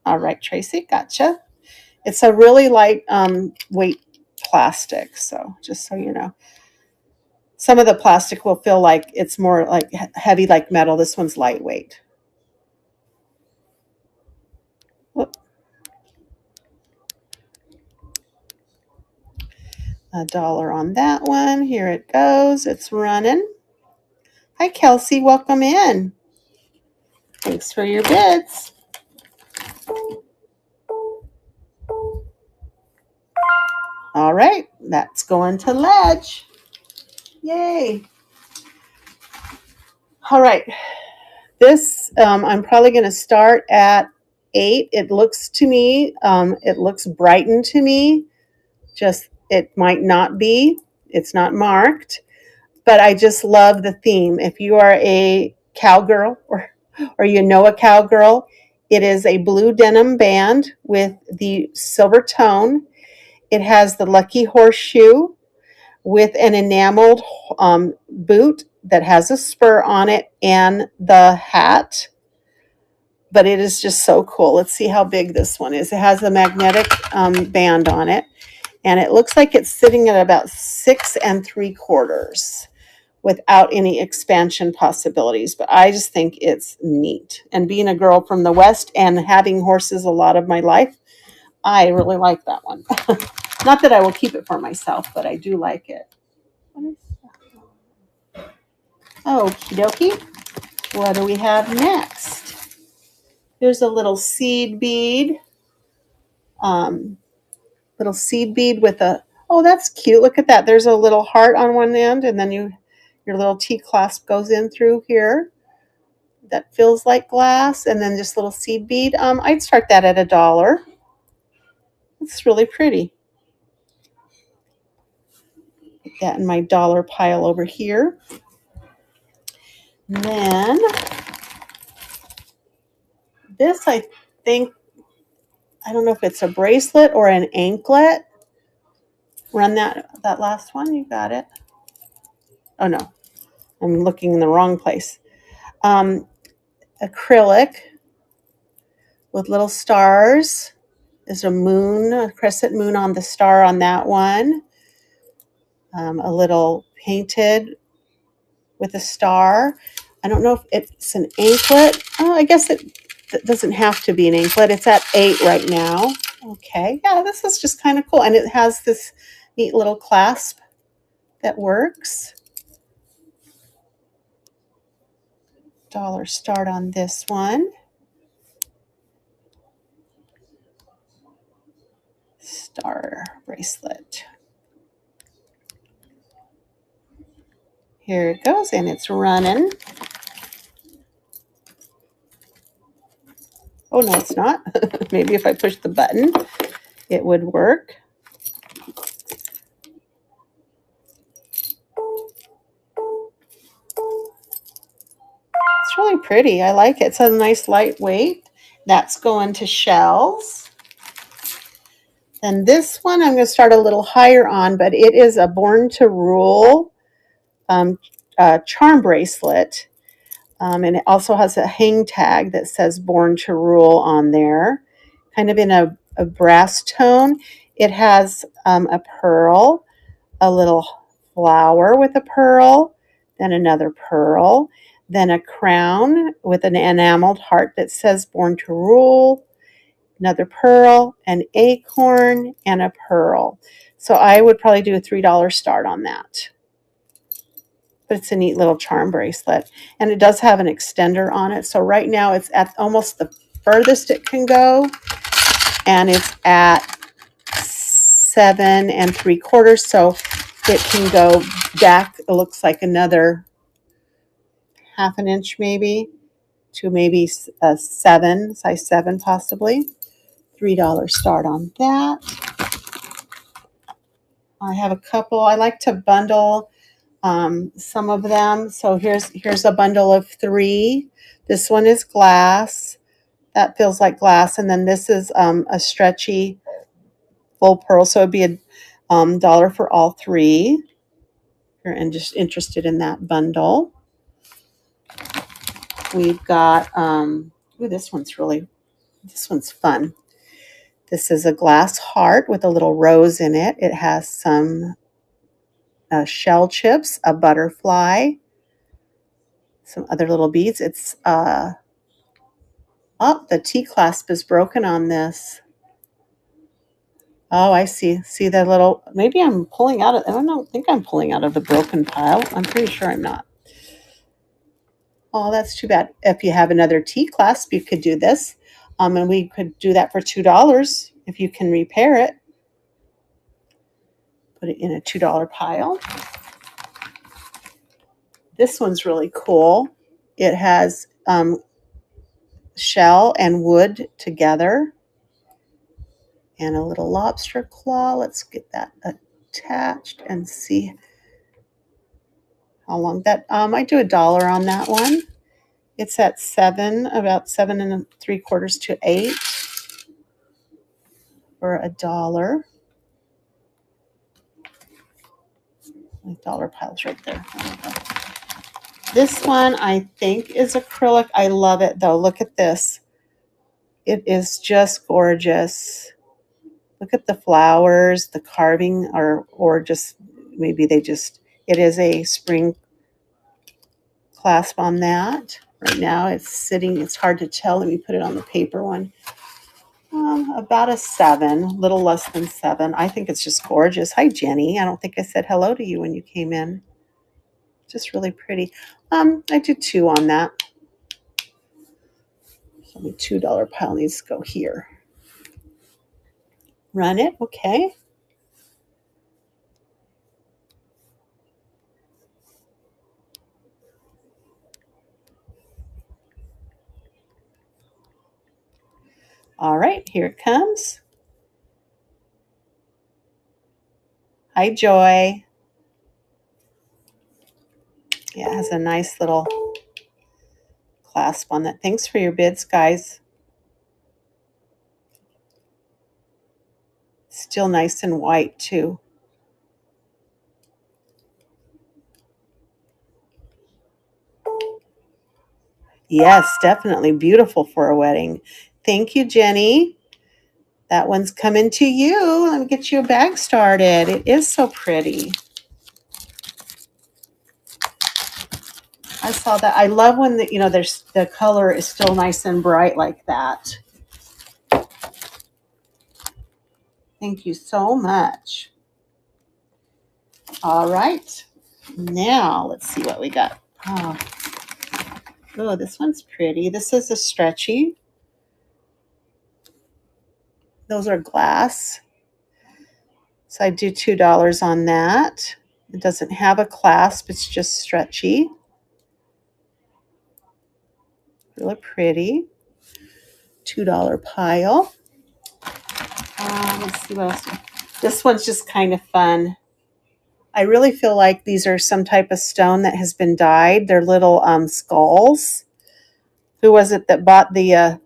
All right, Tracy, gotcha. It's a really light weight plastic, so just so you know. Some of the plastic will feel like it's more like heavy like metal. This one's lightweight. Whoop. $1 on that one. Here it goes. It's running. Hi, Kelsey. Welcome in. Thanks for your bids. All right, that's going to Ledge. Yay. All right, this I'm probably going to start at 8. It looks to me, it looks brightened to me. Just, it might not be. It's not marked. But I just love the theme. If you are a cowgirl or you know a cowgirl, it is a blue denim band with the silver tone. It has the lucky horseshoe with an enameled boot that has a spur on it and the hat. But it is just so cool. Let's see how big this one is. It has a magnetic band on it. And it looks like it's sitting at about 6 3/4 without any expansion possibilities. But I just think it's neat. And being a girl from the West and having horses a lot of my life, I really like that one. Not that I will keep it for myself, but I do like it. What is that? Okie dokie. What do we have next? Here's a little seed bead. Little seed bead with a, oh, that's cute. Look at that. There's a little heart on one end, and then your little T clasp goes in through here. That feels like glass, and then this little seed bead. I'd start that at $1. It's really pretty. Put that in my dollar pile over here. And then this, I think, I don't know if it's a bracelet or an anklet. Run that last one. You got it. Oh no, I'm looking in the wrong place. Acrylic with little stars. There's a moon, a crescent moon on the star on that one. A little painted with a star. I don't know if it's an anklet. Oh, I guess it doesn't have to be an anklet. It's at 8 right now. Okay, yeah, this is just kind of cool. And it has this neat little clasp that works. $1 start on this one. Star bracelet. Here it goes, and it's running. Oh, no, it's not. Maybe if I push the button, it would work. It's really pretty. I like it. It's a nice lightweight. That's going to Shells. And this one I'm going to start a little higher on, but it is a Born to Rule charm bracelet. And it also has a hang tag that says Born to Rule on there, kind of in a brass tone. It has a pearl, a little flower with a pearl, then another pearl, then a crown with an enameled heart that says Born to Rule, another pearl, an acorn, and a pearl. So I would probably do a $3 start on that. But it's a neat little charm bracelet. And it does have an extender on it. So right now it's at almost the furthest it can go. And it's at 7 3/4. So it can go back, it looks like another half an inch maybe, to maybe a 7, size 7 possibly. $3 start on that. I have a couple. I like to bundle some of them. So here's a bundle of 3. This one is glass. That feels like glass. And then this is a stretchy full pearl. So it'd be a $1 for all 3. If you're just interested in that bundle. We've got, ooh, this one's fun. This is a glass heart with a little rose in it. It has some shell chips, a butterfly, some other little beads. It's, oh, the T-clasp is broken on this. Oh, I see. See the little, maybe I'm pulling out of, I don't think I'm pulling out of the broken pile. I'm pretty sure I'm not. Oh, that's too bad. If you have another T-clasp, you could do this. And we could do that for $2 if you can repair it. Put it in a $2 pile. This one's really cool. It has shell and wood together. And a little lobster claw. Let's get that attached and see how long that, I do $1 on that one. It's at about 7 3/4 to 8 for $1. My dollar pile's right there. This one I think is acrylic. I love it though. Look at this. It is just gorgeous. Look at the flowers, the carving, or just maybe it is a spring clasp on that. Right now it's sitting, it's hard to tell. Let me put it on the paper one. About a 7, little less than 7. I think it's just gorgeous. Hi, Jenny. I don't think I said hello to you when you came in. Just really pretty. I do 2 on that. So the $2 pile needs to go here. Run it, okay. All right, here it comes. Hi, Joy. Yeah, it has a nice little clasp on that. Thanks for your bids, guys. Still nice and white, too. Yes, definitely beautiful for a wedding. Thank you, Jenny. That one's coming to you. Let me get you a bag started. It is so pretty. I saw that. I love when there's the color is still nice and bright like that. Thank you so much. All right. Now let's see what we got. Oh, this one's pretty. This is a stretchy. Those are glass. So I do $2 on that. It doesn't have a clasp. It's just stretchy. Really pretty. $2 pile. Let's see what else. This one's just kind of fun. I really feel like these are some type of stone that has been dyed. They're little skulls. Who was it that bought the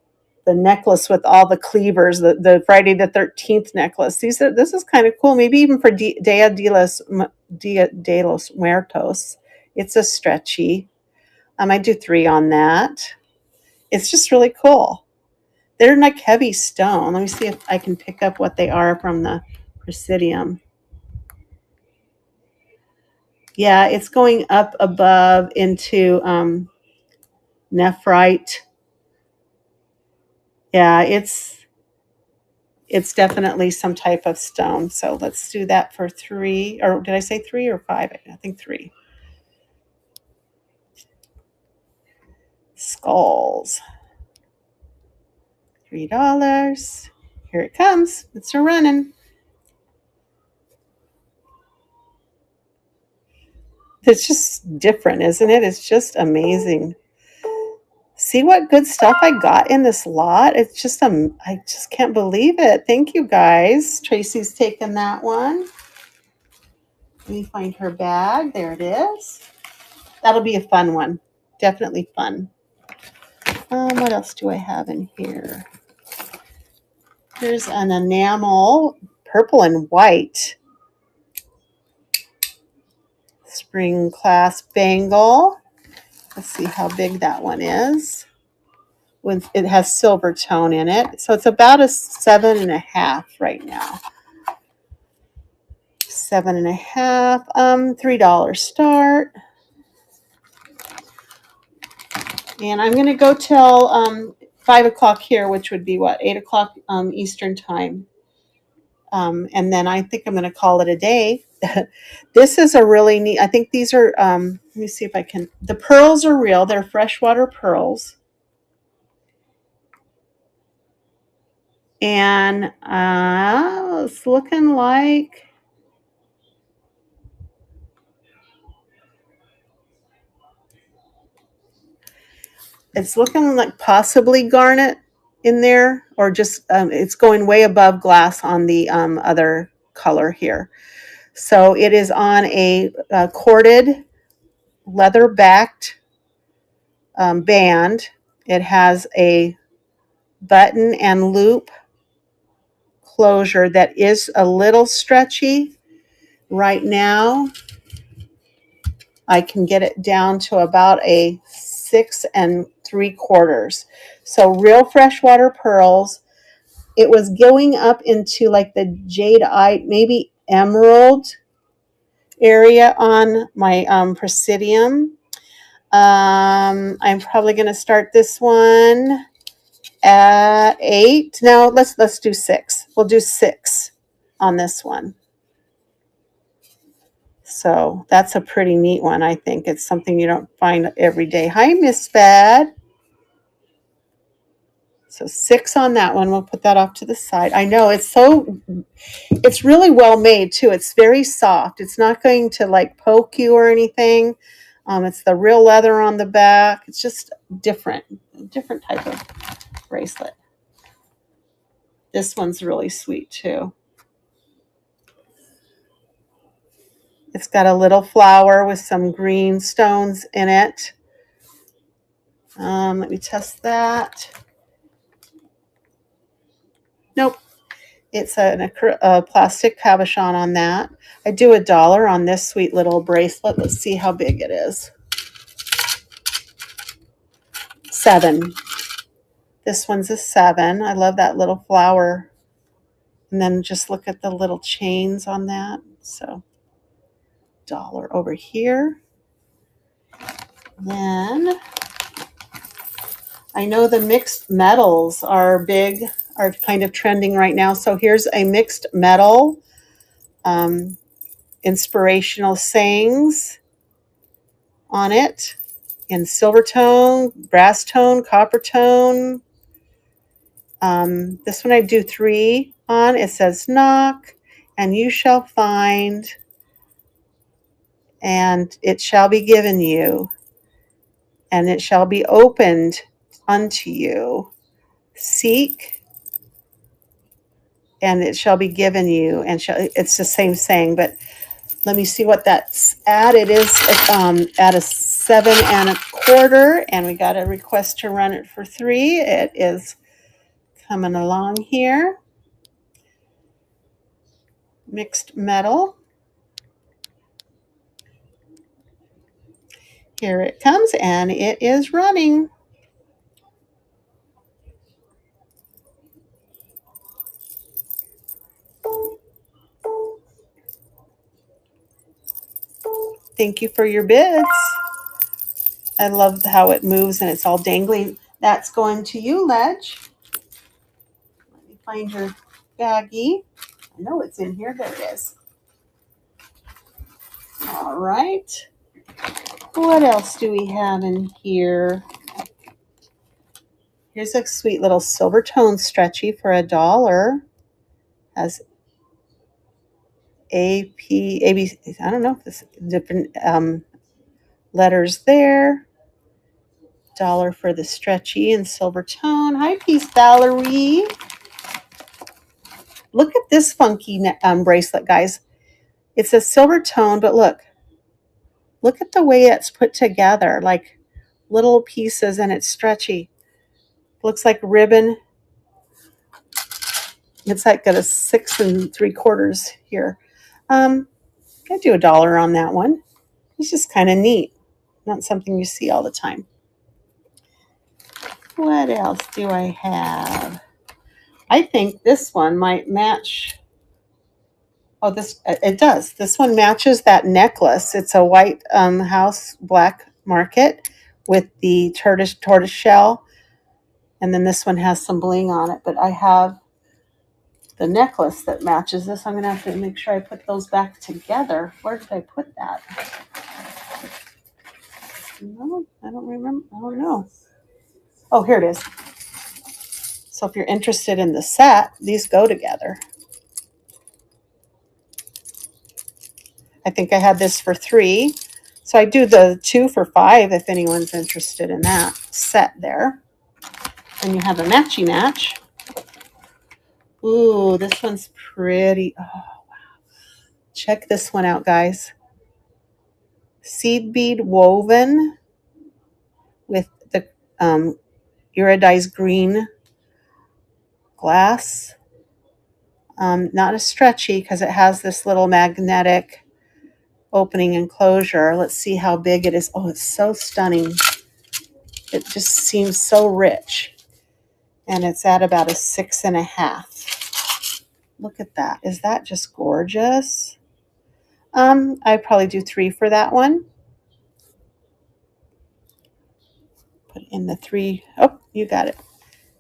necklace with all the cleavers, the Friday the 13th necklace? This is kind of cool. Maybe even for Dia de los Muertos. It's a stretchy. I do 3 on that. It's just really cool. They're like heavy stone. Let me see if I can pick up what they are from the Presidium. Yeah, it's going up above into nephrite. Yeah, it's definitely some type of stone. So let's do that for 3. Or did I say 3 or 5? I think 3. Skulls. $3. Here it comes. It's a running. It's just different, isn't it? It's just amazing. See what good stuff I got in this lot? It's just I just can't believe it. Thank you, guys. Tracy's taken that one. Let me find her bag. There it is. That'll be a fun one. Definitely fun. What else do I have in here? Here's an enamel, purple and white spring clasp bangle. Let's see how big that one is. It has silver tone in it. So it's about a 7.5 right now. 7.5, $3 start. And I'm going to go till 5 o'clock here, which would be what, 8 o'clock Eastern time. And then I think I'm going to call it a day. This is a really neat, I think these are, let me see if I can, the pearls are real. They're freshwater pearls. And it's looking like possibly garnet in there, or just it's going way above glass on the other color here. So it is on a corded leather backed band. It has a button and loop closure that is a little stretchy. Right now, I can get it down to about a 6 3/4. So real freshwater pearls. It was going up into like the jadeite, maybe emerald area on my Presidium. I'm probably going to start this one at 8. No, let's do 6. We'll do 6 on this one. So that's a pretty neat one. I think it's something you don't find every day. Hi, Miss Bad. So 6 on that one. We'll put that off to the side. I know it's really well made too. It's very soft. It's not going to like poke you or anything. It's the real leather on the back. It's just different type of bracelet. This one's really sweet too. It's got a little flower with some green stones in it. Let me test that. Nope. It's a plastic cabochon on that. I do $1 on this sweet little bracelet. Let's see how big it is. 7. This one's a 7. I love that little flower. And then just look at the little chains on that. So $1 over here. Then I know the mixed metals are kind of trending right now. So here's a mixed metal inspirational sayings on it in silver tone, brass tone, copper tone. This one I do 3 on. It says, knock, and you shall find, and it shall be given you, and it shall be opened unto you. Seek, and it shall be given you. And it's the same saying, but let me see what that's at. It is at a 7 1/4, and we got a request to run it for 3. It is coming along here. Mixed metal. Here it comes, and it is running. Thank you for your bids. I love how it moves and it's all dangling. That's going to you, Ledge. Let me find your baggie. I know it's in here. There it is. All right. What else do we have in here? Here's a sweet little silver tone stretchy for $1. Has A, I don't know if this different letters there. $1 for the stretchy and silver tone. Hi, Peace Valerie. Look at this funky bracelet, guys. It's a silver tone, but look at the way it's put together, like little pieces, and it's stretchy. Looks like ribbon. It's like got a 6 3/4 here. I do $1 on that one. It's just kind of neat. not something you see all the time. What else do I have? I think this one might match. Oh, this it does. This one matches that necklace. It's a white house black market with the tortoise shell, and then this one has some bling on it. But I have the necklace that matches this. I'm gonna have to make sure I put those back together. Where did I put that? No, I don't remember. I don't know. Oh, here it is. So if you're interested in the set, these go together. I think I had this for $3. So I do the 2 for $5 if anyone's interested in that set there. And you have a matchy match. Ooh, this one's pretty. Oh, wow. Check this one out, guys. Seed bead woven with the iridized green glass. Not a stretchy because it has this little magnetic opening and closure. Let's see how big it is. Oh, it's so stunning. It just seems so rich. And it's at about a 6.5. Look at that. Is that just gorgeous? I'd probably do 3 for that one. Put in the 3. Oh, you got it.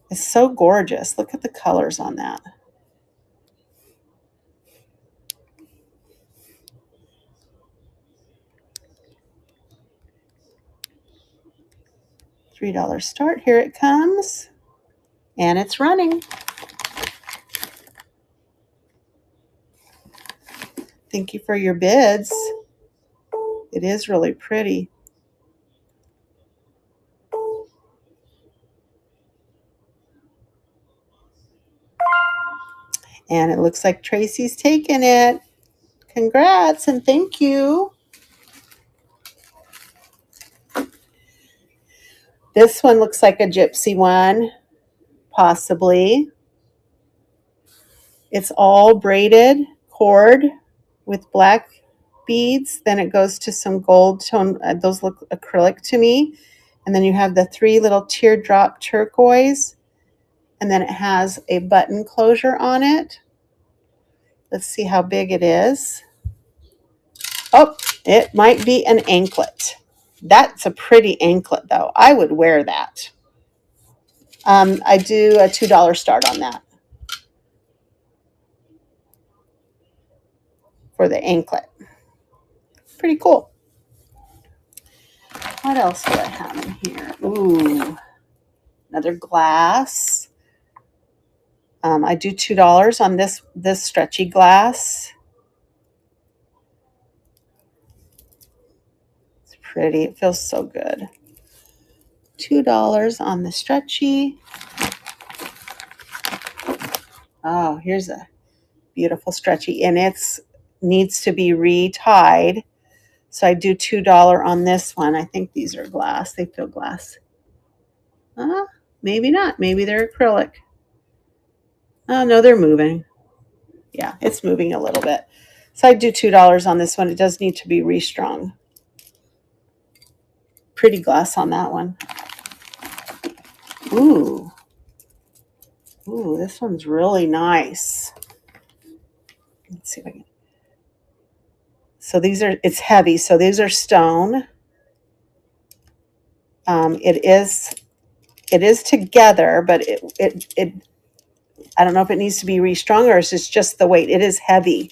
It's so gorgeous. Look at the colors on that. $3 start. Here it comes. And it's running. Thank you for your bids. It is really pretty. And it looks like Tracy's taken it. Congrats and thank you. This one looks like a gypsy one, possibly. It's all braided cord with black beads. Then it goes to some gold tone. Those look acrylic to me. And then you have the 3 little teardrop turquoise. And then it has a button closure on it. Let's see how big it is. Oh, it might be an anklet. That's a pretty anklet, though. I would wear that. I do a $2 start on that for the anklet. Pretty cool. What else do I have in here? Ooh, another glass. I do $2 on this stretchy glass. It's pretty. It feels so good. $2 on the stretchy. Oh, here's a beautiful stretchy, and it's needs to be retied. So I do $2 on this one. I think these are glass. They feel glass. Maybe not. Maybe they're acrylic. Oh, no, they're moving. Yeah, it's moving a little bit. So I do $2 on this one. It does need to be restrung. Pretty glass on that one. Ooh. Ooh, this one's really nice. Let's see if I can. So these are, it's heavy. So these are stone. It is together, but it I don't know if it needs to be restrung or it's just the weight. It is heavy.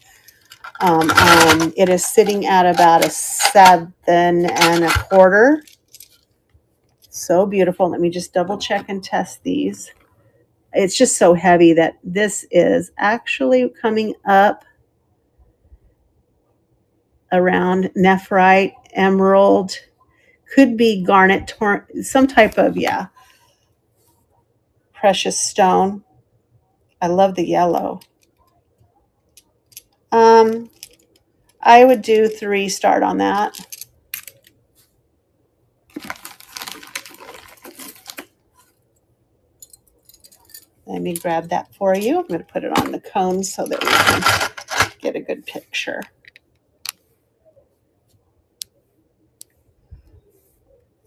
It is sitting at about a 7.25. So beautiful. Let me just double check and test these. It's just so heavy that this is actually coming up around nephrite, emerald, could be garnet, some type of, precious stone. I love the yellow. I would do 3 start on that. Let me grab that for you. I'm going to put it on the cone so that we can get a good picture.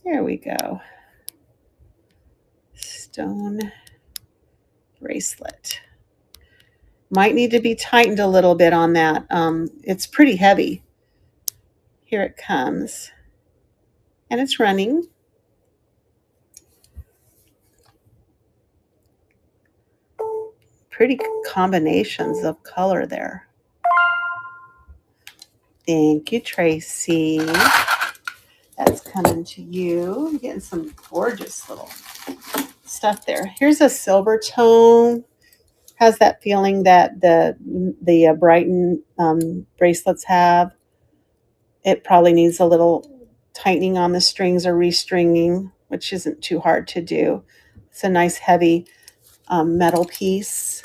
There we go. Stone bracelet. Might need to be tightened a little bit on that. It's pretty heavy. Here it comes. And it's running. Pretty combinations of color there. Thank you, Tracy. That's coming to you. I'm getting some gorgeous little stuff there. Here's a silver tone. Has that feeling that the Brighton bracelets have. It probably needs a little tightening on the strings or restringing, which isn't too hard to do. It's a nice heavy metal piece,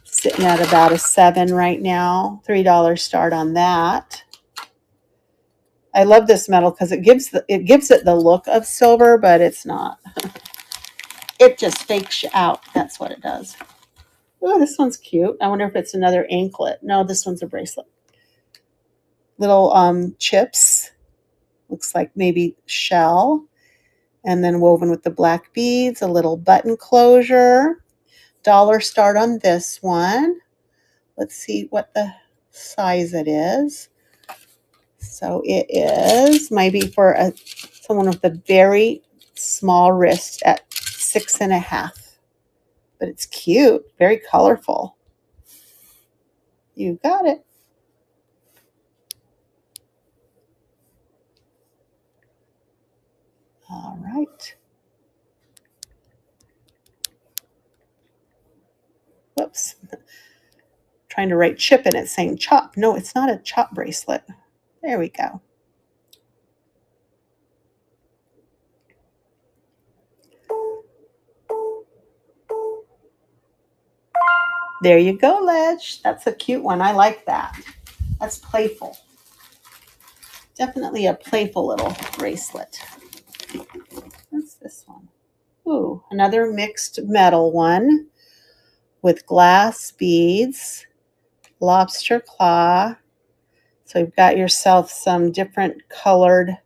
sitting at about a 7 right now. $3 start on that. I love this metal because it gives it the look of silver, but it's not. It just fakes you out. That's what it does. Oh, this one's cute. I wonder if it's another anklet. No, this one's a bracelet. Little chips. Looks like maybe shell. And then woven with the black beads. A little button closure. $1 start on this one. Let's see what the size it is. So it is maybe for someone with a very small wrist at 6.5. But it's cute, very colorful. You got it. All right. Whoops. Trying to write chip and it's saying chop. No, it's not a chop bracelet. There we go. There you go, Ledge. That's a cute one. I like that. That's playful. Definitely a playful little bracelet. What's this one? Ooh, another mixed metal one with glass beads, lobster claw. So you've got yourself some different colored,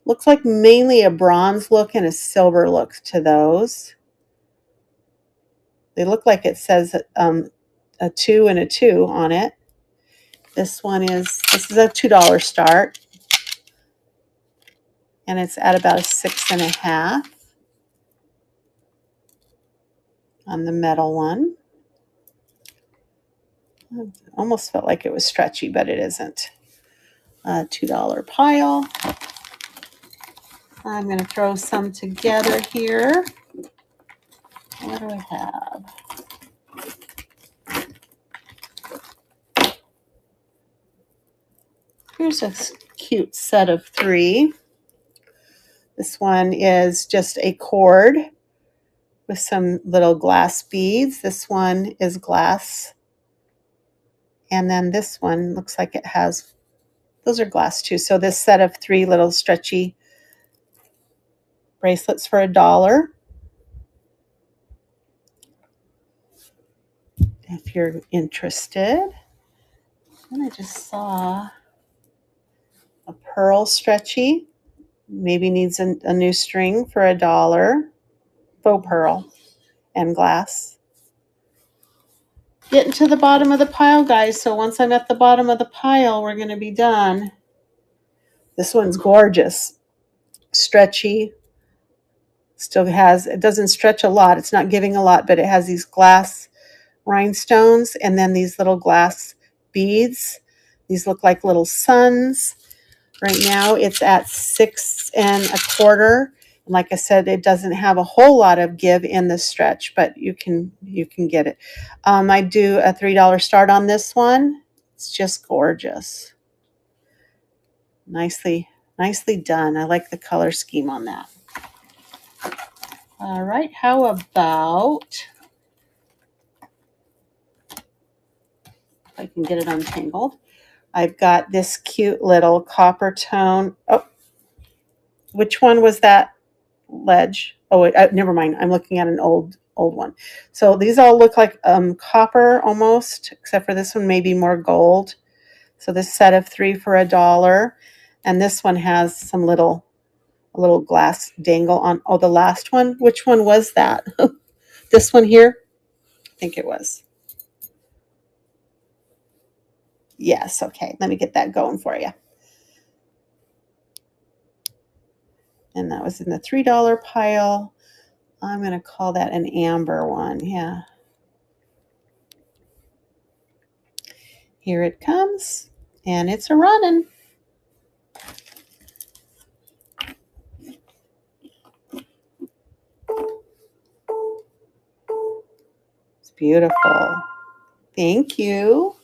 looks like mainly a bronze look and a silver look to those. They look like it says a 2 and a 2 on it. This is a $2 start. And it's at about a 6.5 on the metal one. Almost felt like it was stretchy, but it isn't. A $2 pile. I'm going to throw some together here. What do I have? Here's a cute set of 3. This one is just a cord with some little glass beads. This one is glass. And then this one looks like it has, those are glass too. So this set of 3 little stretchy bracelets for $1. If you're interested. And I just saw a pearl stretchy. Maybe needs a new string for $1. Faux pearl and glass. Getting to the bottom of the pile, guys. So once I'm at the bottom of the pile, we're going to be done. This one's gorgeous. Stretchy. Still has, it doesn't stretch a lot. It's not giving a lot, but it has these glass rhinestones and then these little glass beads. These look like little suns. Right now it's at 6.25. And like I said, it doesn't have a whole lot of give in the stretch, but you can get it. I do a $3 start on this one. It's just gorgeous. Nicely done. I like the color scheme on that. All right, how about, if I can get it untangled. I've got this cute little copper tone. Oh, which one was that, Ledge? Oh, wait, never mind. I'm looking at an old one. So these all look like copper almost, except for this one may be more gold. So this set of 3 for $1. And this one has some little a little glass dangle on. Oh, the last one. Which one was that? This one here? I think it was. Yes. Okay. Let me get that going for you. And that was in the $3 pile. I'm going to call that an amber one. Yeah. Here it comes. And it's a running. It's beautiful. Thank you.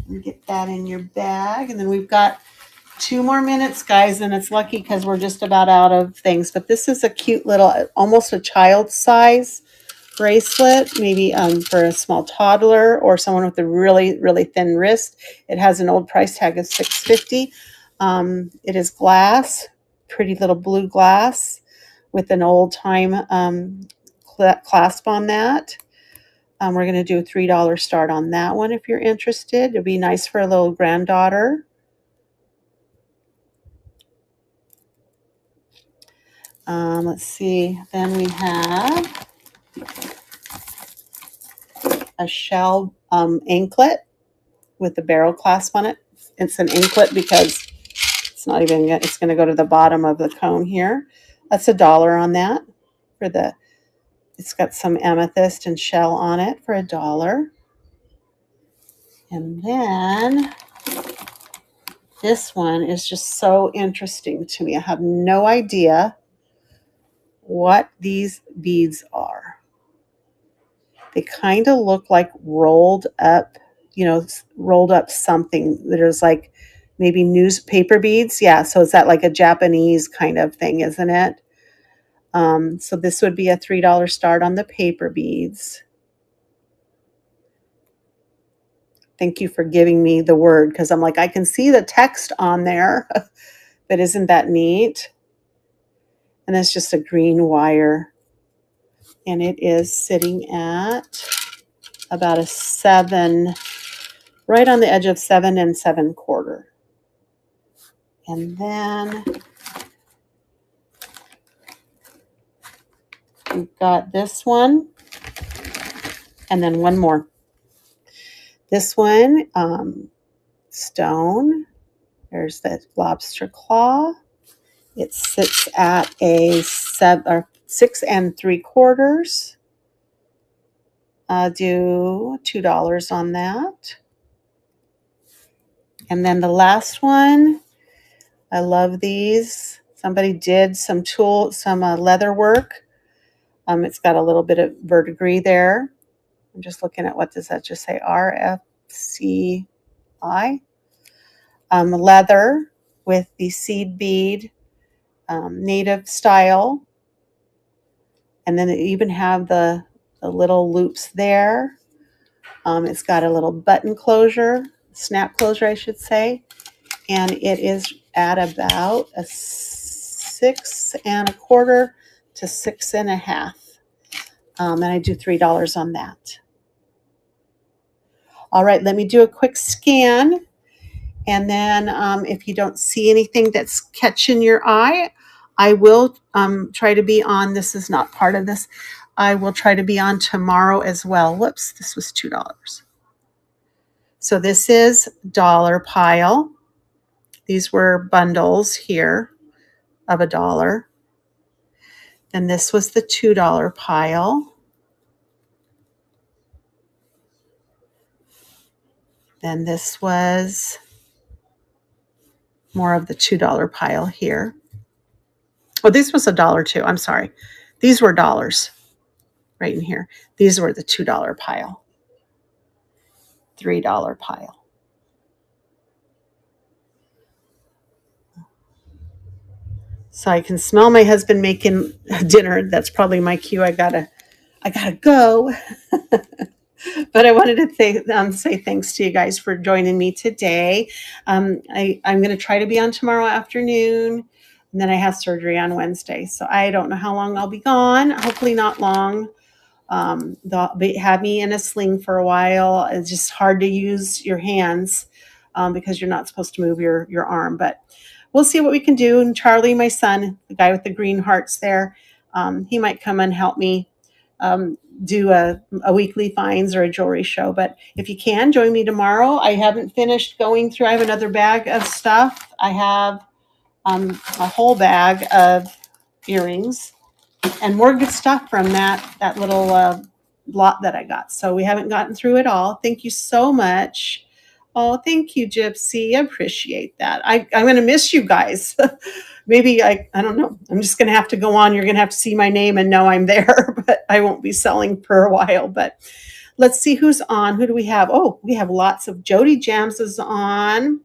And get that in your bag. And then we've got 2 more minutes, guys, and it's lucky because we're just about out of things. But this is a cute little, almost a child size bracelet, maybe for a small toddler or someone with a really, really thin wrist. It has an old price tag of $6.50. It is glass, pretty little blue glass with an old time clasp on that. We're going to do a $3 start on that one if you're interested. It'd be nice for a little granddaughter. Let's see. Then we have a shell anklet with a barrel clasp on it. It's an anklet because it's not even, it's going to go to the bottom of the cone here. That's $1 on that for the, it's got some amethyst and shell on it for $1. And then this one is just so interesting to me. I have no idea what these beads are. They kind of look like rolled up, rolled up something. There's like maybe newspaper beads. Yeah, so is that like a Japanese kind of thing, isn't it? So this would be a $3 start on the paper beads. Thank you for giving me the word because I'm like, I can see the text on there, but isn't that neat? And it's just a green wire. And it is sitting at about a 7, right on the edge of 7 7/4. And then we've got this one, and then one more. This one, stone. There's the lobster claw. It sits at a 6 3/4. I'll do $2 on that. And then the last one, I love these. Somebody did some leather work. It's got a little bit of verdigris there. I'm just looking at, what does that just say? RFCI. Leather with the seed bead, native style. And then they even have the little loops there. It's got a little button closure, snap closure, I should say. And it is at about a 6 1/4 to 6 1/2. And I do $3 on that. All right, let me do a quick scan. And then if you don't see anything that's catching your eye, I will try to be on. This is not part of this. I will try to be on tomorrow as well. Whoops, this was $2. So this is dollar pile. These were bundles here of $1. Then this was the $2 pile. Then this was more of the $2 pile here. Oh, this was $1 too. I'm sorry. These were dollars right in here. These were the $2 pile. $3 pile. So I can smell my husband making dinner. That's probably my cue. I gotta go. But I wanted to say thanks to you guys for joining me today. I'm going to try to be on tomorrow afternoon, and then I have surgery on Wednesday. So I don't know how long I'll be gone. Hopefully not long. They'll have me in a sling for a while. It's just hard to use your hands because you're not supposed to move your arm. But we'll see what we can do. And Charlie, my son, the guy with the green hearts there, he might come and help me do a weekly finds or a jewelry show. But if you can, join me tomorrow. I haven't finished going through. I have another bag of stuff. I have a whole bag of earrings and more good stuff from that little lot that I got. So we haven't gotten through it all. Thank you so much. Oh, thank you, Gypsy. I appreciate that. I'm going to miss you guys. Maybe I don't know. I'm just going to have to go on. You're going to have to see my name and know I'm there, but I won't be selling for a while. But let's see who's on. Who do we have? Oh, we have lots of Jody Jams is on.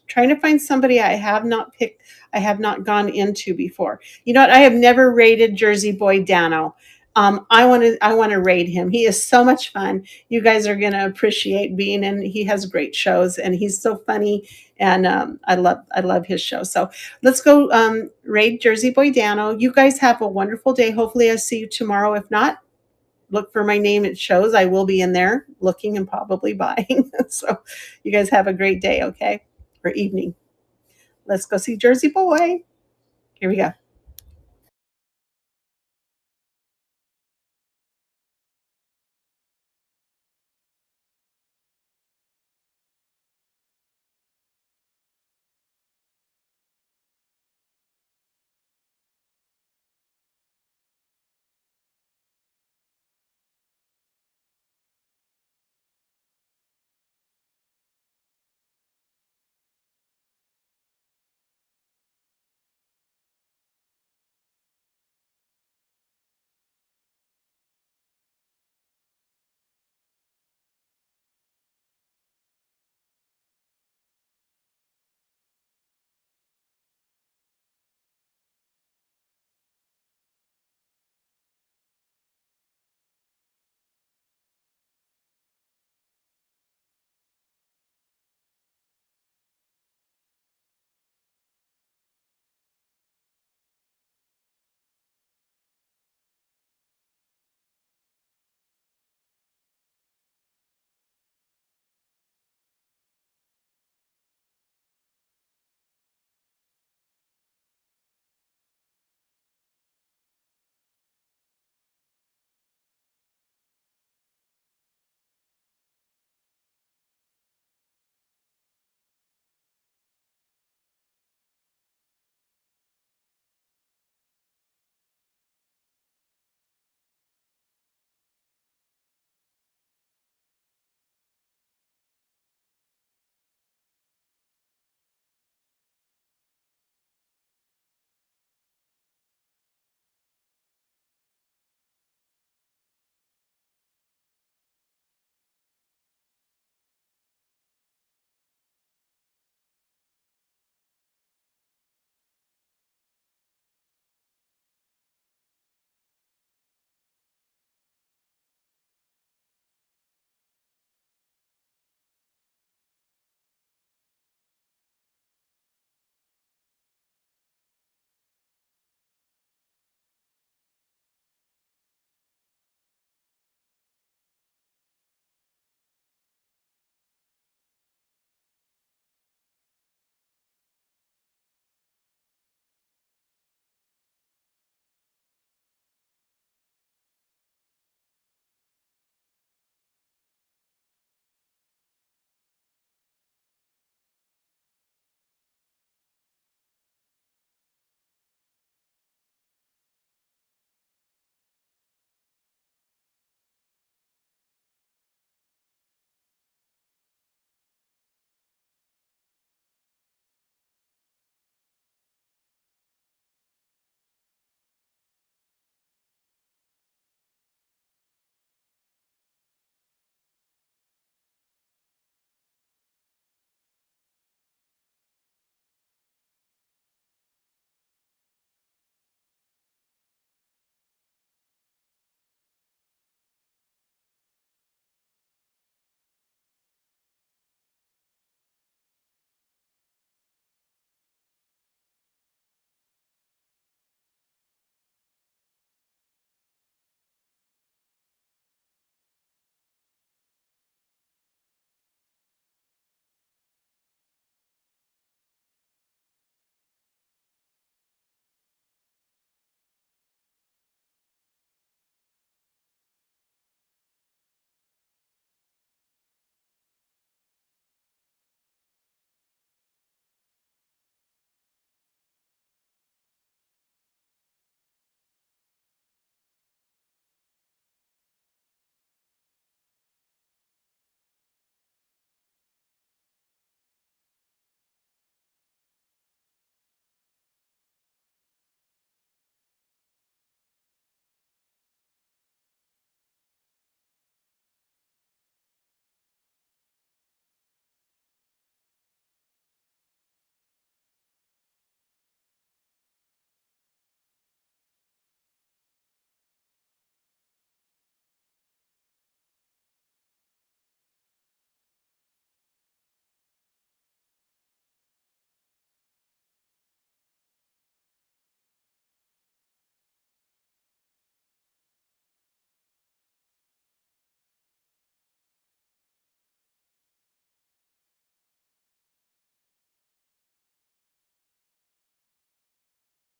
Trying to find somebody I have not picked, I have not gone into before. You know what? I have never rated Jersey Boy Dano. I want to rate him. He is so much fun. You guys are going to appreciate being in. He has great shows and he's so funny. And I love his show. So let's go raid Jersey Boy Dano. You guys have a wonderful day. Hopefully I see you tomorrow. If not, look for my name. It shows I will be in there looking and probably buying. So you guys have a great day. Okay. Or evening. Let's go see Jersey Boy. Here we go.